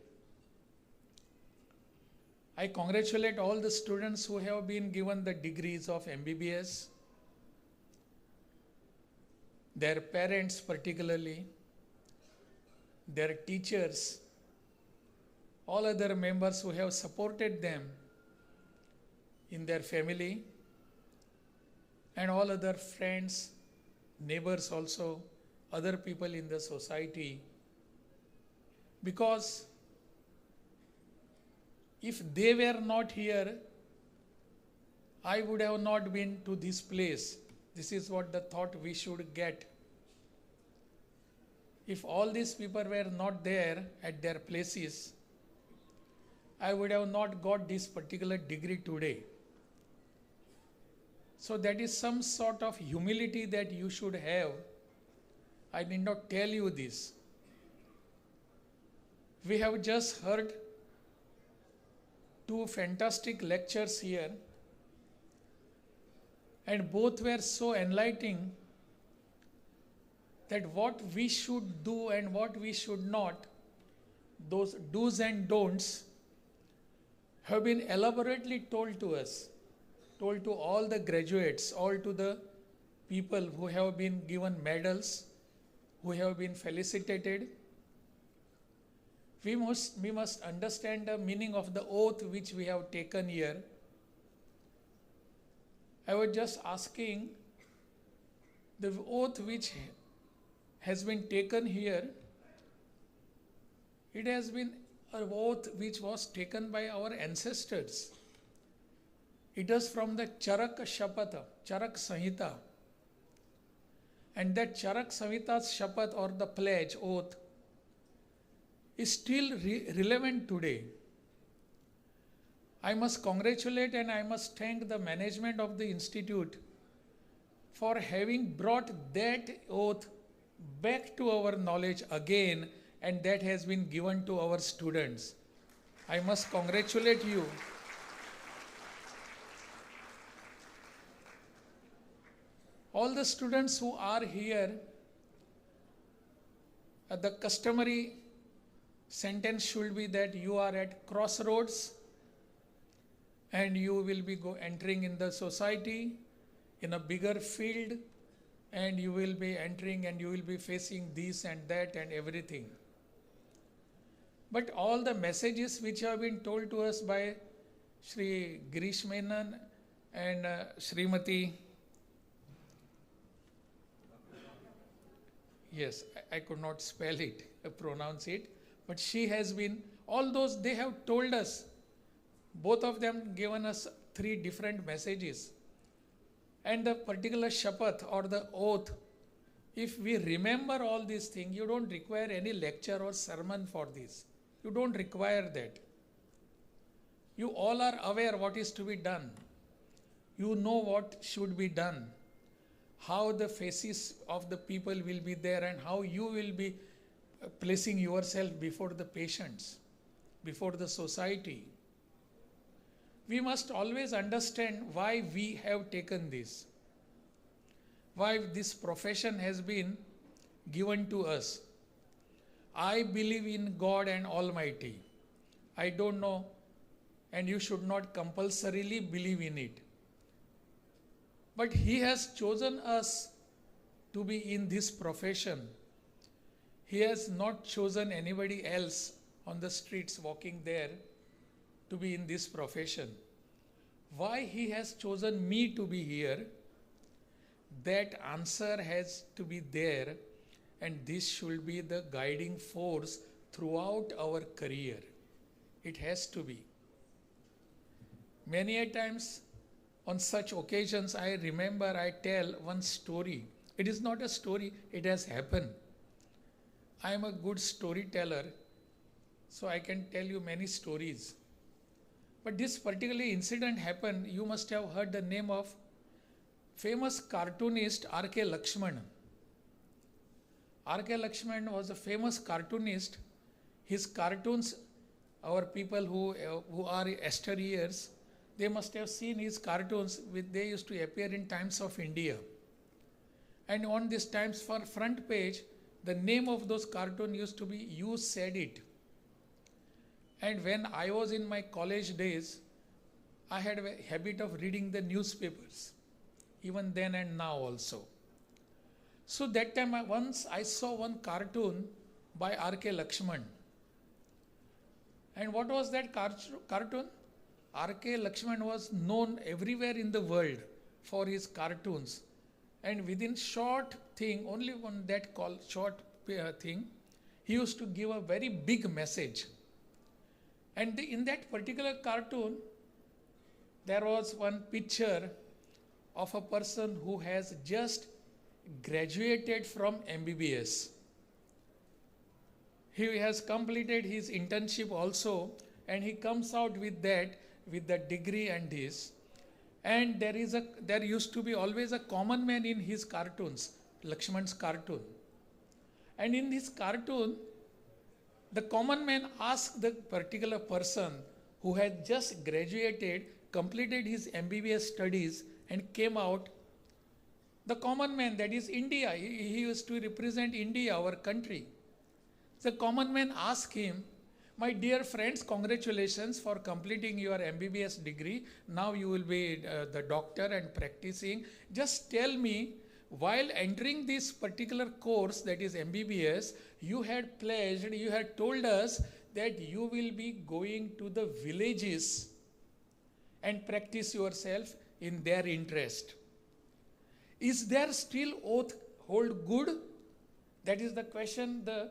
S6: I congratulate all the students who have been given the degrees of MBBS, their parents particularly, their teachers, all other members who have supported them in their family, and all other friends, neighbors also, other people in the society. Because if they were not here, I would have not been to this place. This is what the thought we should get. If all these people were not there at their places, I would have not got this particular degree today. So that is some sort of humility that you should have. I need not tell you this. We have just heard two fantastic lectures here, and both were so enlightening that what we should do and what we should not, those do's and don'ts, have been elaborately told to us, told to all the graduates, all to the people who have been given medals, who have been felicitated. We must understand the meaning of the oath which we have taken here. I was just asking, the oath which has been taken here, it has been an oath which was taken by our ancestors. It is from the Charak Shapata, Charak Samhita. And that Charak Samhita's Shapat, or the pledge, oath, is still relevant today. I must congratulate and I must thank the management of the institute for having brought that oath back to our knowledge again, and that has been given to our students. I must congratulate you. All the students who are here, the customary sentence should be that you are at crossroads and you will be entering in the society in a bigger field, and you will be entering and you will be facing this and that and everything. But all the messages which have been told to us by Shri Girish Menon and Srimati, yes, I could not spell it, pronounce it, but she has been, all those they have told us, both of them given us 3 different messages. And the particular shapath or the oath, if we remember all these things, you don't require any lecture or sermon for this. You don't require that. You all are aware what is to be done. You know what should be done. How the faces of the people will be there and how you will be placing yourself before the patients, before the society. We must always understand why we have taken this, why this profession has been given to us. I believe in God and Almighty. I don't know, and you should not compulsorily believe in it. But He has chosen us to be in this profession. He has not chosen anybody else on the streets walking there to be in this profession. Why He has chosen me to be here, that answer has to be there, and this should be the guiding force throughout our career. It has to be. Many a times on such occasions, I remember I tell one story. It is not a story, it has happened. I am a good storyteller, so I can tell you many stories. But this particular incident happened, you must have heard the name of famous cartoonist R.K. Lakshman. R.K. Lakshman was a famous cartoonist. His cartoons, our people who are asteriers, they must have seen his cartoons. They used to appear in Times of India. And on this Times for front page, the name of those cartoons used to be You Said It. And when I was in my college days, I had a habit of reading the newspapers, even then and now also. So that time once I saw one cartoon by R.K. Lakshman. And what was that cartoon? R.K. Lakshman was known everywhere in the world for his cartoons. And within short thing, only one that called short thing, he used to give a very big message. And in that particular cartoon, there was one picture of a person who has just graduated from MBBS.
S18: He has completed his internship also, and he comes out with that, with the degree and this. And there used to be always a common man in his cartoons, Lakshman's cartoon. And in this cartoon, the common man asked the particular person who had just graduated, completed his MBBS studies and came out, the common man, that is India, he used to represent India, our country. The common man asked him, my dear friends, congratulations for completing your MBBS degree. Now you will be the doctor and practicing. Just tell me, while entering this particular course, that is MBBS, you had pledged, you had told us that you will be going to the villages and practice yourself in their interest. Is there still oath hold good? That is the question the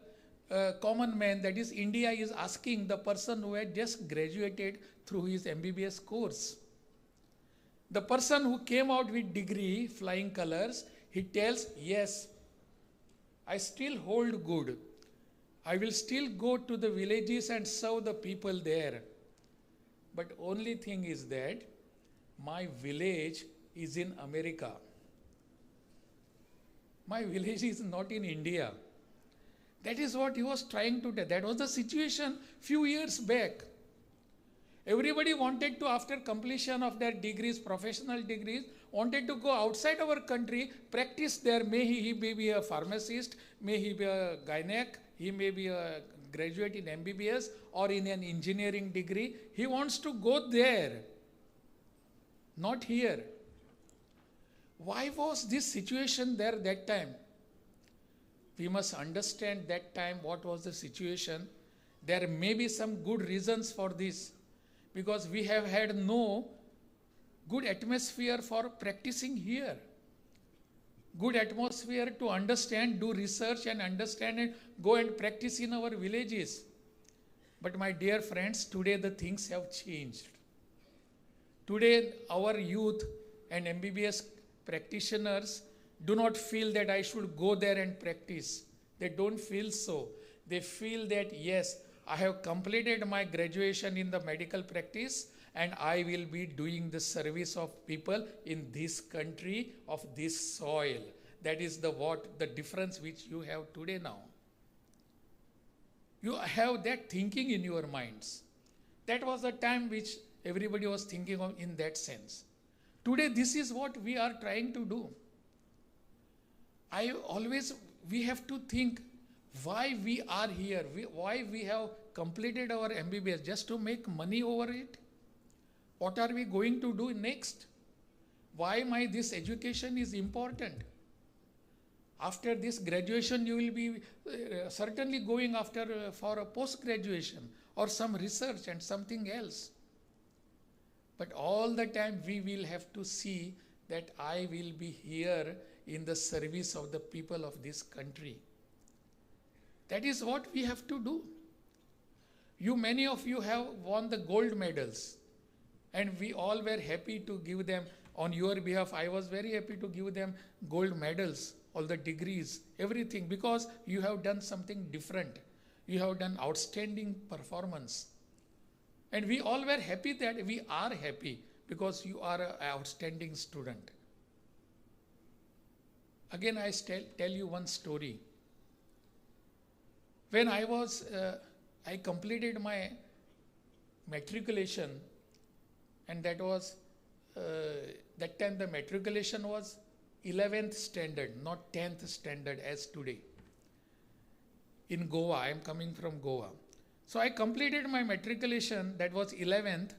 S18: common man, that is India, is asking the person who had just graduated through his MBBS course. The person who came out with degree, flying colors, he tells, yes, I still hold good. I will still go to the villages and serve the people there. But only thing is that my village is in America. My village is not in India. That is what he was trying to tell. That was the situation few years back. Everybody wanted to, after completion of their degrees, professional degrees, wanted to go outside our country, practice there. May he may be a pharmacist, may he be a gynec, he may be a graduate in MBBS or in an engineering degree. He wants to go there, not here. Why was this situation there that time? We must understand that time what was the situation. There may be some good reasons for this, because we have had no good atmosphere for practicing here. Good atmosphere to understand, do research and understand and go and practice in our villages. But my dear friends, today the things have changed. Today our youth and MBBS practitioners do not feel that I should go there and practice. They don't feel so. They feel that, yes, I have completed my graduation in the medical practice and I will be doing the service of people in this country, of this soil. That is the difference which you have today now. You have that thinking in your minds. That was the time which everybody was thinking of in that sense. Today, this is what we are trying to do. We have to think why we are here, why we have completed our MBBS, just to make money over it. What are we going to do next? Why this education is important? After this graduation, you will be certainly going after for a post-graduation or some research and something else. But all the time we will have to see that I will be here in the service of the people of this country. That is what we have to do. Many of you have won the gold medals, and we all were happy to give them. On your behalf, I was very happy to give them gold medals, all the degrees, everything, because you have done something different. You have done outstanding performance. And we all were happy that we are happy because you are an outstanding student. Again, I tell you one story. When I completed my matriculation, and that was, that time the matriculation was 11th standard, not 10th standard as today. In Goa, I am coming from Goa. So I completed my matriculation, that was 11th,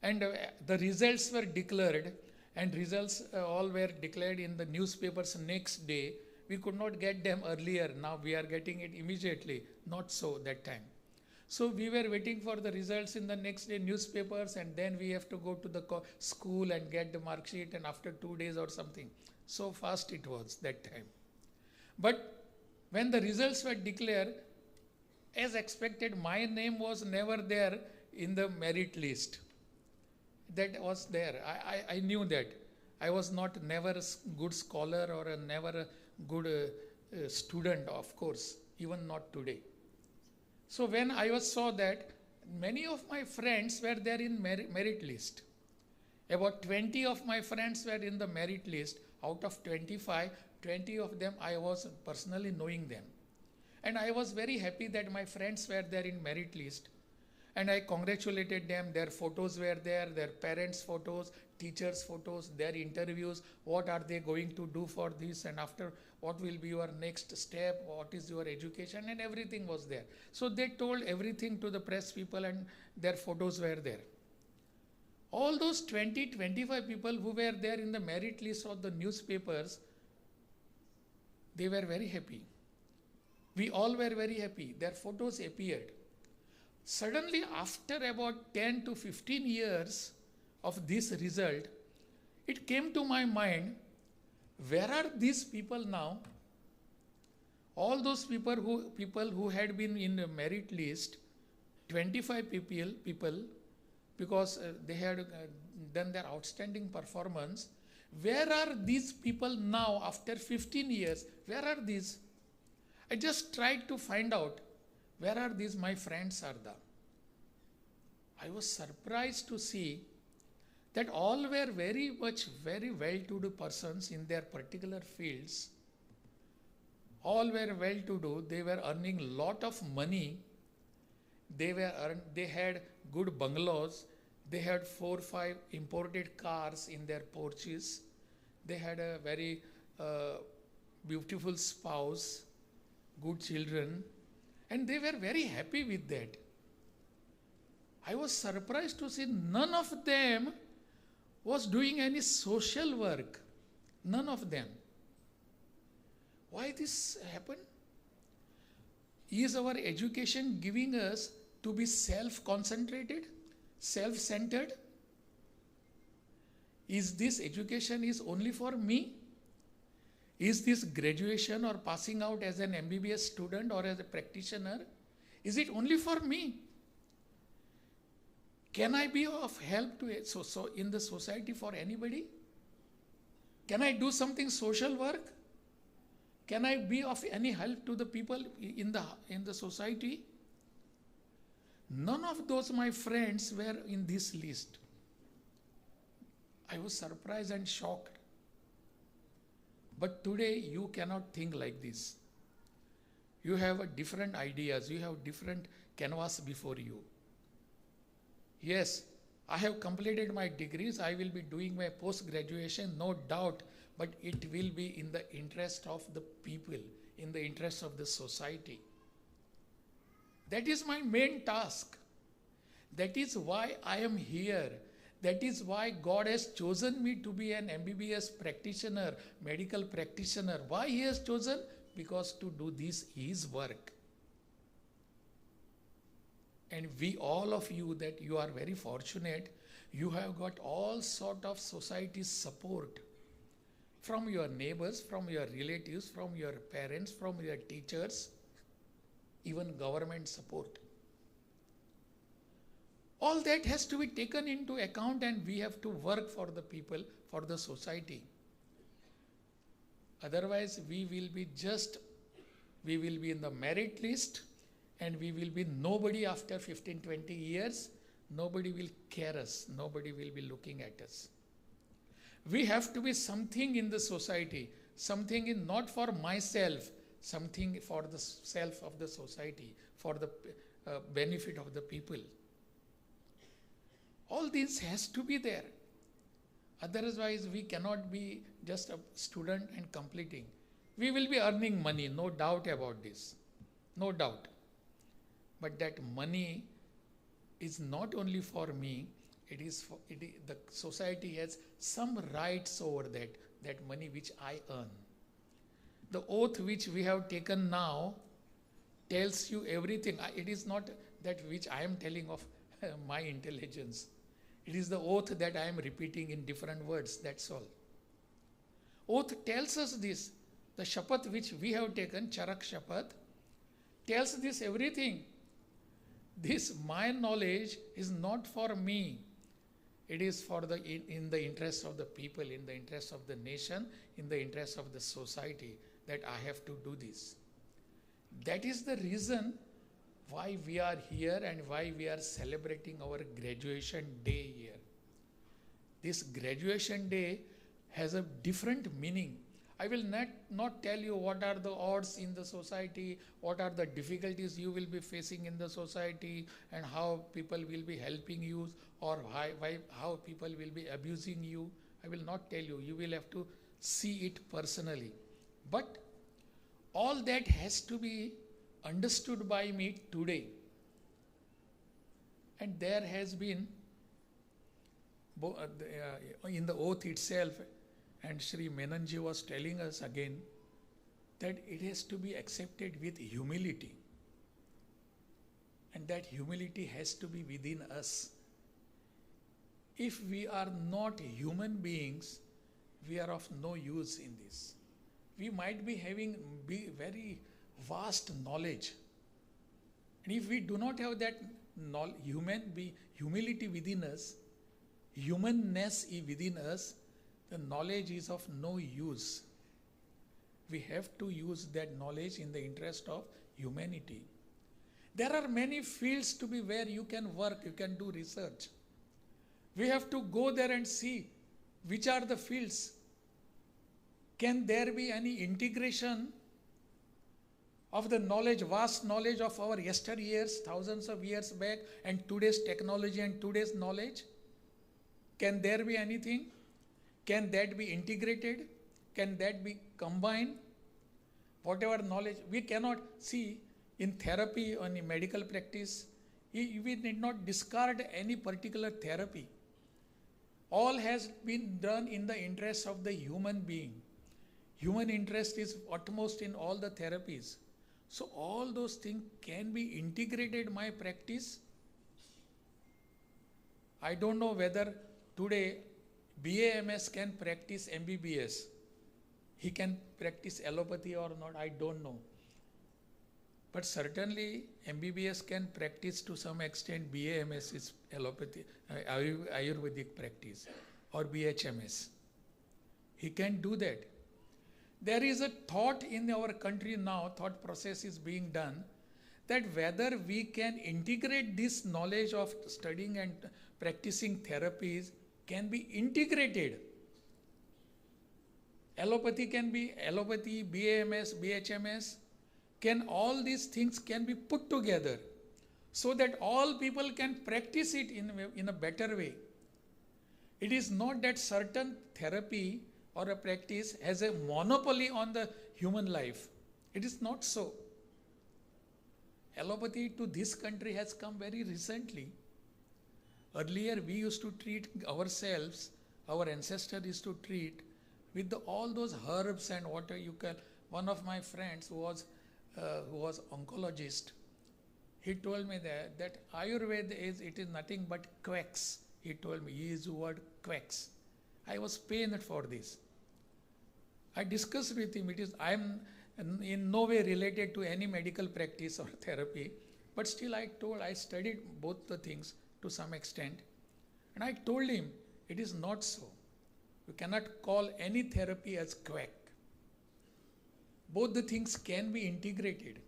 S18: and the results were declared, and results all were declared in the newspapers next day. We could not get them earlier. Now we are getting it immediately. Not so that time. So we were waiting for the results in the next day newspapers, and then we have to go to the school and get the mark sheet, and after 2 days or something. So fast it was that time. But when the results were declared, as expected, my name was never there in the merit list. That was there. I knew that. I was never a good scholar or never a good student, of course, even not today. So when I saw that, many of my friends were there in merit list. About 20 of my friends were in the merit list. Out of 25, 20 of them I was personally knowing them. And I was very happy that my friends were there in merit list. And I congratulated them. Their photos were there, their parents' photos, teachers' photos, their interviews, what are they going to do for this, and after what will be your next step, what is your education, and everything was there. So they told everything to the press people and their photos were there. All those 20, 25 people who were there in the merit list of the newspapers, they were very happy. We all were very happy. Their photos appeared. Suddenly, after about 10 to 15 years of this result, it came to my mind, where are these people now? All those people who had been in the merit list, 25 people, because they had done their outstanding performance, where are these people now after 15 years? Where are these? I just tried to find out, where are these my friends are the? I was surprised to see that all were very well-to-do persons in their particular fields. All were well-to-do. They were earning lot of money. They had good bungalows. They had 4 or 5 imported cars in their porches. They had a very beautiful spouse, good children, and they were very happy with that. I was surprised to see none of them was doing any social work. None of them. Why this happened? Is our education giving us to be self-concentrated, self-centered? Is this education is only for me? Is this graduation or passing out as an MBBS student or as a practitioner, is it only for me? Can I be of help to it? So in the society for anybody? Can I do something social work? Can I be of any help to the people in the society? None of those my friends were in this list. I was surprised and shocked. But today you cannot think like this. You have different ideas. You have different canvas before you. Yes, I have completed my degrees. I will be doing my post-graduation, no doubt, but it will be in the interest of the people, in the interest of the society. That is my main task. That is why I am here. That is why God has chosen me to be an MBBS practitioner, medical practitioner. Why He has chosen? Because to do this His work. And we, all of you, that you are very fortunate, you have got all sort of society's support from your neighbors, from your relatives, from your parents, from your teachers, even government support. All that has to be taken into account, and we have to work for the people, for the society. Otherwise, we will be in the merit list, and we will be nobody after 15, 20 years. Nobody will care us. Nobody will be looking at us. We have to be something in the society, something in not for myself, something for the self of the society, for the benefit of the people. All this has to be there. Otherwise, we cannot be just a student and completing. We will be earning money, no doubt about this. No doubt. But that money is not only for me, the society has some rights over that money which I earn. The oath which we have taken now tells you everything. It is not that which I am telling of my intelligence. It is the oath that I am repeating in different words, that's all. Oath tells us this. The shapath which we have taken, Charak Shapath, tells this everything. This, my knowledge, is not for me. It is for in the interest of the people, in the interest of the nation, in the interest of the society, that I have to do this. That is the reason why we are here and why we are celebrating our graduation day here. This graduation day has a different meaning. I will not tell you what are the odds in the society, what are the difficulties you will be facing in the society, and how people will be helping you, or how people will be abusing you. I will not tell you. You will have to see it personally. But all that has to be understood by me today. And there has been, in the oath itself, and Shri Menanji was telling us again, that it has to be accepted with humility. And that humility has to be within us. If we are not human beings, we are of no use in this. We might be having very vast knowledge. And if we do not have that humility within us, humanness within us, the knowledge is of no use. We have to use that knowledge in the interest of humanity. There are many fields to be where you can work, you can do research. We have to go there and see which are the fields. Can there be any integration of the knowledge, vast knowledge of our yesteryears, thousands of years back, and today's technology and today's knowledge? Can there be anything? Can that be integrated? Can that be combined? Whatever knowledge, we cannot see in therapy or in medical practice, we need not discard any particular therapy. All has been done in the interest of the human being. Human interest is utmost in all the therapies. So all those things can be integrated in my practice. I don't know whether today BAMS can practice MBBS. He can practice allopathy or not, I don't know. But certainly MBBS can practice to some extent BAMS is allopathy, Ayurvedic practice, or BHMS. He can do that. There is a thought in our country now, thought process is being done, that whether we can integrate this knowledge of studying and practicing therapies can be integrated. Allopathy can be allopathy, BAMS, BHMS. Can all these things can be put together so that all people can practice it in a better way. It is not that certain therapy or a practice has a monopoly on the human life. It is not so. Allopathy to this country has come very recently. Earlier we used to treat ourselves, our ancestors used to treat with all those herbs and water you can. One of my friends who was oncologist, he told me that Ayurveda it is nothing but quacks. He told me, he used the word quacks. I was pained for this. I discussed with him, I am in no way related to any medical practice or therapy, but still I studied both the things to some extent. And I told him, it is not so. You cannot call any therapy as quack. Both the things can be integrated.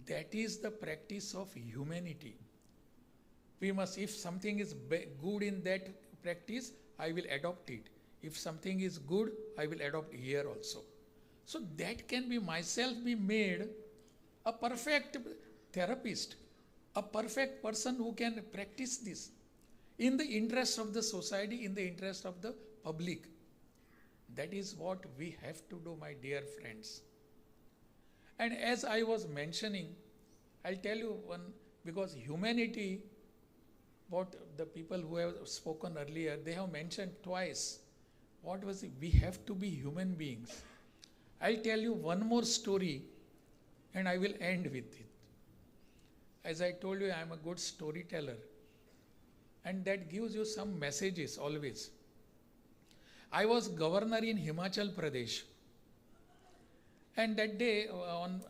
S18: That is the practice of humanity. We must, if something is good in that practice, I will adopt it. If something is good, I will adopt here also. So that can be myself be made a perfect therapist, a perfect person who can practice this in the interest of the society, in the interest of the public. That is what we have to do, my dear friends. And as I was mentioning, I'll tell you one, because humanity, what the people who have spoken earlier, they have mentioned twice. What was it? We have to be human beings. I'll tell you one more story and I will end with it. As I told you, I am a good storyteller. And that gives you some messages always. I was governor in Himachal Pradesh. And that day,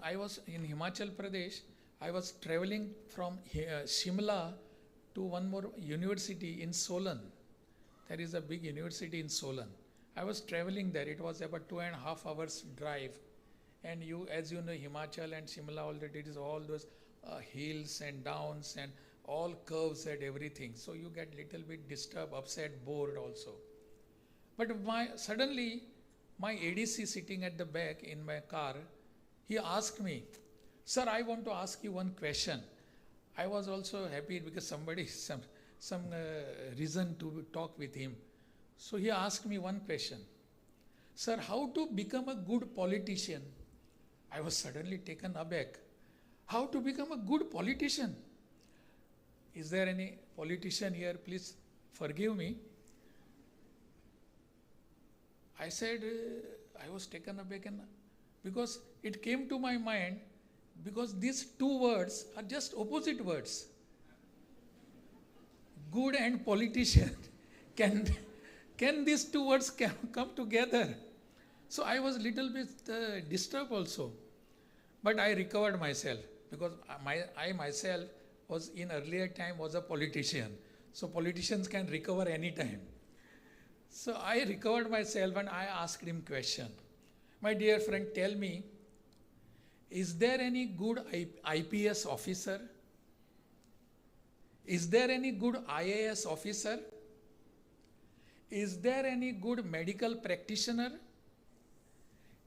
S18: I was in Himachal Pradesh, I was traveling from Shimla to one more university in Solan. There is a big university in Solan. I was traveling there. It was about 2.5 hours drive. And as you know, Himachal and Shimla, all that, it is all those hills and downs and all curves and everything. So you get little bit disturbed, upset, bored also. But suddenly my ADC sitting at the back in my car, he asked me, "Sir, I want to ask you one question." I was also happy because somebody, some reason to talk with him. So he asked me one question. "Sir, how to become a good politician?" I was suddenly taken aback. How to become a good politician? Is there any politician here? Please forgive me. I said, I was taken aback, and because it came to my mind, because these two words are just opposite words. Good and politician. Can these two words come together? So I was little bit disturbed also. But I recovered myself, because I myself was in earlier time was a politician. So politicians can recover any time. So I recovered myself and I asked him question. "My dear friend, tell me, is there any good IPS officer? Is there any good IAS officer? Is there any good medical practitioner?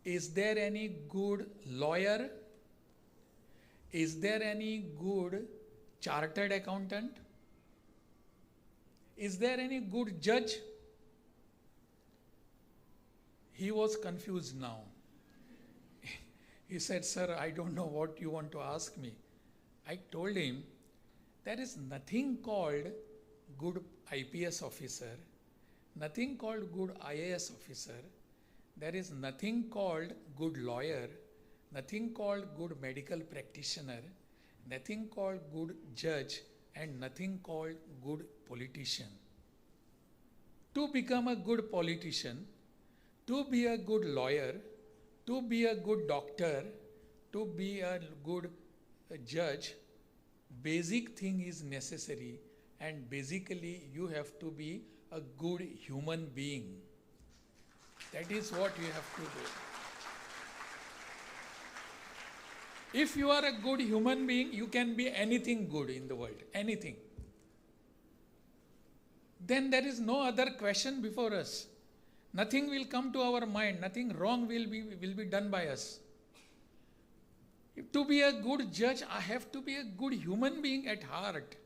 S18: Is there any good lawyer? Is there any good chartered accountant? Is there any good judge?" He was confused now. He said, "Sir, I don't know what you want to ask me." I told him, there is nothing called good IPS officer, nothing called good IAS officer, there is nothing called good lawyer, nothing called good medical practitioner, nothing called good judge, and nothing called good politician. To become a good politician, to be a good lawyer, to be a good doctor, to be a good judge, basic thing is necessary, and basically you have to be a good human being. That is what you have to do. If you are a good human being, you can be anything good in the world, anything. Then there is no other question before us. Nothing will come to our mind, nothing wrong will be done by us. To be a good judge, I have to be a good human being at heart.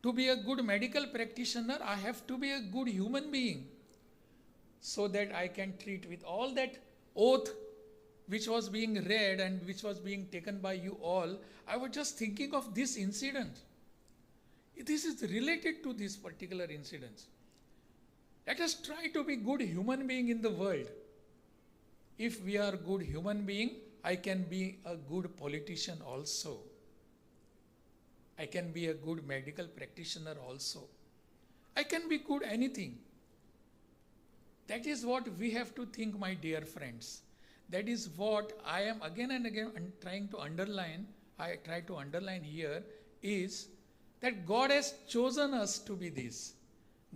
S18: To be a good medical practitioner, I have to be a good human being, so that I can treat with all that oath which was being read and which was being taken by you all. I was just thinking of this incident. This is related to this particular incident. Let us try to be good human being in the world. If we are good human being, I can be a good politician also. I can be a good medical practitioner also. I can be good anything. That is what we have to think, my dear friends. That is what I am again and again trying to underline. I try to underline here is that God has chosen us to be this.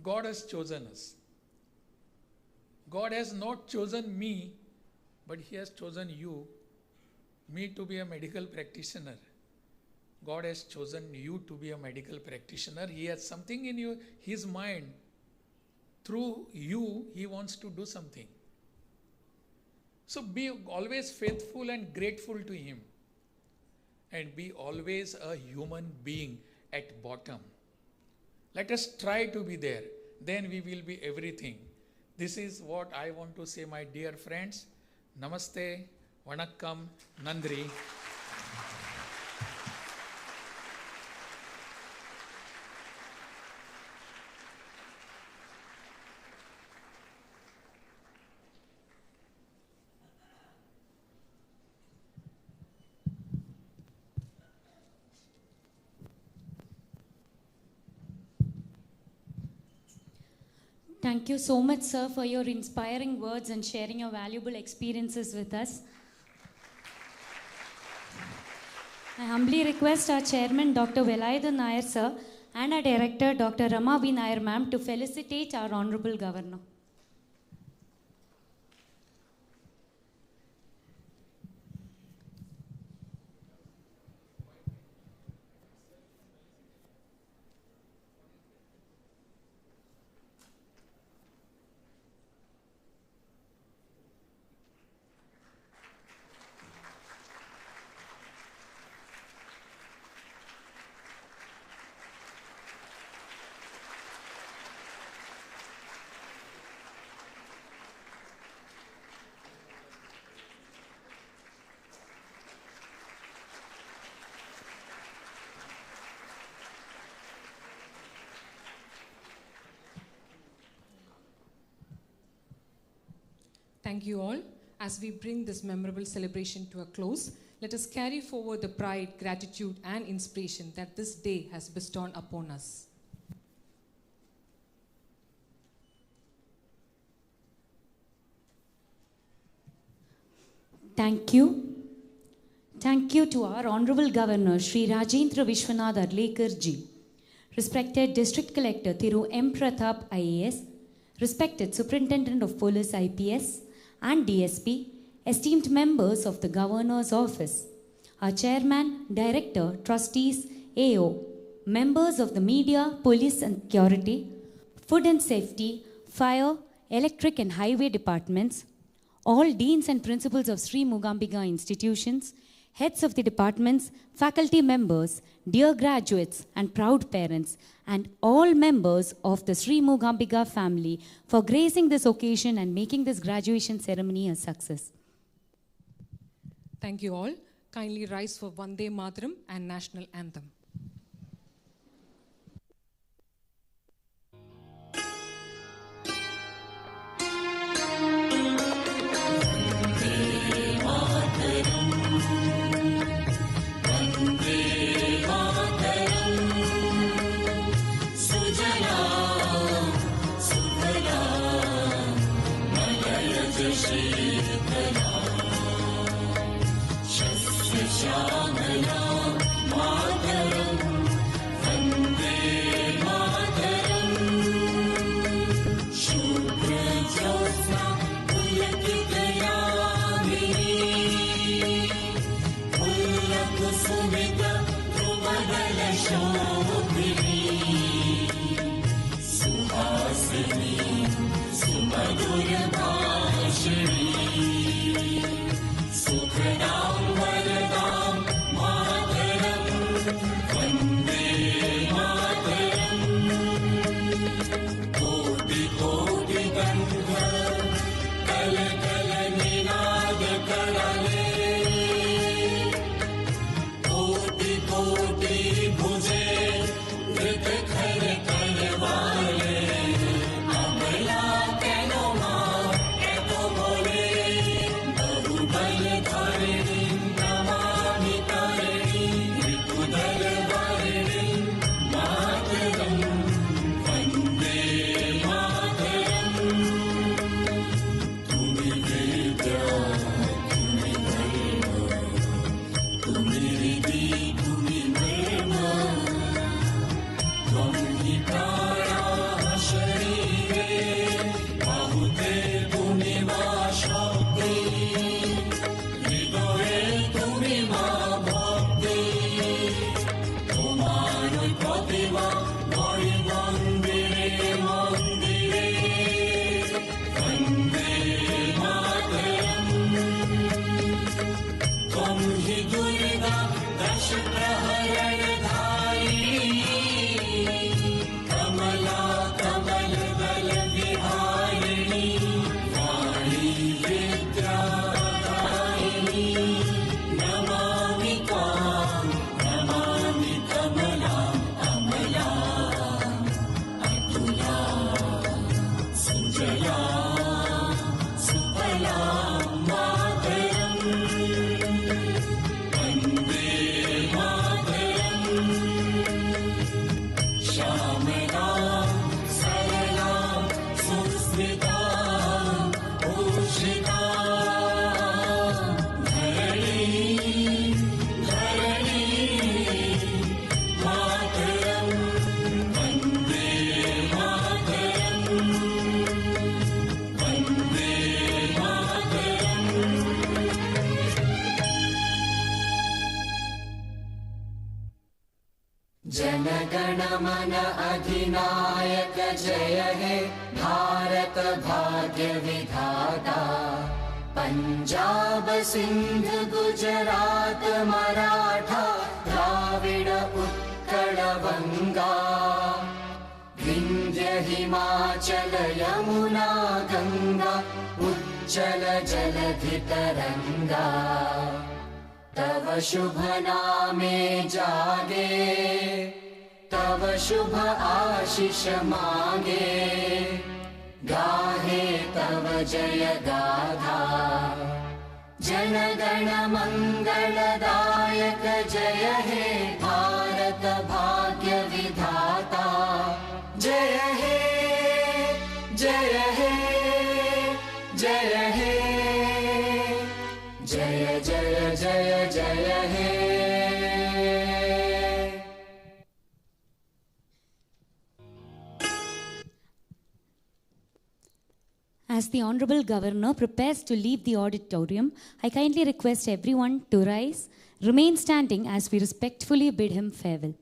S18: God has chosen us. God has not chosen me, but He has chosen you, me to be a medical practitioner. God has chosen you to be a medical practitioner. He has something in His mind. Through you, He wants to do something. So be always faithful and grateful to Him. And be always a human being at bottom. Let us try to be there. Then we will be everything. This is what I want to say, my dear friends. Namaste, Vanakkam, Nandri.
S1: Thank you so much, sir, for your inspiring words and sharing your valuable experiences with us. I humbly request our chairman, Dr. Velayathan Nair, sir, and our director, Dr. Rama V. Nair, ma'am, to felicitate our Honorable Governor.
S2: Thank you all. As we bring this memorable celebration to a close, let us carry forward the pride, gratitude, and inspiration that this day has bestowed upon us.
S1: Thank you. Thank you to our Honorable Governor, Shri Rajendra Vishwanath Arlekar ji, respected District Collector Thiru M. Pratap IAS, respected Superintendent of Police IPS and DSP, esteemed members of the Governor's Office, our Chairman, Director, Trustees, AO, members of the Media, Police and Security, Food and Safety, Fire, Electric and Highway Departments, all Deans and Principals of SREE MOOKAMBIKA institutions, heads of the departments, faculty members, dear graduates and proud parents, and all members of the SREE MOOKAMBIKA family for gracing this occasion and making this graduation ceremony a success.
S2: Thank you all. Kindly rise for Vande Mataram and National Anthem.
S12: Jana Gana Mana अधिनायक जय हे भारत भाग्य विधाता पंजाब सिंध गुजरात मराठा द्राविड उत्कल बंगा विंध्य हिमाचल यमुना गंगा उज्जल जलधि तरंगा तव शुभ नामे जागे तव शुभ आशीष मांगे गाहे तव जय गाथा जनगण मंगलदायक जय हे भारत भाग्य विधाता जय हे जय हे जय हे जय जय जय जय हे.
S1: As the Honorable Governor prepares to leave the auditorium, I kindly request everyone to rise, remain standing as we respectfully bid him farewell.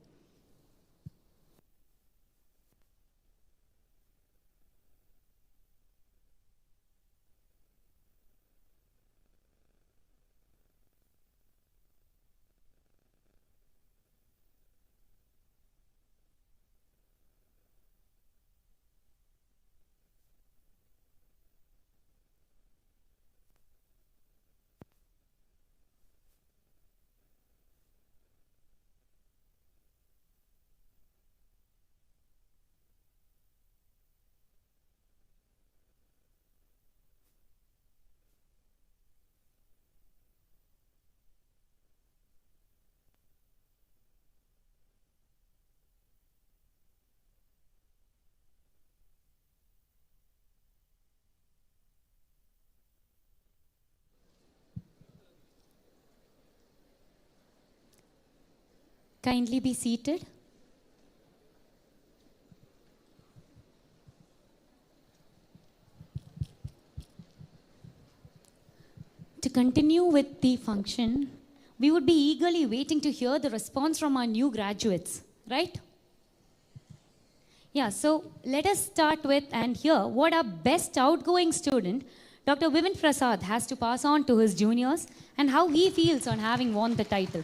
S1: Kindly be seated. To continue with the function, we would be eagerly waiting to hear the response from our new graduates, right? Yeah, so let us start with and hear what our best outgoing student, Dr. Vivin Prasad, has to pass on to his juniors and how he feels on having won the title.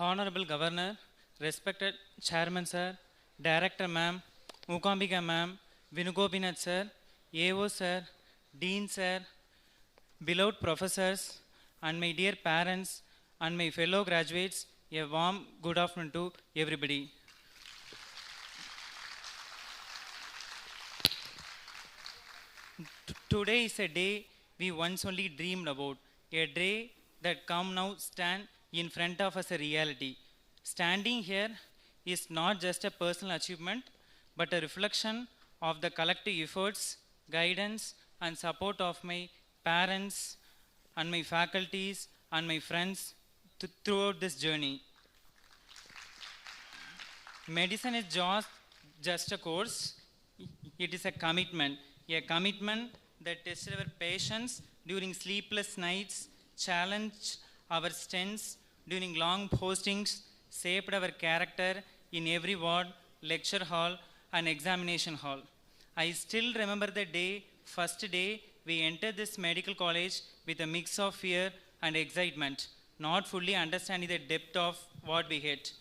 S19: Honorable Governor, respected Chairman Sir, Director Ma'am, Mookambika Ma'am, Vinugopinath Sir, AO Sir, Dean Sir, beloved professors, and my dear parents and my fellow graduates, a warm good afternoon to everybody. Today is a day we once only dreamed about, a day that come now stand in front of us a reality. Standing here is not just a personal achievement, but a reflection of the collective efforts, guidance, and support of my parents and my faculties and my friends throughout this journey. Medicine is just a course, it is a commitment that tests our patience during sleepless nights, challenged our strengths during long postings, shaped our character in every ward, lecture hall, and examination hall. I still remember the first day we entered this medical college with a mix of fear and excitement, not fully understanding the depth of what we hit.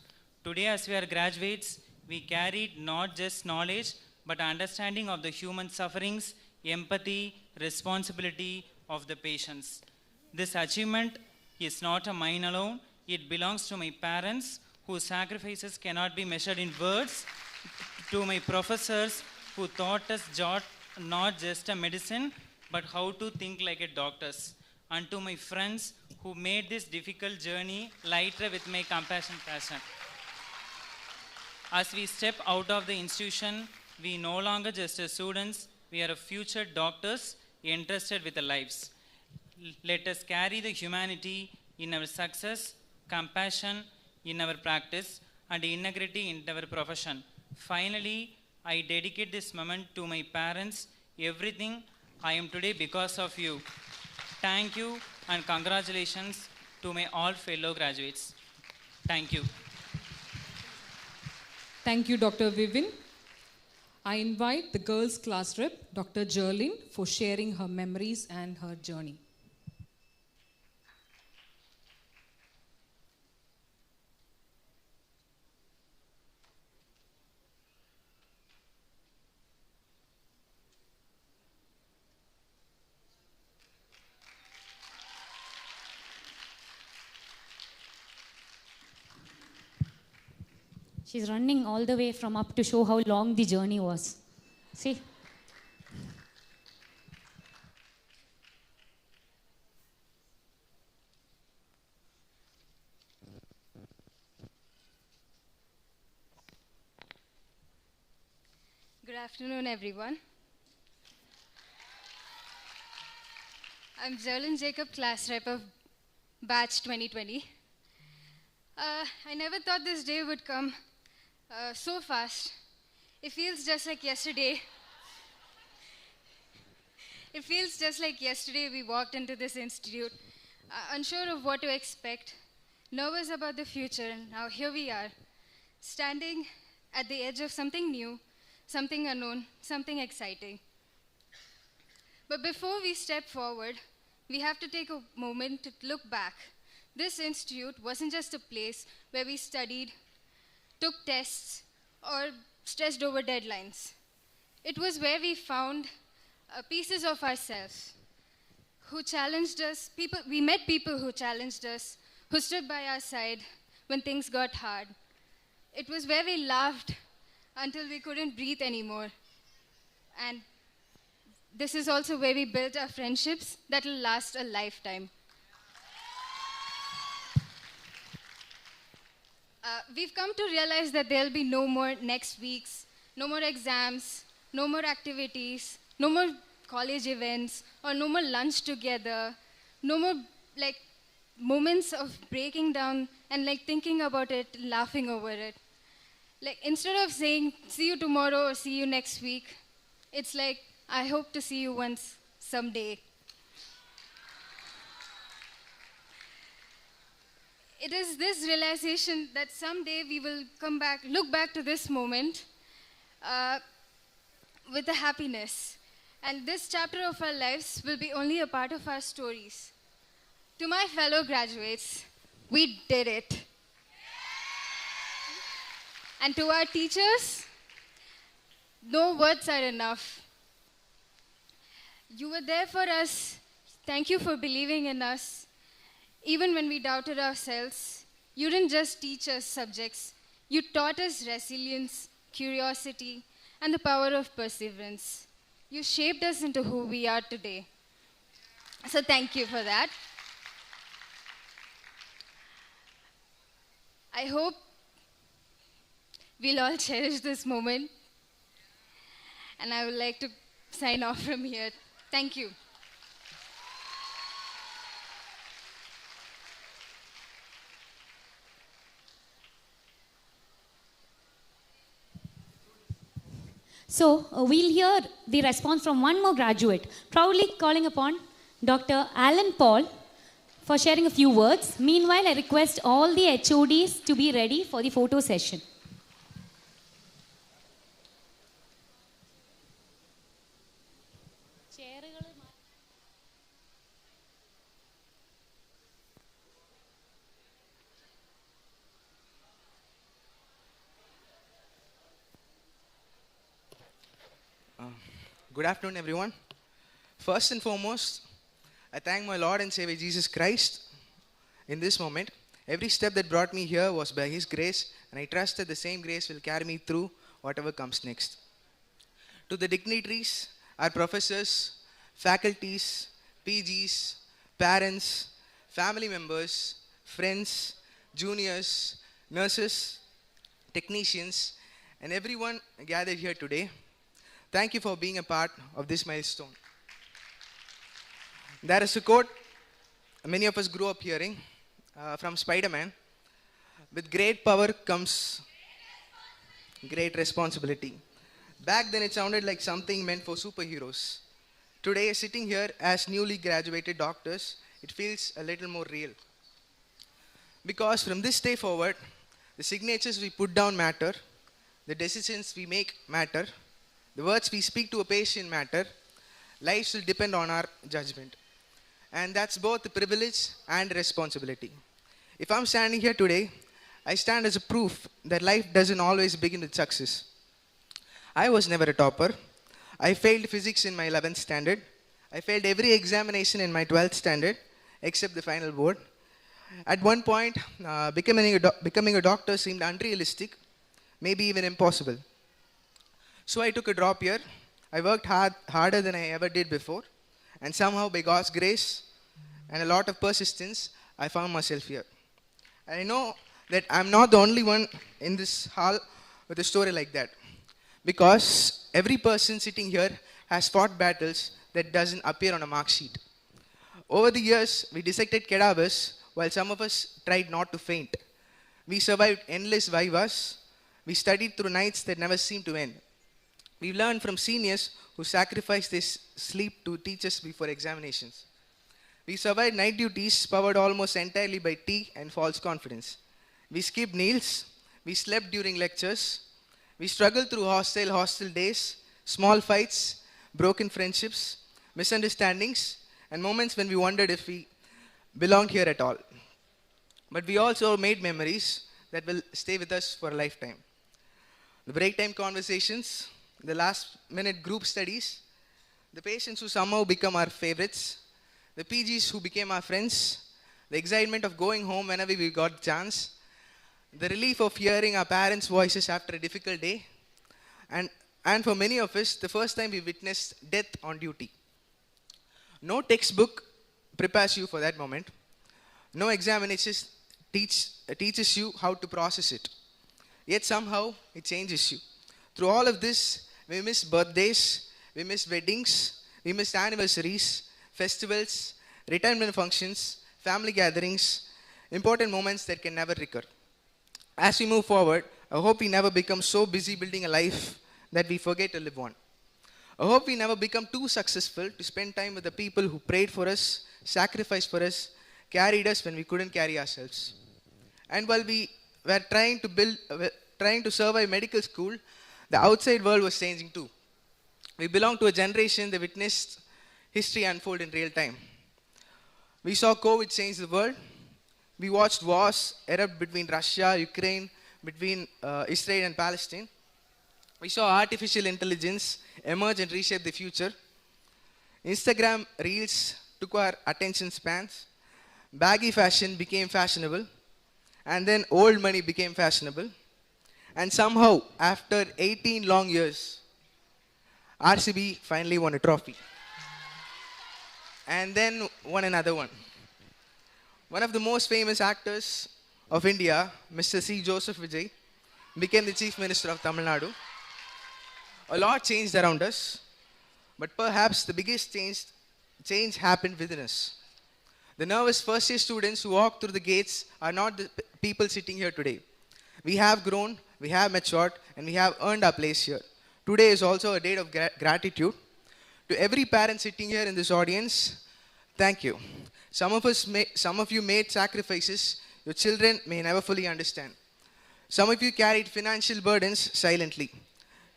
S19: Today, as we are graduates, we carried not just knowledge, but understanding of the human sufferings, empathy, responsibility of the patients. This achievement is not a mine alone. It belongs to my parents, whose sacrifices cannot be measured in words, to my professors, who taught us not just a medicine, but how to think like a doctors, and to my friends who made this difficult journey lighter with my compassion passion. As we step out of the institution, we no longer just as students, we are future doctors entrusted with our lives. Let us carry the humanity in our success, compassion in our practice, and integrity in our profession. Finally, I dedicate this moment to my parents. Everything I am today because of you. Thank you and congratulations to my all fellow graduates. Thank you.
S2: Thank you, Dr. Vivin. I invite the girls' class rep, Dr. Jerlin, for sharing her memories and her journey.
S1: She's running all the way from up to show how long the journey was. See?
S20: Good afternoon, everyone. I'm Jerlin Jacob, class rep of batch 2020. I never thought this day would come so fast. It feels just like yesterday. It feels just like yesterday we walked into this institute, unsure of what to expect, nervous about the future, and now here we are, standing at the edge of something new, something unknown, something exciting. But before we step forward, we have to take a moment to look back. This institute wasn't just a place where we studied, took tests, or stressed over deadlines. It was where we found pieces of ourselves who challenged us. We met people who challenged us, who stood by our side when things got hard. It was where we laughed until we couldn't breathe anymore. And this is also where we built our friendships that will last a lifetime. We've come to realize that there'll be no more next weeks, no more exams, no more activities, no more college events, or no more lunch together, no more moments of breaking down and thinking about it, laughing over it. Instead of saying, see you tomorrow or see you next week, it's like, I hope to see you once, someday. It is this realization that someday we will look back to this moment with a happiness. And this chapter of our lives will be only a part of our stories. To my fellow graduates, we did it. And to our teachers, no words are enough. You were there for us. Thank you for believing in us. Even when we doubted ourselves, you didn't just teach us subjects. You taught us resilience, curiosity, and the power of perseverance. You shaped us into who we are today. So thank you for that. I hope we'll all cherish this moment. And I would like to sign off from here. Thank you.
S1: So we'll hear the response from one more graduate, proudly calling upon Dr. Alan Paul for sharing a few words. Meanwhile, I request all the HODs to be ready for the photo session.
S21: Good afternoon, everyone. First and foremost, I thank my Lord and Savior Jesus Christ in this moment. Every step that brought me here was by His grace, and I trust that the same grace will carry me through whatever comes next. To the dignitaries, our professors, faculties, PGs, parents, family members, friends, juniors, nurses, technicians, and everyone gathered here today, thank you for being a part of this milestone. There is a quote many of us grew up hearing from Spider-Man. With great power comes great responsibility. Back then it sounded like something meant for superheroes. Today, sitting here as newly graduated doctors, it feels a little more real. Because from this day forward, the signatures we put down matter, the decisions we make matter, the words we speak to a patient matter, lives will depend on our judgment. And that's both a privilege and a responsibility. If I'm standing here today, I stand as a proof that life doesn't always begin with success. I was never a topper. I failed physics in my 11th standard. I failed every examination in my 12th standard, except the final board. At one point, becoming a doctor seemed unrealistic, maybe even impossible. So I took a drop year. I worked harder than I ever did before. And somehow, by God's grace and a lot of persistence, I found myself here. And I know that I'm not the only one in this hall with a story like that. Because every person sitting here has fought battles that doesn't appear on a mark sheet. Over the years, we dissected cadavers while some of us tried not to faint. We survived endless vivas. We studied through nights that never seemed to end. We learned from seniors who sacrificed their sleep to teach us before examinations. We survived night duties powered almost entirely by tea and false confidence. We skipped meals. We slept during lectures. We struggled through hostile days, small fights, broken friendships, misunderstandings, and moments when we wondered if we belonged here at all. But we also made memories that will stay with us for a lifetime. The break time conversations, the last minute group studies, the patients who somehow become our favorites, the PGs who became our friends, the excitement of going home whenever we got a chance, the relief of hearing our parents' voices after a difficult day, and for many of us, the first time we witnessed death on duty. No textbook prepares you for that moment. No examinations teaches you how to process it. Yet somehow it changes you. Through all of this, we miss birthdays, we miss weddings, we miss anniversaries, festivals, retirement functions, family gatherings, important moments that can never recur. As we move forward, I hope we never become so busy building a life that we forget to live one. I hope we never become too successful to spend time with the people who prayed for us, sacrificed for us, carried us when we couldn't carry ourselves. And while we were trying to survive medical school, the outside world was changing too. We belong to a generation that witnessed history unfold in real time. We saw COVID change the world. We watched wars erupt between Russia, Ukraine, between Israel and Palestine. We saw artificial intelligence emerge and reshape the future. Instagram reels took our attention spans. Baggy fashion became fashionable. And then old money became fashionable. And somehow, after 18 long years, RCB finally won a trophy. And then won another one. One of the most famous actors of India, Mr. C. Joseph Vijay, became the Chief Minister of Tamil Nadu. A lot changed around us, but perhaps the biggest change happened within us. The nervous first-year students who walk through the gates are not the people sitting here today. We have grown, we have matured, and we have earned our place here. Today is also a day of gratitude. To every parent sitting here in this audience, thank you. Some of you made sacrifices your children may never fully understand. Some of you carried financial burdens silently.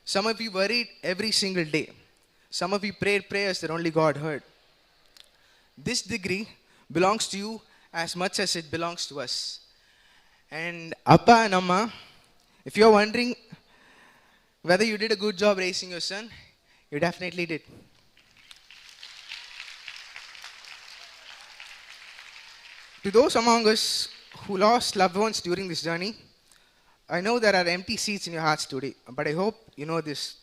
S21: Some of you worried every single day. Some of you prayed prayers that only God heard. This degree belongs to you as much as it belongs to us. And Appa and Amma, if you're wondering whether you did a good job raising your son, you definitely did. To those among us who lost loved ones during this journey, I know there are empty seats in your hearts today, but I hope you know this.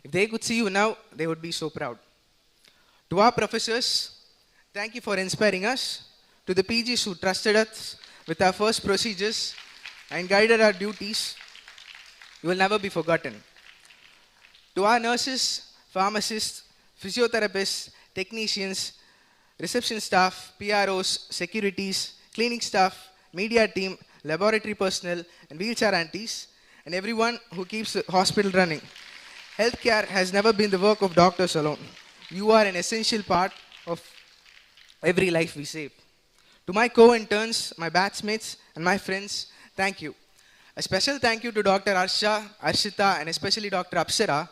S21: If they could see you now, they would be so proud. To our professors, thank you for inspiring us. To the PGs who trusted us with our first procedures and guided our duties, you will never be forgotten. To our nurses, pharmacists, physiotherapists, technicians, reception staff, PROs, securities, cleaning staff, media team, laboratory personnel, and wheelchair aunties, and everyone who keeps the hospital running. Healthcare has never been the work of doctors alone. You are an essential part of every life we save. To my co-interns, my batchmates, and my friends, thank you. A special thank you to Dr. Arsha, Arshita, and especially Dr. Apsara.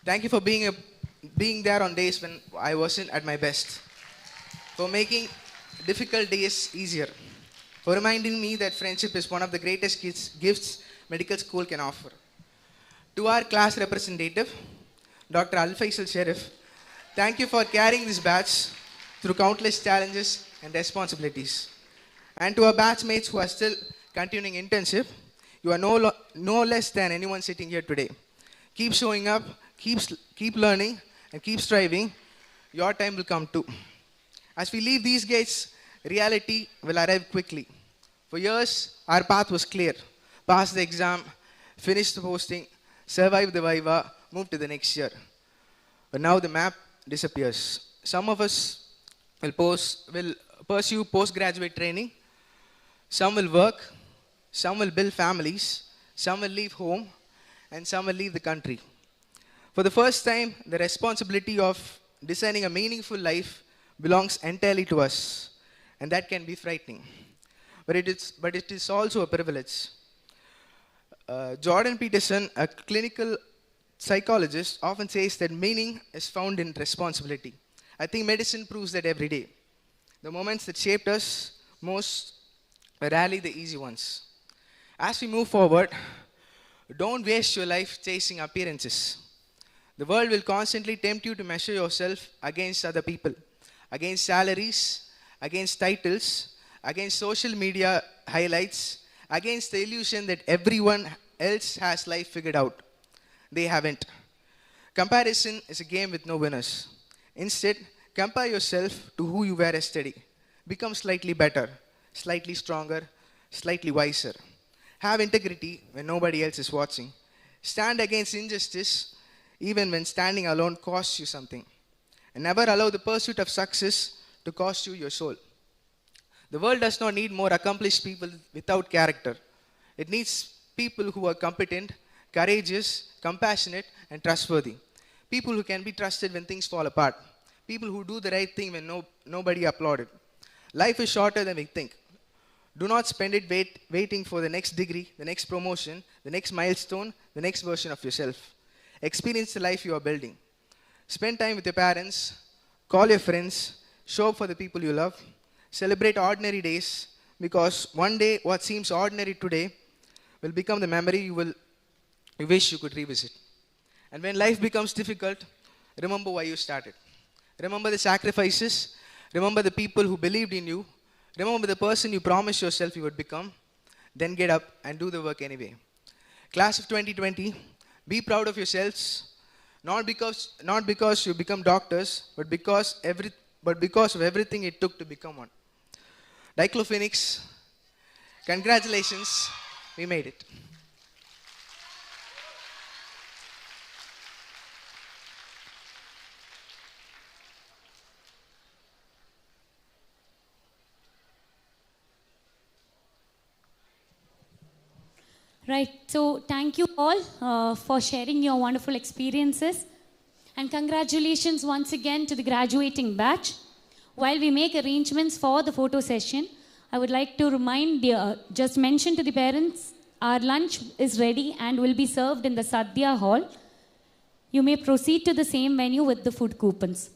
S21: Thank you for being there on days when I wasn't at my best, for making difficult days easier, for reminding me that friendship is one of the greatest gifts medical school can offer. To our class representative, Dr. Al Faisal Sharif, thank you for carrying this batch through countless challenges and responsibilities. And to our batchmates who are still continuing internship, you are no less than anyone sitting here today. Keep showing up, keep learning, and keep striving. Your time will come too. As we leave these gates, reality will arrive quickly. For years, our path was clear. Pass the exam, finish the posting, survive the viva, move to the next year. But now the map disappears. Some of us will pursue postgraduate training. Some will work. Some will build families. Some will leave home. And some will leave the country. For the first time, the responsibility of designing a meaningful life belongs entirely to us. And that can be frightening. But it is also a privilege. Jordan Peterson, a clinical psychologist, often says that meaning is found in responsibility. I think medicine proves that every day. The moments that shaped us most are rarely the easy ones. As we move forward, don't waste your life chasing appearances. The world will constantly tempt you to measure yourself against other people, against salaries, against titles, against social media highlights, against the illusion that everyone else has life figured out. They haven't. Comparison is a game with no winners. Instead, compare yourself to who you were yesterday. Become slightly better, slightly stronger, slightly wiser. Have integrity when nobody else is watching. Stand against injustice even when standing alone costs you something. And never allow the pursuit of success to cost you your soul. The world does not need more accomplished people without character. It needs people who are competent, courageous, compassionate, and trustworthy. People who can be trusted when things fall apart. People who do the right thing when nobody applauded. Life is shorter than we think. Do not spend it waiting for the next degree, the next promotion, the next milestone, the next version of yourself. Experience the life you are building. Spend time with your parents. Call your friends. Show up for the people you love. Celebrate ordinary days, because one day what seems ordinary today will become the memory you wish you could revisit. And when life becomes difficult, remember why you started. Remember the sacrifices. Remember the people who believed in you. Remember the person you promised yourself you would become. Then get up and do the work anyway. Class of 2020, be proud of yourselves. Not because you become doctors, but because of everything it took to become one. Diclofenix, congratulations, we made it.
S1: Right, so thank you all for sharing your wonderful experiences. And congratulations once again to the graduating batch. While we make arrangements for the photo session, I would like to just mention to the parents, our lunch is ready and will be served in the Sadhya hall. You may proceed to the same venue with the food coupons.